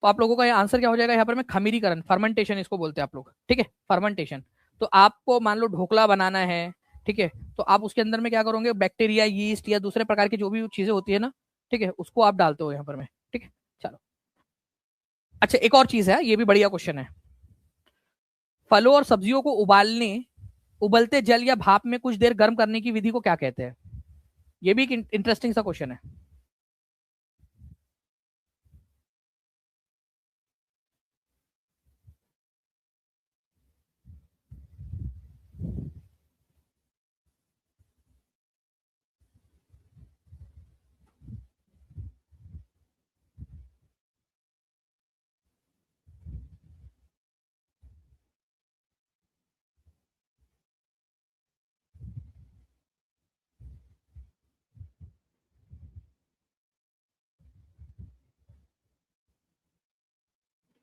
तो आप लोगों का आंसर क्या हो जाएगा यहाँ पर में? खमीरीकरण, फर्मेंटेशन इसको बोलते हैं आप लोग, ठीक है, फर्मेंटेशन। तो आपको मान लो ढोकला बनाना है, ठीक है, तो आप उसके अंदर में क्या करोगे, बैक्टीरिया, यीस्ट या दूसरे प्रकार की जो भी चीजें होती है ना, ठीक है, उसको आप डालते हो यहाँ पर में, ठीक है। चलो, अच्छा, एक और चीज है, ये भी बढ़िया क्वेश्चन है। फलों और सब्जियों को उबालने, उबलते जल या भाप में कुछ देर गर्म करने की विधि को क्या कहते हैं? ये भी एक इंटरेस्टिंग सा क्वेश्चन है।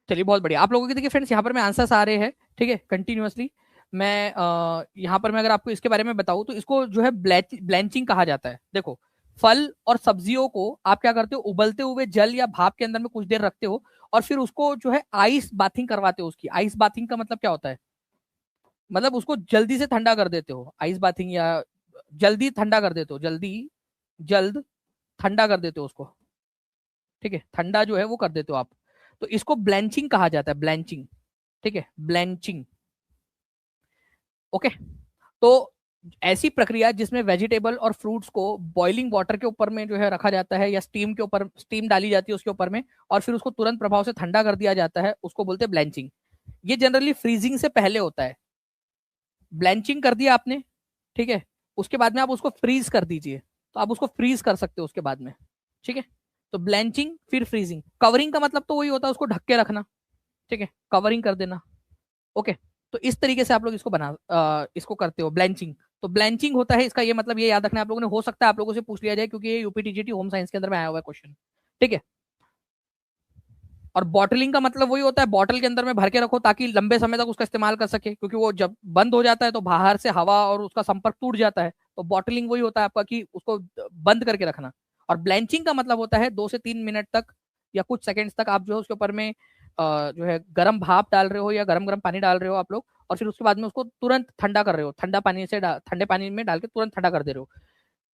चलिए, बहुत बढ़िया। आप लोगों के देखिए फ्रेंड्स यहाँ पर मैं आंसर्स आ रहे हैं, ठीक है, कंटिन्यूअसली। मैं यहाँ पर मैं अगर आपको इसके बारे में बताऊं तो इसको जो है ब्लैंचिंग कहा जाता है। देखो, फल और सब्जियों को आप क्या करते हो, उबलते हुए जल या भाप के अंदर में कुछ देर रखते हो और फिर उसको जो है आइस बाथिंग करवाते हो। उसकी आइस बाथिंग का मतलब क्या होता है? मतलब उसको जल्दी से ठंडा कर देते हो, आइस बाथिंग, या जल्दी ठंडा कर देते हो, जल्दी जल्द ठंडा कर देते हो उसको, ठीक है, ठंडा जो है वो कर देते हो आप। तो इसको ब्लैंचिंग कहा जाता है, ब्लैंचिंग, ठीक है, ब्लैंचिंग। ओके, तो ऐसी प्रक्रिया जिसमें वेजिटेबल और फ्रूट्स को बॉइलिंग वाटर के ऊपर में जो है रखा जाता है या स्टीम के ऊपर स्टीम डाली जाती है उसके ऊपर में, और फिर उसको तुरंत प्रभाव से ठंडा कर दिया जाता है, उसको बोलते हैं ब्लैंचिंग। ये जनरली फ्रीजिंग से पहले होता है। ब्लैंचिंग कर दिया आपने, ठीक है, उसके बाद में आप उसको फ्रीज कर दीजिए, तो आप उसको फ्रीज कर सकते हो उसके बाद में, ठीक है। तो ब्लैंचिंग फिर फ्रीजिंग। कवरिंग का मतलब तो वही होता है, उसको ढक के रखना, ठीक है, कवरिंग कर देना। ओके, तो इस तरीके से आप लोग इसको इसको करते हो, ब्लैंचिंग। तो ब्लैंचिंग होता है, इसका ये मतलब ये याद रखना आप लोगों ने, हो सकता है आप लोगों से पूछ लिया जाए क्योंकि ये यूपीटीजीटी होम साइंस के अंदर में आया हुआ है क्वेश्चन, ठीक है। और बॉटलिंग का मतलब वही होता है, बॉटल के अंदर में भर के रखो ताकि लंबे समय तक उसका इस्तेमाल कर सके, क्योंकि वो जब बंद हो जाता है तो बाहर से हवा और उसका संपर्क टूट जाता है। तो बॉटलिंग वही होता है आपका कि उसको बंद करके रखना। और ब्लैंचिंग का मतलब होता है 2 से 3 मिनट तक या कुछ सेकेंड्स तक आप जो है उसके ऊपर में जो है गर्म भाप डाल रहे हो या गर्म गर्म पानी डाल रहे हो आप लोग, और फिर उसके बाद में उसको तुरंत ठंडा कर रहे हो, ठंडा पानी से ठंडे पानी में डाल के तुरंत ठंडा कर दे रहे हो,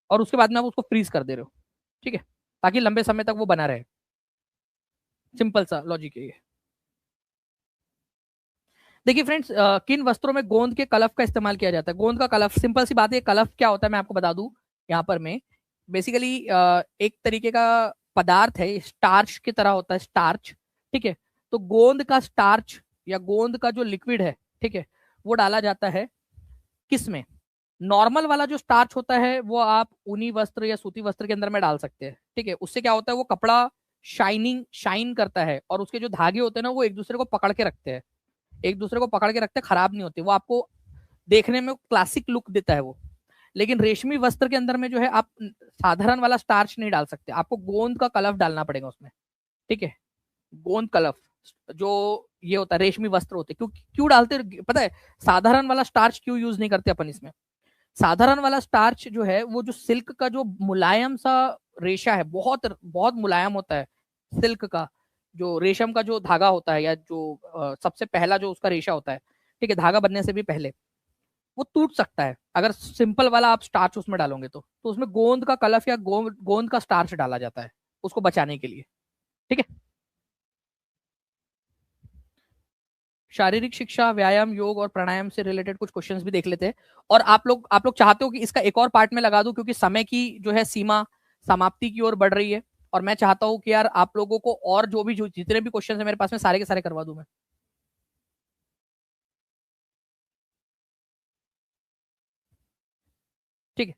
और उसके बाद में आप उसको फ्रीज कर दे रहे हो, ठीक है, ताकि लंबे समय तक वो बना रहे। सिंपल सा लॉजिक है ये। देखिए फ्रेंड्स, किन वस्त्रों में गोंद के कलफ का इस्तेमाल किया जाता है? गोंद का कलफ, सिंपल सी बात है, कलफ क्या होता है मैं आपको बता दूं यहाँ पर। मैं बेसिकली एक तरीके का पदार्थ है, स्टार्च की तरह होता है, स्टार्च। ठीक है, तो गोंद का स्टार्च या गोंद का जो लिक्विड है, ठीक है, वो डाला जाता है किस में? नॉर्मल वाला जो स्टार्च होता है वो आप ऊनी वस्त्र या सूती वस्त्र के अंदर में डाल सकते हैं। ठीक है, उससे क्या होता है, वो कपड़ा शाइन करता है, और उसके जो धागे होते हैं ना वो एक दूसरे को पकड़ के रखते हैं, एक दूसरे को पकड़ के रखते हैं, खराब नहीं होते, वो आपको देखने में क्लासिक लुक देता है वो। लेकिन रेशमी वस्त्र के अंदर में जो है आप साधारण वाला स्टार्च नहीं डाल सकते, आपको गोंद का कलफ डालना पड़ेगा उसमें। ठीक है, गोंद कलफ जो ये होता है, रेशमी वस्त्र होते, क्यों क्यों डालते पता है? साधारण वाला स्टार्च क्यों यूज नहीं करते अपन इसमें? साधारण वाला स्टार्च जो है वो जो सिल्क का जो मुलायम सा रेशा है, बहुत बहुत मुलायम होता है सिल्क का, जो रेशम का जो धागा होता है, या जो सबसे पहला जो उसका रेशा होता है, ठीक है, धागा बनने से भी पहले वो टूट सकता है अगर सिंपल वाला आप स्टार्च उसमें डालोगे तो उसमें गोंद का कलफ या गोंद का स्टार्च डाला जाता है उसको बचाने के लिए। ठीक है, शारीरिक शिक्षा, व्यायाम, योग और प्राणायाम से रिलेटेड कुछ क्वेश्चंस भी देख लेते हैं। और आप लोग चाहते हो कि इसका एक और पार्ट में लगा दूं, क्योंकि समय की जो है सीमा समाप्ति की ओर बढ़ रही है, और मैं चाहता हूं कि यार आप लोगों को और जो जितने भी क्वेश्चन है मेरे पास में सारे के सारे करवा दूं मैं। ठीक है,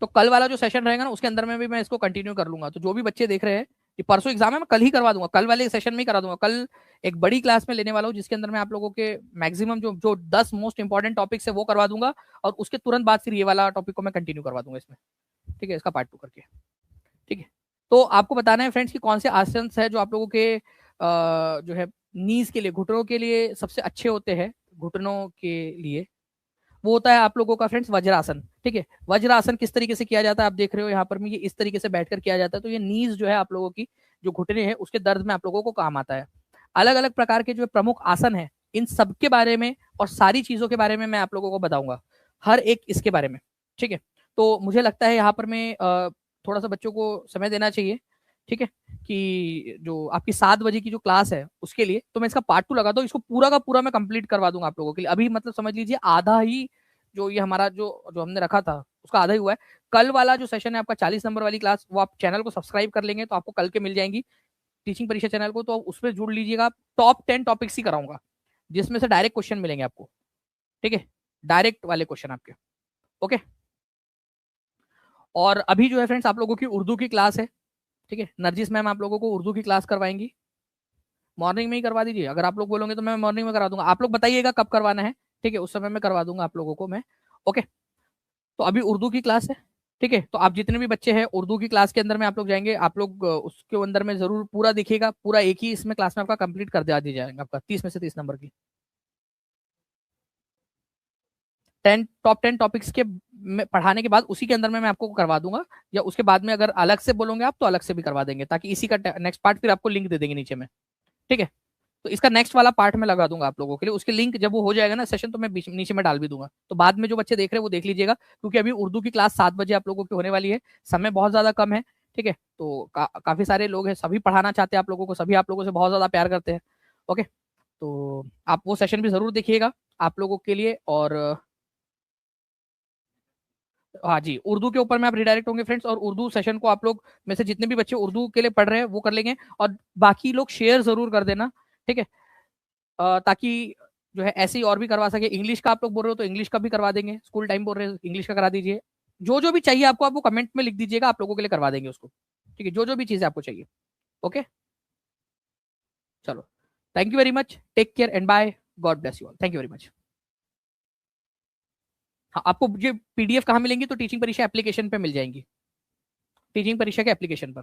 तो कल वाला जो सेशन रहेगा ना उसके अंदर में भी मैं इसको कंटिन्यू कर लूंगा, तो जो भी बच्चे देख रहे हैं, ये परसों एग्जाम है, मैं कल ही करवा दूंगा, कल वाले सेशन में ही करा दूंगा। कल एक बड़ी क्लास में लेने वाला हूँ जिसके अंदर मैं आप लोगों के मैक्सिमम जो जो 10 मोस्ट इंपॉर्टेंट टॉपिक्स है वो करवा दूंगा, और उसके तुरंत बाद फिर ये वाला टॉपिक को मैं कंटिन्यू करवा दूंगा इसमें। ठीक है, इसका पार्ट 2 करके। ठीक है, तो आपको बताना है फ्रेंड्स कि कौन से आसन है जो आप लोगों के जो है नीज के लिए, घुटनों के लिए सबसे अच्छे होते हैं। घुटनों के लिए वो होता है आप लोगों का फ्रेंड्स वज्रासन। ठीक है, वज्रासन किस तरीके से किया जाता है आप देख रहे हो यहाँ पर, में ये इस तरीके से बैठकर किया जाता है, तो ये नीज जो है आप लोगों की जो घुटने हैं उसके दर्द में आप लोगों को काम आता है। अलग अलग प्रकार के जो प्रमुख आसन है इन सब के बारे में और सारी चीजों के बारे में मैं आप लोगों को बताऊंगा, हर एक इसके बारे में। ठीक है, तो मुझे लगता है यहाँ पर मैं थोड़ा सा बच्चों को समय देना चाहिए। ठीक है, कि जो आपकी 7 बजे की जो क्लास है उसके लिए तो मैं इसका पार्ट 2 लगा दूं, इसको पूरा का पूरा मैं कंप्लीट करवा दूंगा आप लोगों के लिए। अभी मतलब समझ लीजिए आधा ही जो ये हमारा जो जो हमने रखा था उसका आधा ही हुआ है। कल वाला जो सेशन है आपका 40 नंबर वाली क्लास, वो आप चैनल को सब्सक्राइब कर लेंगे तो आपको कल के मिल जाएंगी, टीचिंग परीक्षा चैनल को, तो उसमें जुड़ लीजिएगा। टॉप 10 टॉपिक्स ही कराऊंगा जिसमें से डायरेक्ट क्वेश्चन मिलेंगे आपको। ठीक है, डायरेक्ट वाले क्वेश्चन आपके। ओके, और अभी जो है फ्रेंड्स आप लोगों की उर्दू की क्लास है। ठीक है, नरजिस मैम आप लोगों को उर्दू की क्लास करवाएंगी, मॉर्निंग में ही करवा दीजिए, अगर आप लोग बोलोगे तो मैं मॉर्निंग में करा दूंगा, आप लोग बताइएगा कब करवाना है। ठीक है, उस समय में करवा दूंगा आप लोगों को मैं। ओके, तो अभी उर्दू की क्लास है। ठीक है, तो आप जितने भी बच्चे हैं उर्दू की क्लास के अंदर में आप लोग जाएंगे, आप लोग उसके अंदर में जरूर पूरा देखिएगा, पूरा एक ही इसमें क्लास में आपका कंप्लीट कर दिया जाएगा, आपका 30 में से 30 नंबर की टॉप 10 टॉपिक्स के पढ़ाने के बाद उसी के अंदर में मैं आपको करवा दूंगा, या उसके बाद में अगर अलग से बोलोगे आप तो अलग से भी करवा देंगे, ताकि इसी का नेक्स्ट पार्ट फिर आपको लिंक दे देंगे नीचे में। ठीक है, तो इसका नेक्स्ट वाला पार्ट में लगा दूंगा आप लोगों के लिए, उसके लिंक जब वो हो जाएगा ना सेशन तो मैं बीच नीचे में डाल भी दूंगा, तो बाद में जो बच्चे देख रहे हैं वो देख लीजिएगा, क्योंकि अभी उर्दू की क्लास 7 बजे आप लोगों की होने वाली है, समय बहुत ज्यादा कम है। ठीक है, तो काफी सारे लोग हैं, सभी पढ़ाना चाहते हैं आप लोगों को, सभी आप लोगों से बहुत ज्यादा प्यार करते हैं। ओके, तो आप वो सेशन भी जरूर देखिएगा आप लोगों के लिए। और हाँ जी, उर्दू के ऊपर में आप रिडायरेक्ट होंगे फ्रेंड्स, और उर्दू सेशन को आप लोग में से जितने भी बच्चे उर्दू के लिए पढ़ रहे हैं वो कर लेंगे, और बाकी लोग शेयर जरूर कर देना। ठीक है, ताकि जो है ऐसे ही और भी करवा सके। इंग्लिश का आप लोग बोल रहे हो तो इंग्लिश का भी करवा देंगे, स्कूल टाइम बोल रहे हो इंग्लिश का करा दीजिए, जो जो भी चाहिए आपको आप वो कमेंट में लिख दीजिएगा, आप लोगों के लिए करवा देंगे उसको। ठीक है, जो जो भी चीजें आपको चाहिए। ओके, चलो, thank you very much, take care and bye, God bless you all, thank you very much. हाँ, आपको ये पीडीएफ कहाँ मिलेंगी? तो टीचिंग परीक्षा एप्लीकेशन पे मिल जाएंगी, टीचिंग परीक्षा के एप्लीकेशन पर।